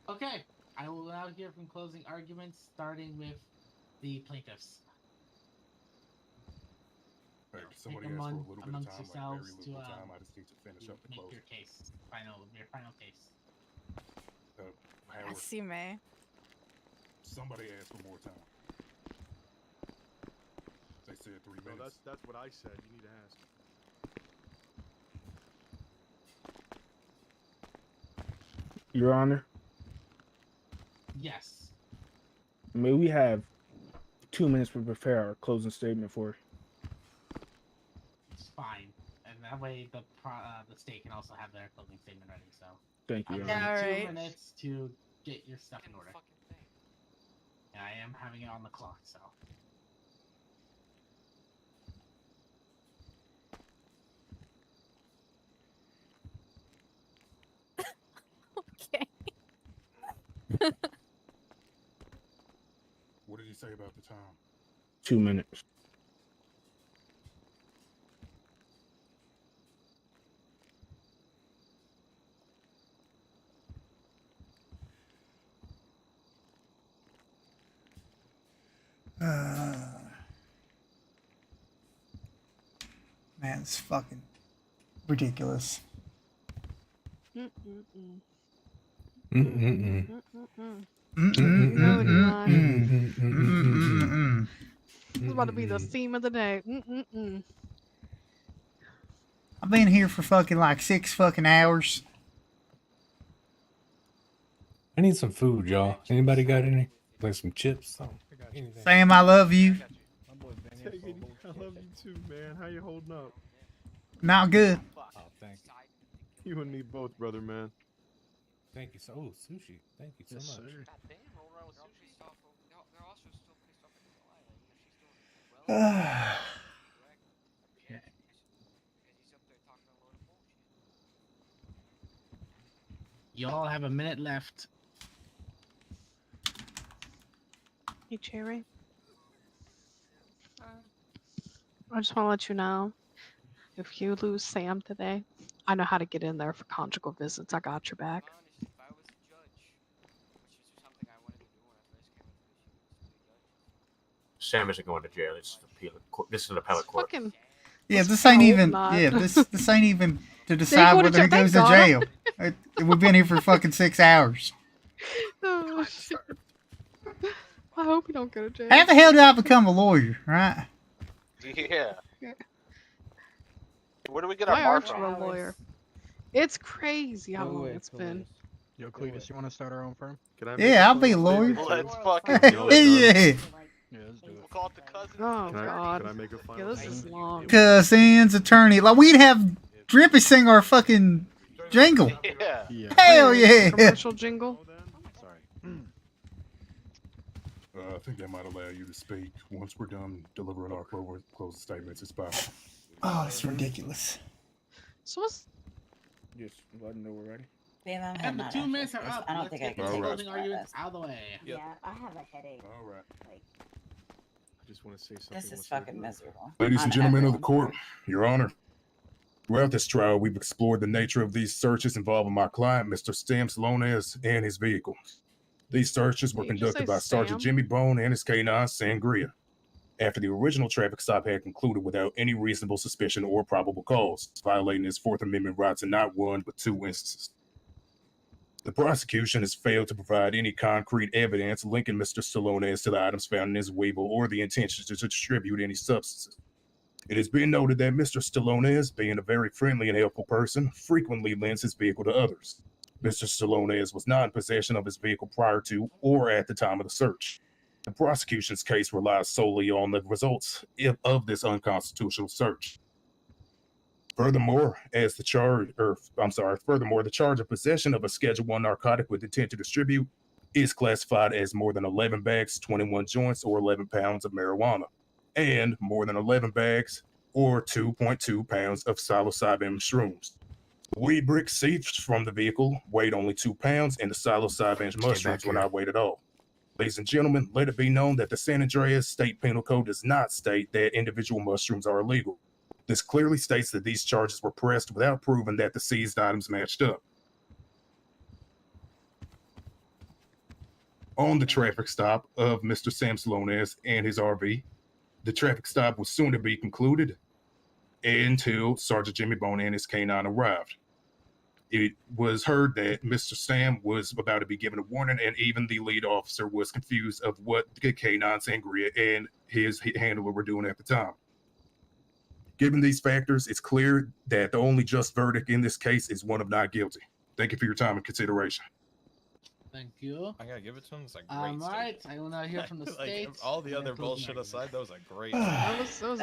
cool. Okay, I will now hear from closing arguments, starting with the plaintiffs. Hey, know, somebody take asked for a little bit of amongst time, like yourselves very to little time. I just need to finish up the make close. your case, your final case. Yes, you may. Somebody asked for more time. They said 3 No, minutes. that's what I said. You need to ask. Your Honor, Yes. may we have 2 minutes to prepare our closing statement for? It's fine, and that way the state can also have their closing statement ready. So Thank you, I'll Your give you Honor. 2 Alright. minutes to get your stuff in order. And I am having it on the clock, so. Okay. What did he say about the time? 2 minutes. Man, it's fucking ridiculous. Mm-mm-mm. Mm-mm-mm. Mm-mm-mm. Mm-mm-mm-mm. No, Eli. Mm-mm-mm-mm. This is about to be the theme of the day. Mm-mm-mm. I've been here for fucking like 6 fucking hours. I need some food, y'all. Anybody got any? Like some chips? Something? Anything? Sam, I love you. I love you too, man. How you holding up? Not good. Oh, thank you. You and me both, brother, man. Thank you. So, sushi. Thank you so much. Y'all have a minute left. Hey, Cherry. I just want to let you know, if you lose Sam today, I know how to get in there for conjugal visits. I got your back. Sam isn't going to jail. This is an appellate court. Fucking. Yeah, Let's this ain't hope even. not. Yeah, this ain't even to They decide go to whether he jail. goes They to got him. jail. We've been here for fucking 6 hours. Oh, shit. I hope you don't go to jail. How the hell did I become a lawyer, right? Yeah. Where do we get Why our bar aren't you from? a lawyer? It's crazy how long Wait, it's been. Yo, Cletus, you want to start our own firm? Can I Yeah, I'll be a lawyer. Let's fucking do Yeah. it. Yeah, let's do it. We'll call it the cousin. Oh, Can I- God. can I make a Yeah, final this is statement? long. Cousins, attorney. Like, we'd have Drippy sing our fucking jingle. Yeah. Hell Wait, yeah. Commercial jingle? Sorry. I think that might allow you to speak. Once we're done delivering our closing statements, it's fine. Oh, it's ridiculous. So what's... Just let them know we're ready. Babe, I'm And heading the out 2 after minutes are this. up. I don't Let's think I get can the take Alright. closing this arguments fast. out of the way. Yeah, I have a headache. All right. Like, I just want to say something. this is once we're fucking done. miserable. Ladies On and gentlemen of the everyone's court, Your Honor. Throughout this trial, we've explored the nature of these searches involving my client, Mr. Sam Salones, and his vehicle. These searches were Did you just conducted say by Sergeant Sam? Jimmy Bone and his canine, Sangria, after the original traffic stop had concluded without any reasonable suspicion or probable cause, violating his Fourth Amendment rights in not one but 2 instances. The prosecution has failed to provide any concrete evidence linking Mr. Salones to the items found in his vehicle or the intention to distribute any substances. It has been noted that Mr. Salones, being a very friendly and helpful person, frequently lends his vehicle to others. Mr. Salones was not in possession of his vehicle prior to or at the time of the search. The prosecution's case relies solely on the results of this unconstitutional search. Furthermore, the charge of possession of a Schedule 1 narcotic with intent to distribute is classified as more than 11 bags, 21 joints, or 11 pounds of marijuana, and more than 11 bags or 2.2 pounds of psilocybin shrooms. The weed bricks seized from the vehicle weighed only 2 pounds, and the psilocybin mushrooms were not weighed at all. Ladies and gentlemen, let it be known that the San Andreas State Penal Code does not state that individual mushrooms are illegal. This clearly states that these charges were pressed without proving that the seized items matched up. On the traffic stop of Mr. Sam Salones and his RV, the traffic stop was soon to be concluded, until Sergeant Jimmy Bone and his canine arrived. It was heard that Mr. Sam was about to be given a warning, and even the lead officer was confused of what the Canine Sangria and his handler were doing at the time. Given these factors, it's clear that the only just verdict in this case is one of not guilty. Thank you for your time and consideration. Thank you. I gotta give it to him. It's a great Alright, I will now hear from the like, state. all the and other then closing bullshit aside, that was a great.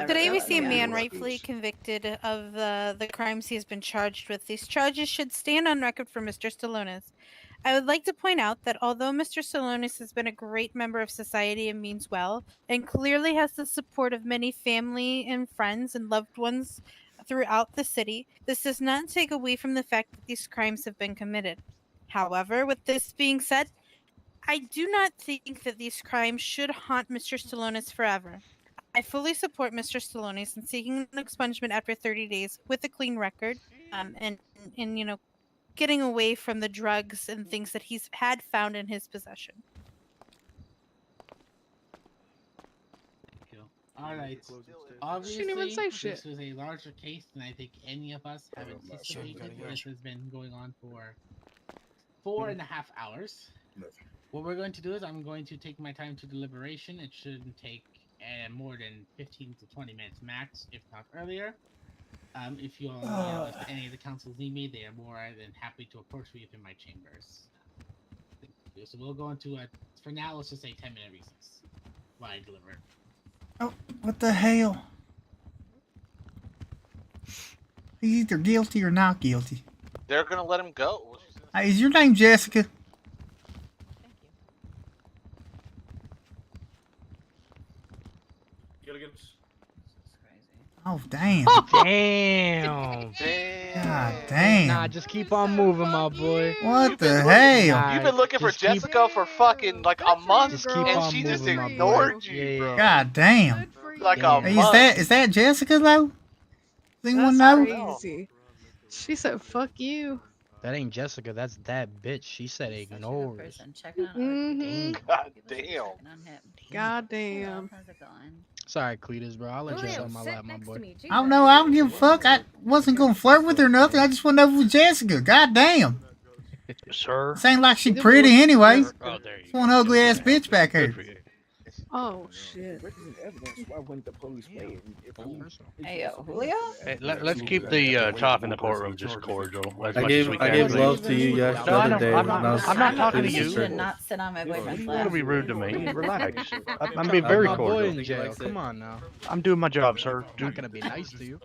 Today we see a man rightfully convicted of the crimes he has been charged with. These charges should stand on record for Mr. Salonis. I would like to point out that although Mr. Salonis has been a great member of society and means well, and clearly has the support of many family and friends and loved ones throughout the city, this does not take away from the fact that these crimes have been committed. However, with this being said, I do not think that these crimes should haunt Mr. Salonis forever. I fully support Mr. Salonis in seeking an expungement after 30 days with a clean record, and you know, getting away from the drugs and things that he's had found in his possession. Alright. She Obviously, didn't even say this shit. was a larger case than I think any of us have anticipated. This has been going on for 4.5 hours. What we're going to do is I'm going to take my time to deliberation. It shouldn't take more than 15 to 20 minutes max, if not earlier. If you all, if any of the councils need me, they are more than happy to approach me within my chambers. Thank you. So we'll go into a, for now, let's just say 10-minute recess while I deliver. Oh, what the hell? He's either guilty or not guilty. They're gonna let him go. Hey, is your name Jessica? Gilligan's. Oh, damn. Damn. God damn. Nah, just keep on moving, my boy. What the hell? You've been looking for Jessica for fucking like a month, and she just ignored you, bro. God damn. Like a Hey, month. is that Jessica though? Does anyone That's know? crazy. She said, "Fuck you." That ain't Jessica. That's that bitch. She said ignore. Mhm. God damn. God damn. Sorry, Cletus, bro. I'll let you sit on my lap, my boy. I don't know. I don't give a fuck. I wasn't gonna flirt with her or nothing. I just want to know if it was Jessica. God damn. Sir. This ain't like she pretty anyway. Oh, there you It's one ugly ass bitch back here. Oh shit. Hey, Julio? Hey, let's keep the talk in the courtroom just cordial. As I much gave as we can, love please. to you No, yesterday. I know. I'm not talking to You you. should not sit on my boyfriend's You lap. want to be rude to me? Relax. I'm being very My boy cordial. in jail. Come on now. I'm doing my job, sir. I'm not gonna be nice to you.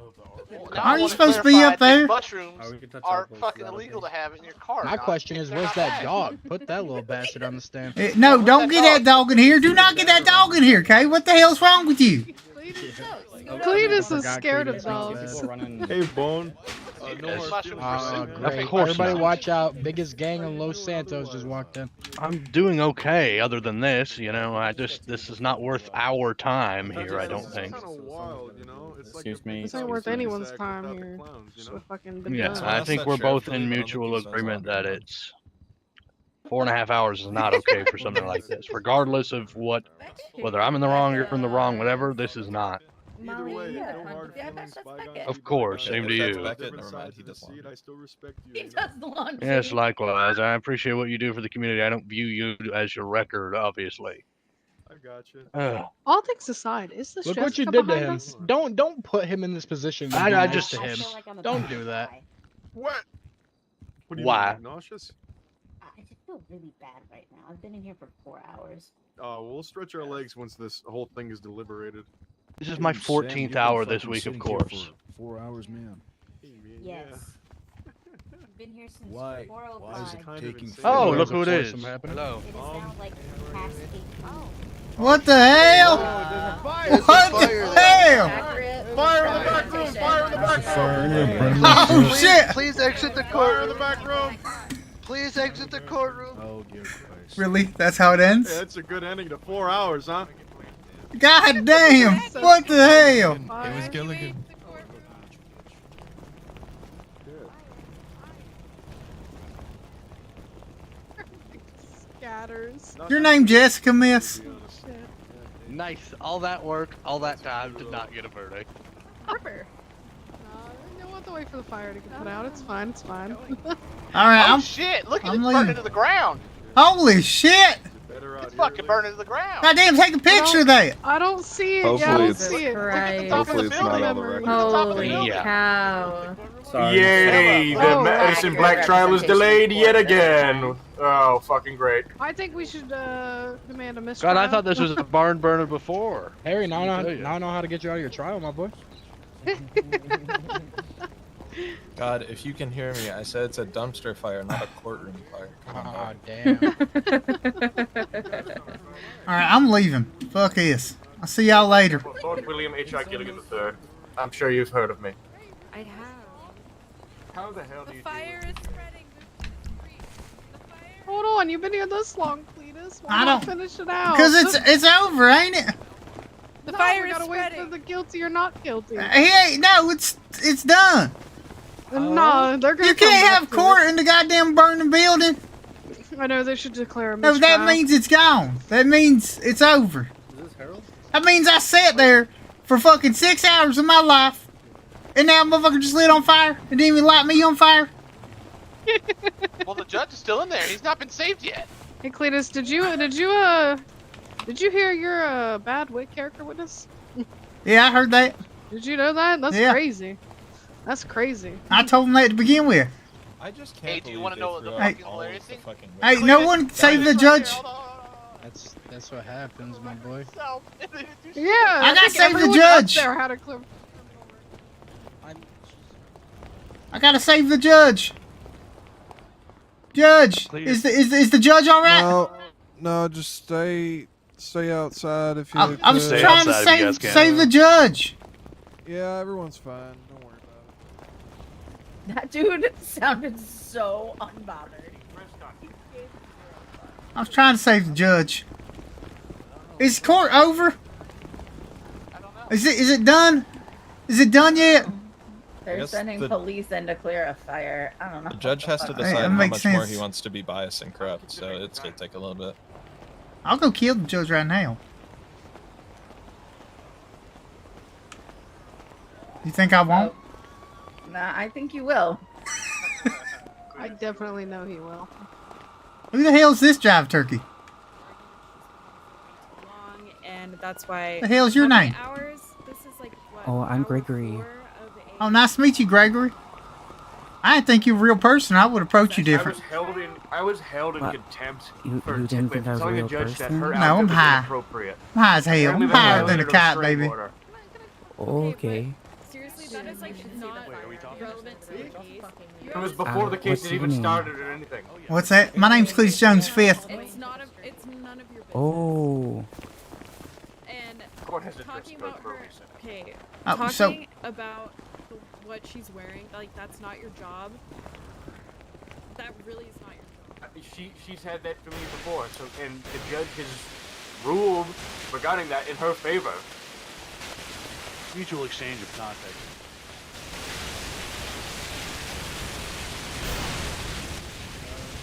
Aren't you supposed to be up there? Mushrooms are fucking illegal to have in your car. My question is, where's that dog? Put that little bastard on the stand. No, don't get that dog in here. Do not get that dog in here, okay? What the hell's wrong with you? Cletus is scared of dogs. Hey, Bone. Great. Everybody watch out. Biggest gang in Los Santos just walked in. I'm doing okay. Other than this, you know, this is not worth our time here. I don't think. Excuse me. This ain't worth anyone's time here. So fucking the Yeah, gun. I think we're both in mutual agreement that it's 4.5 hours is not okay for something like this. Regardless of whether I'm in the wrong, you're in the wrong, whatever, this is not. Either way, no hard feelings. Of course, same to you. Never mind, he does He does the laundry. Yes, likewise. I appreciate what you do for the community. I don't view you as your record, obviously. I gotcha. All things aside, is this Look what you Jessica did to behind him. us? Don't put him in this position. To I be nice just- to him. feel like I'm Don't about do to that. die. What? What do you Why? mean, nauseous? I just feel really bad right now. I've been in here for 4 hours. Oh, we'll stretch our legs once this whole thing is deliberated. This is my 14th hour this week, of course. 4 hours, man. Yes. I've been here since Why? 4:05. Why is it taking? Oh, 4 look who it hours? is. It is now like past 8. What the hell? What the hell? Fire in the back room! Fire in the back room! Oh shit! Please exit the courtroom. in the back room. Please exit the courtroom. Oh dear Christ. Really? That's how it ends? Yeah, that's a good ending to 4 hours, huh? God damn! What the hell? It was Gilligan. Scatters. Your name Jessica, miss? Nice. All that work, all that time, did not get a verdict. Harper. wait for the fire to get put out. It's fine. It's fine. All right, Oh I'm shit! Look at it I'm burning leaving. to the ground. Holy shit! It's fucking burning to the ground. Goddamn, take a picture of that. I don't see it. Yeah, I Hopefully don't it's- see it. Christ. Hopefully it's not on the record. Holy cow. Yay! The Oh, Madison accurate Black trial is representation delayed of yet court, again. Oh, fucking great. I think we should demand a mistrial. God, I thought this was a barn burner before. Harry, now Let me tell you. I know how to get you out of your trial, my boy. God, if you can hear me, I said it's a dumpster fire, not a courtroom fire. Come on, Ah, dog. damn. All right, I'm leaving. Fuck this. I'll see y'all later. Lord William H.I. Gilligan III. I'm sure you've heard of me. I have. How the hell do you Fire is spreading. Hold on, you've been here this long, Cletus. Why I not don't- finish it out? Because it's over, ain't it? The No, fire we is gotta wait spreading. for the guilty or not guilty. He ain't. No, it's done. No, they're gonna. You come can't back have to court it. in the goddamn burning building. I know they should declare a No, mistrial. that means it's gone. That means it's over. That means I sat there for fucking 6 hours of my life, and now motherfucker just lit on fire and didn't even light me on fire. Well, the judge is still in there. He's not been saved yet. Hey, Cletus, did you hear your bad wit character witness? Yeah, I heard that. Did you know that? That's Yeah. crazy. That's crazy. I told him that to begin with. I just can't. Hey, do you want to know the Hey. fucking hilarious thing? Hey, no one save the judge. That's what happens, my boy. Yeah, I gotta think save the everyone out judge. there had a clear. I gotta save the judge. Judge, is the judge all right? No, just stay outside if you. I'm could. just trying to save the judge. Yeah, everyone's fine. Don't worry about That dude sounded so unbothered. I was trying to save the judge. Is court over? Is it done? Is it done yet? They're guess sending the- police in to clear a fire. I don't know. The judge has to Hey, decide that how makes much more sense. he wants to be biased and corrupt, so it's gonna take a little bit. I'll go kill the judge right now. You think I won't? Nah, I think you will. I definitely know he will. Who the hell's this jive turkey? And that's why. The hell's your how many name? Hours? This is like what? Oh, I'm Gregory. Oh, nice to meet you, Gregory. I didn't think you were a real person. I would approach you different. I was held in What? contempt You for didn't think I was a telling real the judge that person? her No, I'm outfit was high. inappropriate. I'm high as hell. Apparently I'm they higher than a violated kite, restraining baby. order. Okay. Seriously, that is like not relevant to the case. It was before the case what's had your even name? started or anything. What's that? My name's Cleese Jones Fifth. It's not a. It's none of your business. Oh. And Court has addressed talking both about her. parties. Okay. Oh, Talking so- about what she's wearing, like that's not your job. That really is not your job. She's had that for me before, so and the judge has ruled regarding that in her favor. Mutual exchange of context.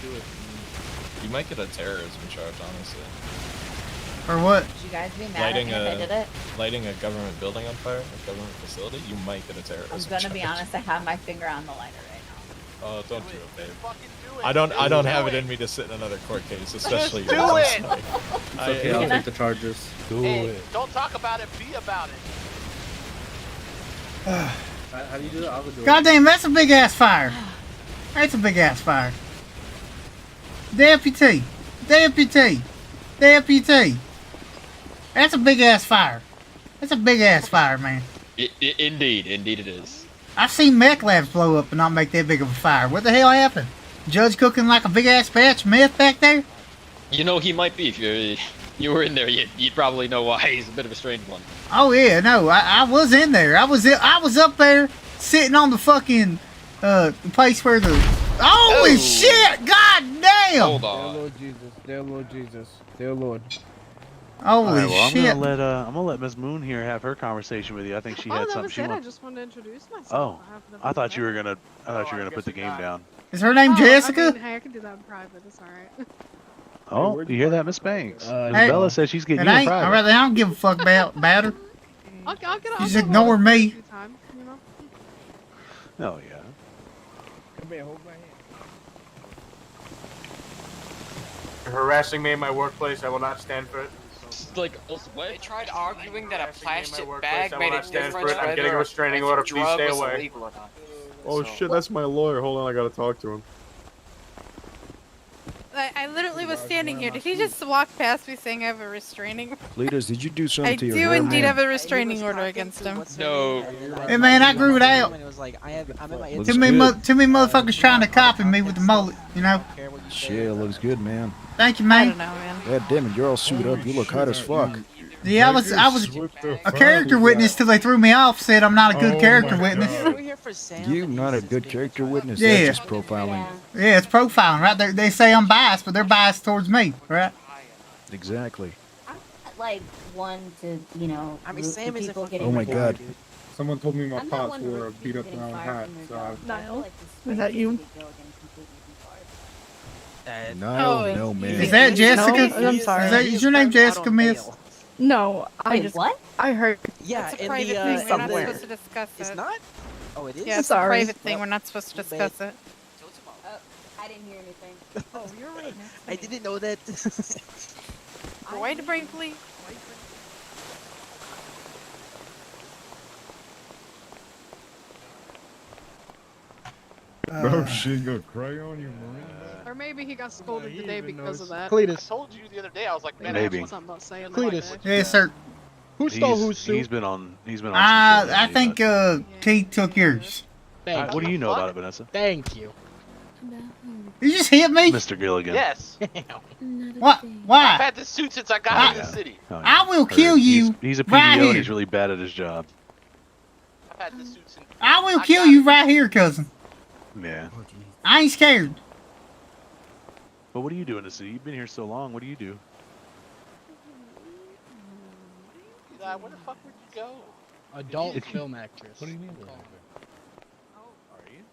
Do it. You might get a terrorism charge, honestly. For what? Would you guys be mad at me if I did it? Lighting a government building on fire, a government facility, you might get a terrorism I'm charge. gonna be honest, I have my finger on the lighter right Oh, don't do it, babe. I don't have it in me to sit in another court case, especially do yours. it! Like, It's okay, I'll take the charges. Hey, don't talk about it. Be about it. How do you do that? I would do it. Goddamn, that's a big ass fire. That's a big ass fire. Deputy. Deputy. Deputy. That's a big ass fire. That's a big ass fire, man. Indeed it is. I've seen meth labs blow up and not make that big of a fire. What the hell happened? Judge cooking like a big ass batch of meth back there? You know, he might be. If you were in there, you'd probably know why. He's a bit of a strange one. Oh yeah, no, I was in there. I was up there sitting on the fucking place where the holy shit! God damn! Hold on. Dear Lord Jesus, dear Lord Jesus, dear Lord. Holy All right, well, shit! I'm gonna let Ms. Moon here have her conversation with you. I think she Oh, had that something was she it. I wanted. just wanted to introduce myself. Oh, I I thought you were gonna put the game down. Is her name Oh, Jessica? I mean, hey, I can do that in private. It's all right. Oh, you hear that, Miss Banks? Miss Hey, Bella says she's getting it you in ain't. private. I don't give a fuck about her. I'll get She's ignoring me. Oh yeah. Come here, hold my hand. You're harassing me in my workplace. I will not stand for it. Like, what? They tried arguing that a Harassing me in my plastic workplace. bag I will made a not stand difference for it. I'm getting a whether restraining if order. a Please drug stay was away. illegal or not. Oh So- shit, that's my lawyer. Hold on, I gotta talk to him. I literally was standing here. Did he just walk past me saying I have a restraining? Cletus, did you do I something to your do hair, indeed man? have a restraining order against him. No. Hey man, I grew it out. And it was like, I'm in my Looks Too many, good. too many motherfuckers trying to copy me with the mullet, you know? Shit, looks good, man. Thank you, I man. don't know, man. God damn it, you're all suited up. You look hot as fuck. Yeah, I was a character witness till they threw me off. Said I'm not a good character witness. You not a good character witness. Yeah. That's just profiling. Yeah, it's profiling, right? They say I'm biased, but they're biased towards me, right? Exactly. Like one to, you know, I mean, root Sam for is a people fucking getting Oh my god. Someone told me my I'm not pops one to wore a root for beat people up getting brown fired hat, from their so jobs. I feel Niall, like this is that you? should go against completely debarred. No, no, man. Is that Jessica? No, I'm sorry. Is your name Jessica, Miss? No, I Wait, just what? I heard. Yeah, It's a in private the thing. We're not somewhere. supposed to discuss it. It's not? Oh, it is? Yeah, it's a Sorry. private thing. We're not supposed to discuss it. I didn't hear anything. Oh, you're right. I didn't know that. White brain, please. Oh shit, you got crayon, you marine? Or maybe he got scolded today because of that. I Cletus. told you the other day, I was like, man, Maybe. I have Something about saying Cletus. that. Yes, sir. Who stole whose He's suit? been on. He's been on. I think Keith took yours. Thank What do you. you know about it, Vanessa? Thank you. You just hit me. Mr. Gilligan. Yes. What? I've Why? had this suit since I got in the city. Oh, yeah. I will Heard. kill you. He's a PDO right and here. he's really bad at his job. I've had this suit since. I will kill you right here, cousin. Yeah. I ain't scared. But what do you do in the city? You've been here so long. What do you do? Where the fuck would you go? Adult film actress. What do you mean? Are you?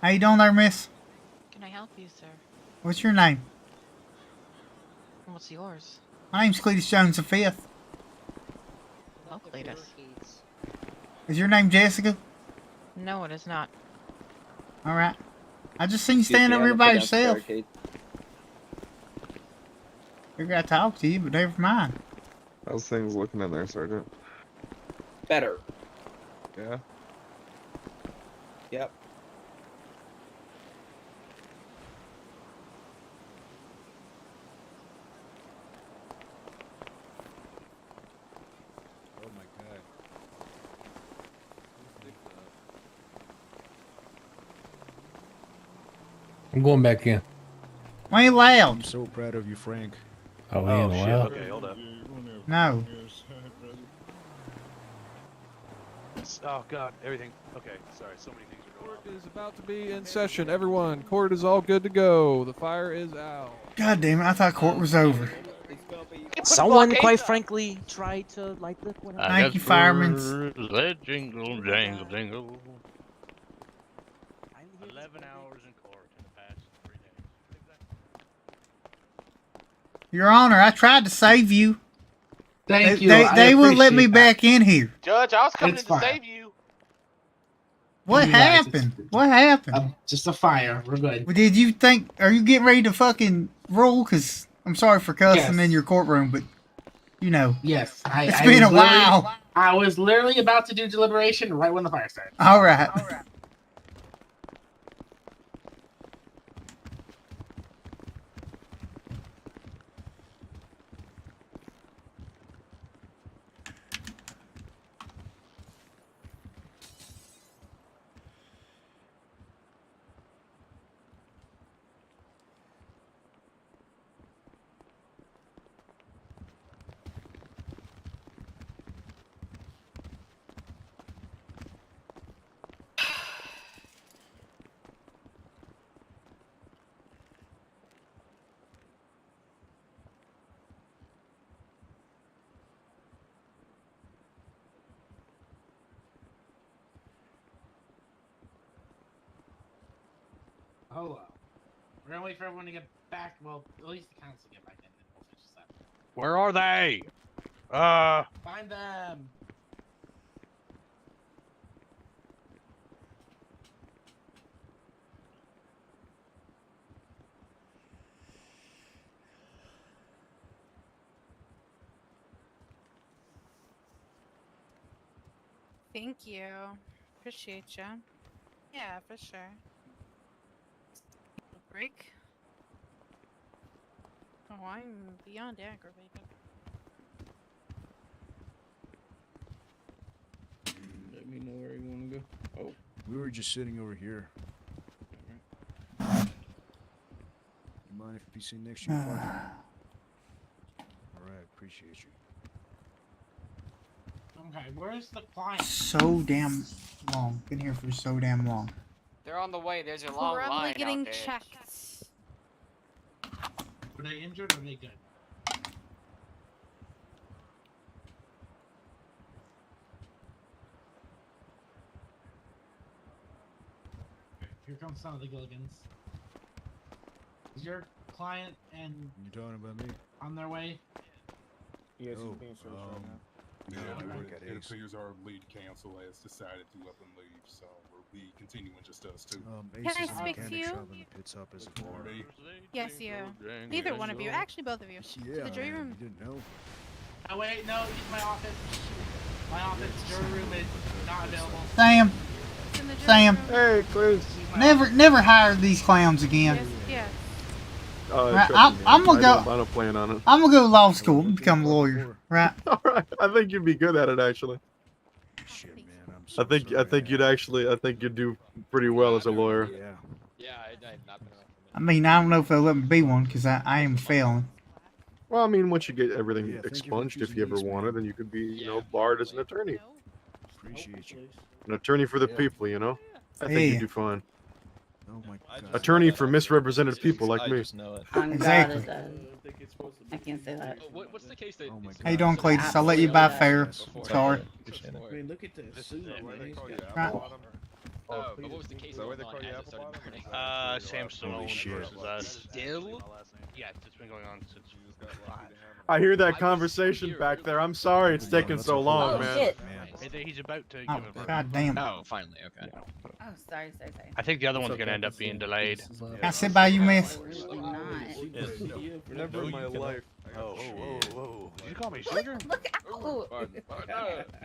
How you doing there, miss? Can I help you, sir? What's your name? What's yours? My name's Cletus Jones V. Oh, Cletus. Is your name Jessica? No, it is not. All right. I just seen you standing over here by yourself. Figured I'd talk to you, but never mind. How's things looking in there, Sergeant? Better. Yeah. Yep. Oh my god. I'm going back in. Why ain't loud? I'm so proud of you, Frank. Oh, he Oh, ain't shit. allowed. Okay, hold up. No. Oh God, everything. Okay, sorry. So many things are going on. Court is about to be in session. Everyone, court is all good to go. The fire is out. God damn it! I thought court was over. Someone, quite frankly, tried to light the one. Thank you, firemen. Let jingle, jangle, jingle. 11 hours in court in the past 3 days. Your Honor, I tried to save you. Thank you. They wouldn't let me appreciate that. back in here. Judge, I was coming It's in to fine. save you. What You guys, happened? What happened? Just a fire. We're good. Well, did you think? Are you getting ready to fucking rule? Cause I'm sorry for cussing Yes. in your courtroom, but you know. Yes, It's been a was literally- while. I was literally about to do deliberation right when the fire started. All right. Hold up. We're gonna wait for everyone to get back. Well, at least the council get back in, then we'll finish this up. Where are they? Find them. Thank you. Appreciate you. Yeah, for sure. Break. Oh, I'm beyond aggravated. Let me know where you want to go. Oh, we were just sitting over here. You mind if we sit next to you, partner? All right, appreciate you. Okay, where's the client? So damn long. Been here for so damn long. They're on the way. There's a long Probably line getting out there. checked. Are they injured or are they good? Here comes some of the Gilligans. Is your client and You talking about me? on their way? Yes, Oh, he's being searched right now. Yeah, I work at It Ace. appears our lead counsel has decided to up and leave, so we'll be continuing just us two. Can I speak to you? Shop in the pit stop as a bar. Yes, you. Neither one of you. Actually, both of you. Yeah, To the jury man, room. you didn't know. Oh wait, no, use my office. My office, jury room is not available. Sam. In the jury Sam. room. Hey, Chris. Never hire these clowns again. Yes. Right, trust me, I'm gonna go. I don't plan on it. I'm gonna go to law school and become a lawyer. Right. All right. I think you'd be good at it, actually. Shit, man, I'm so I think you'd do pretty well as a lawyer. Yeah. Yeah, I've not been around. I mean, I don't know if they'll let me be one because I am failing. Well, I mean, once you get everything Yeah, thank you for expunged, if you choosing ever Ace, wanted, man. then you could be, barred as an attorney. Appreciate you. An attorney for the people, I think Yeah. you'd do fine. Oh my god. Attorney for misrepresented people like me. On Exactly. God, I can't say that. What's the case that? Oh my How you god. doing, Cletus? I'll let you buy fair. Sorry. I mean, look at this suit, man. He's got- Right. Oh, but what was the case going on as it started burning? Sam Stallone Holy shit. versus us. Still? Yeah, it's been going on since 5. I hear that conversation back there. I'm sorry it's taking so long, Oh, man. shit. He's about to Oh, give a verdict. god damn. Oh, finally, okay. Oh, sorry. I think the other one's gonna end up being delayed. Can I sit by you, Meth? Absolutely not. Never in my life. Whoa. Did you call me sugar? Look out! Oh,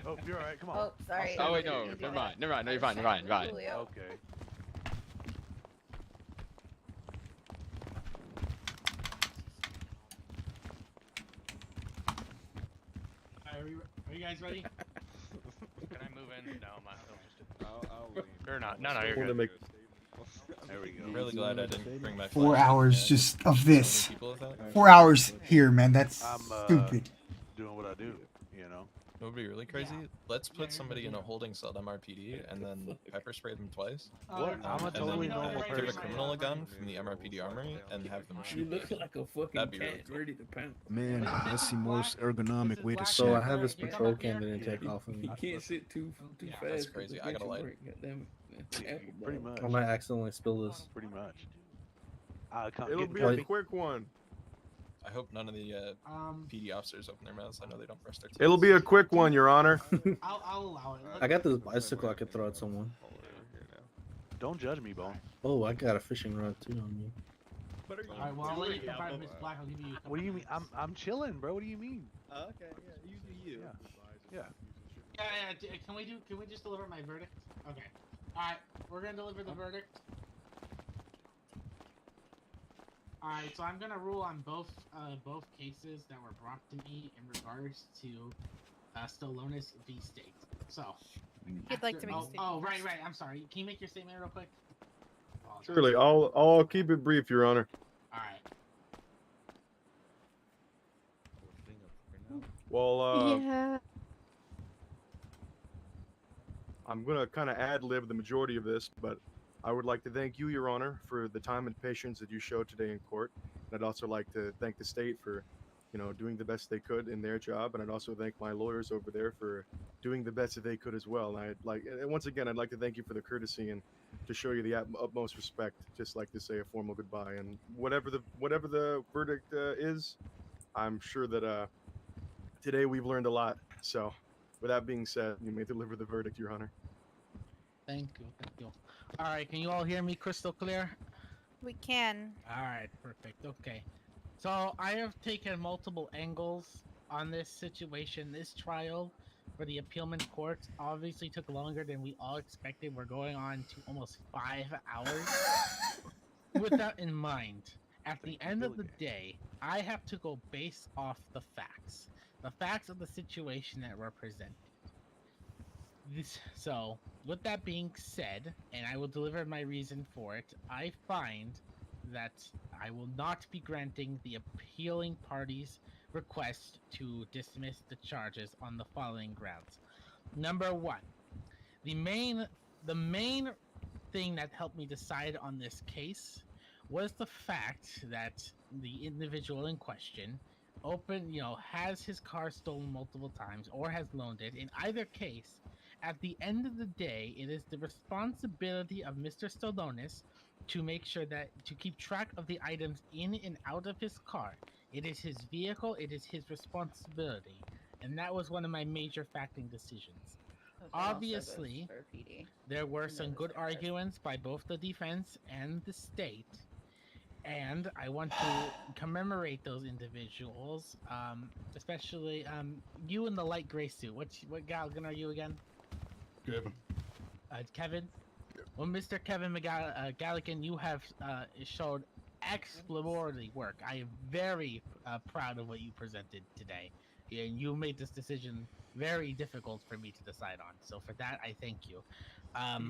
Oh, you're alright. Come on. oh, sorry. Oh wait, no, never mind. No, you're fine. Julio. Okay. Are you guys ready? Can I move in? No, my I'll just. Or not? No, you're Wanna good. make- There we go. I'm really glad I didn't bring my 4 flashlight. hours Yeah, just of so many this. people with that. 4 hours here, man. That's I'm stupid. doing what I do, you know. It would be really crazy. Let's put somebody in a holding cell at MRPD and then pepper spray them twice. What? I'm a And totally then normal give a person. criminal a gun from the MRPD armory and have them You shoot. look like a fucking That'd be really cat cool. ready to pound. Man, that's the most ergonomic way to sit. So I have this patrol candidate take off of me. You can't sit too fast. That's crazy. I got a light. Pretty much. I might accidentally spill this. Pretty much. It'll be a quick one. I hope none of the PD officers open their mouths. I know they don't brush their teeth. It'll be a quick one, Your Honor. I'll allow it. I got this bicycle I could throw at someone. Don't judge me, Bone. Oh, I got a fishing rod too on me. Alright, well, I'll let you provide Miss Black. I'll give you. What do you mean? I'm chilling, bro. What do you mean? Okay, yeah, you do you. Yeah. Yeah. Can we just deliver my verdict? Okay. Alright, we're gonna deliver the verdict. Alright, so I'm gonna rule on both cases that were brought to me in regards to Stallone's v. State. So. He'd like to make a Oh, statement. right. I'm sorry. Can you make your statement real quick? Surely, I'll keep it brief, Your Honor. Alright. Well, Yeah. I'm gonna kind of ad-lib the majority of this, but I would like to thank you, Your Honor, for the time and patience that you showed today in court. And I'd also like to thank the state for, doing the best they could in their job, and I'd also thank my lawyers over there for doing the best that they could as well. And once again, I'd like to thank you for the courtesy and to show you the utmost respect, just like to say a formal goodbye. And whatever the verdict is, I'm sure that today we've learned a lot. So, with that being said, you may deliver the verdict, Your Honor. Thank you. Thank you. All right. Can you all hear me crystal clear? We can. All right. Perfect. Okay. So I have taken multiple angles on this situation. This trial for the appealment court obviously took longer than we all expected. We're going on to almost 5 hours. With that in mind, at the end of the day, I have to go based off the facts of the situation that were presented. So, with that being said, and I will deliver my reason for it, I find that I will not be granting the appealing party's request to dismiss the charges on the following grounds. Number one, the main thing that helped me decide on this case was the fact that the individual in question has his car stolen multiple times or has loaned it. In either case, at the end of the day, it is the responsibility of Mr. Stolonis to make sure to keep track of the items in and out of his car. It is his vehicle, it is his responsibility. And that was one of my major facting decisions. Obviously, there were some good arguments by both the defense and the state, and I want to commemorate those individuals, especially you in the light gray suit. What Galgan are you again? Kevin. Kevin? Well, Mr. Kevin Galligan, you have showed exploratory work. I am very proud of what you presented today. And you made this decision very difficult for me to decide on. So for that, I thank you.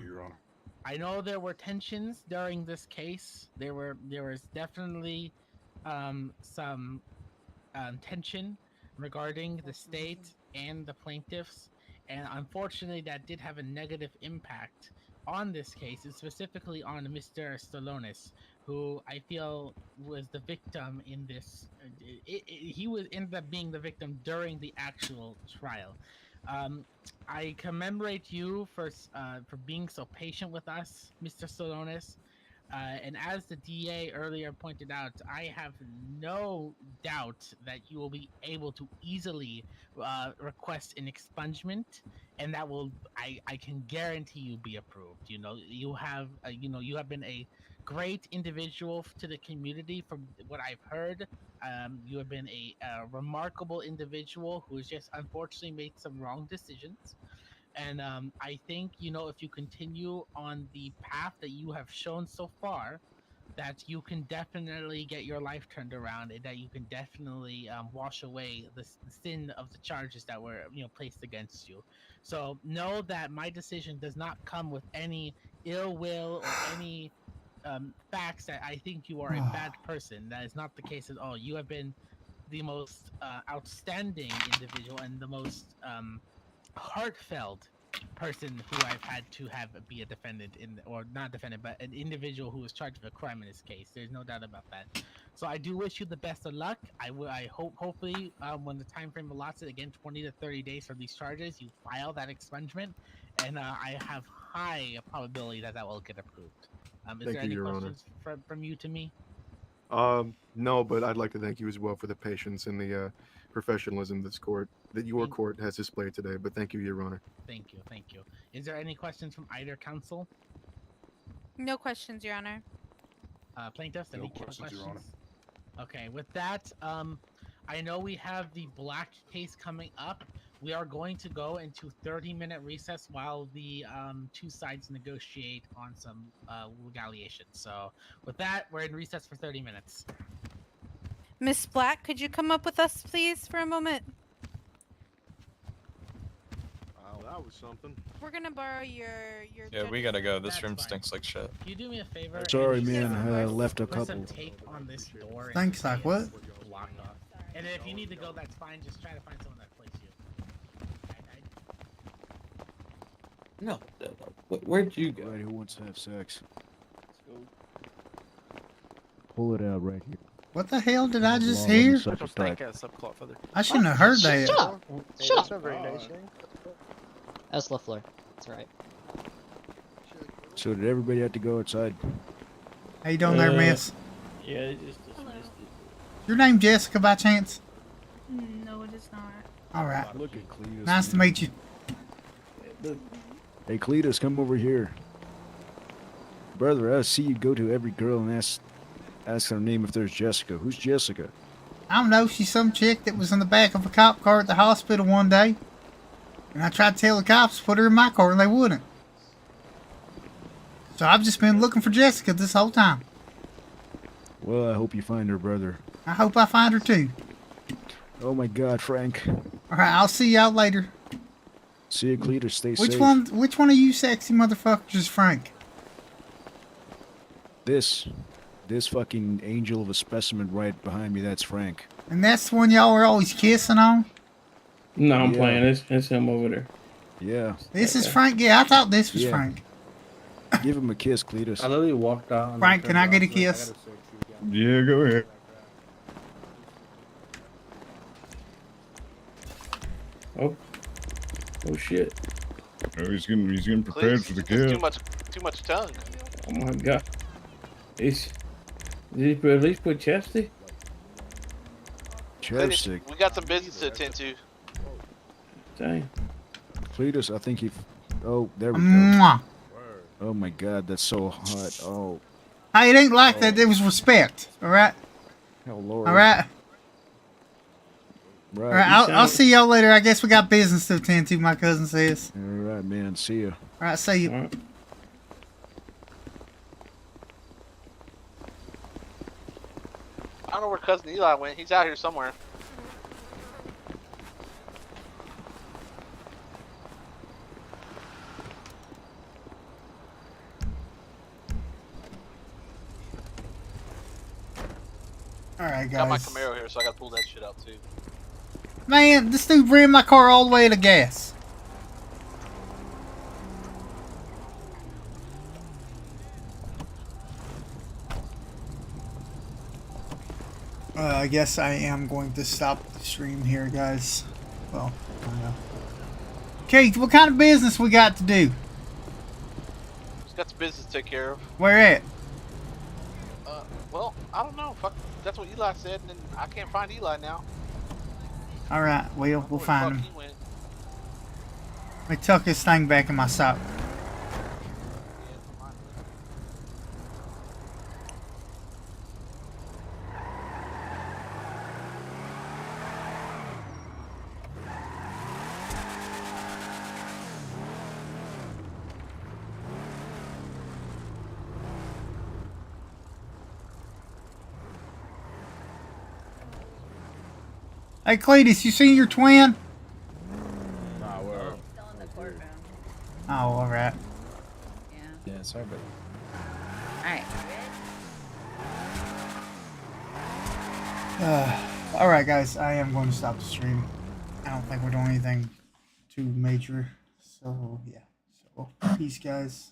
Your Honor. I know there were tensions during this case. There was definitely some tension regarding the state and the plaintiffs, and unfortunately, that did have a negative impact on this case, and specifically on Mr. Stolonis, who I feel was the victim in this. He ended up being the victim during the actual trial. I commemorate you for being so patient with us, Mr. Stolonis. And as the DA earlier pointed out, I have no doubt that you will be able to easily request an expungement, and that will, I can guarantee you, be approved. You have been a great individual to the community. From what I've heard, you have been a remarkable individual who has just unfortunately made some wrong decisions. And I think, if you continue on the path that you have shown so far, that you can definitely get your life turned around, and that you can definitely wash away the sin of the charges that were, placed against you. So know that my decision does not come with any ill will or any facts that I think you are a bad person. That is not the case at all. You have been the most outstanding individual and the most heartfelt person who I've had to have be a defendant or not defendant, but an individual who was charged with a crime in this case. There's no doubt about that. So I do wish you the best of luck. I hopefully when the time frame allotted, again 20 to 30 days for these charges, you file that expungement, and I have high probability that will get approved. Is there any questions from you to me? No, but I'd like to thank you as well for the patience and the professionalism that your court has displayed today. But thank you, Your Honor. Thank you. Is there any questions from either counsel? No questions, Your Honor. Plaintiffs, No any questions, Your Honor. Okay, with that, I know we have the Black case coming up. We are going to go into 30-minute recess while the two sides negotiate on some retaliation. So with that, we're in recess for 30 minutes. Miss Black, could you come up with us, please, for a moment? Wow, that was something. We're gonna borrow your. Yeah, we gotta go. This room stinks like shit. Can you do me a favor? Sorry, man. I left a Put some couple. tape on this door. Thanks, like what? Blocked off. And if you need to go, that's fine. Just try to find someone that plays you. No. Where'd you go? Right, who wants to have sex? Let's go. Pull it out right here. What the hell did I just hear? I shouldn't have heard that. Shut up! Shut That's up! not very nice. That's LaFleur. That's right. So did everybody have to go outside? How you doing there, miss? Yeah, they just dismissed it. Your name Jessica by chance? No, it is not. All right. Look at Cletus. Nice to meet you. Hey, Cletus, come over here. Brother, I see you go to every girl and ask her name if there's Jessica. Who's Jessica? I don't know. She's some chick that was in the back of a cop car at the hospital one day. And I tried to tell the cops to put her in my car and they wouldn't. So I've just been looking for Jessica this whole time. Well, I hope you find her, brother. I hope I find her too. Oh my God, Frank. Alright, I'll see y'all later. See you, Cletus. Stay Which safe. one of you sexy motherfuckers is Frank? This fucking angel of a specimen right behind me, that's Frank. And that's the one y'all are always kissing on? No, I'm Yeah. playing. It's him over there. Yeah. This is Frank? Yeah, I thought this was Yeah. Frank. Give him a kiss, Cletus. I literally walked out. and Frank, can turned I get a around, kiss? Yeah, go ahead. Oh shit. Oh, he's getting prepared for the kill. Too much tongue. Oh my god. Did he at least put chapstick? Chapstick. We got some business to attend to. Dang. Cletus, I think he... Oh, there we go. Mwah. Oh my God, that's so hot. Oh, Hey, it ain't like that. There was respect. Alright? hell Lord. Alright? Right. Alright, I'll see y'all later. I guess we got business to attend to, my cousin says. All right, man. See ya. Alright, see you. I don't know where Cousin Eli went. He's out here somewhere. Alright, Got my guys. Camaro here, so I gotta pull that shit out too. Man, this dude ran my car all the way to gas. I guess I am going to stop the stream here, guys. Well, I don't know. Okay, what kind of business we got to do? Just got some business to take care of. Where at? Well, I don't know. Fuck, that's what Eli said, and then I can't find Eli now. Alright, we'll Where the find fuck him. he went. Let me tuck this thing back in my sock. Hey, Cletus, you seen your twin? Nah, we're... Still in the courtroom. Oh, alright. Yeah, sorry, but Alright. Alright, guys, I am going to stop the stream. I don't think we're doing anything too major. So, yeah. So, peace, guys.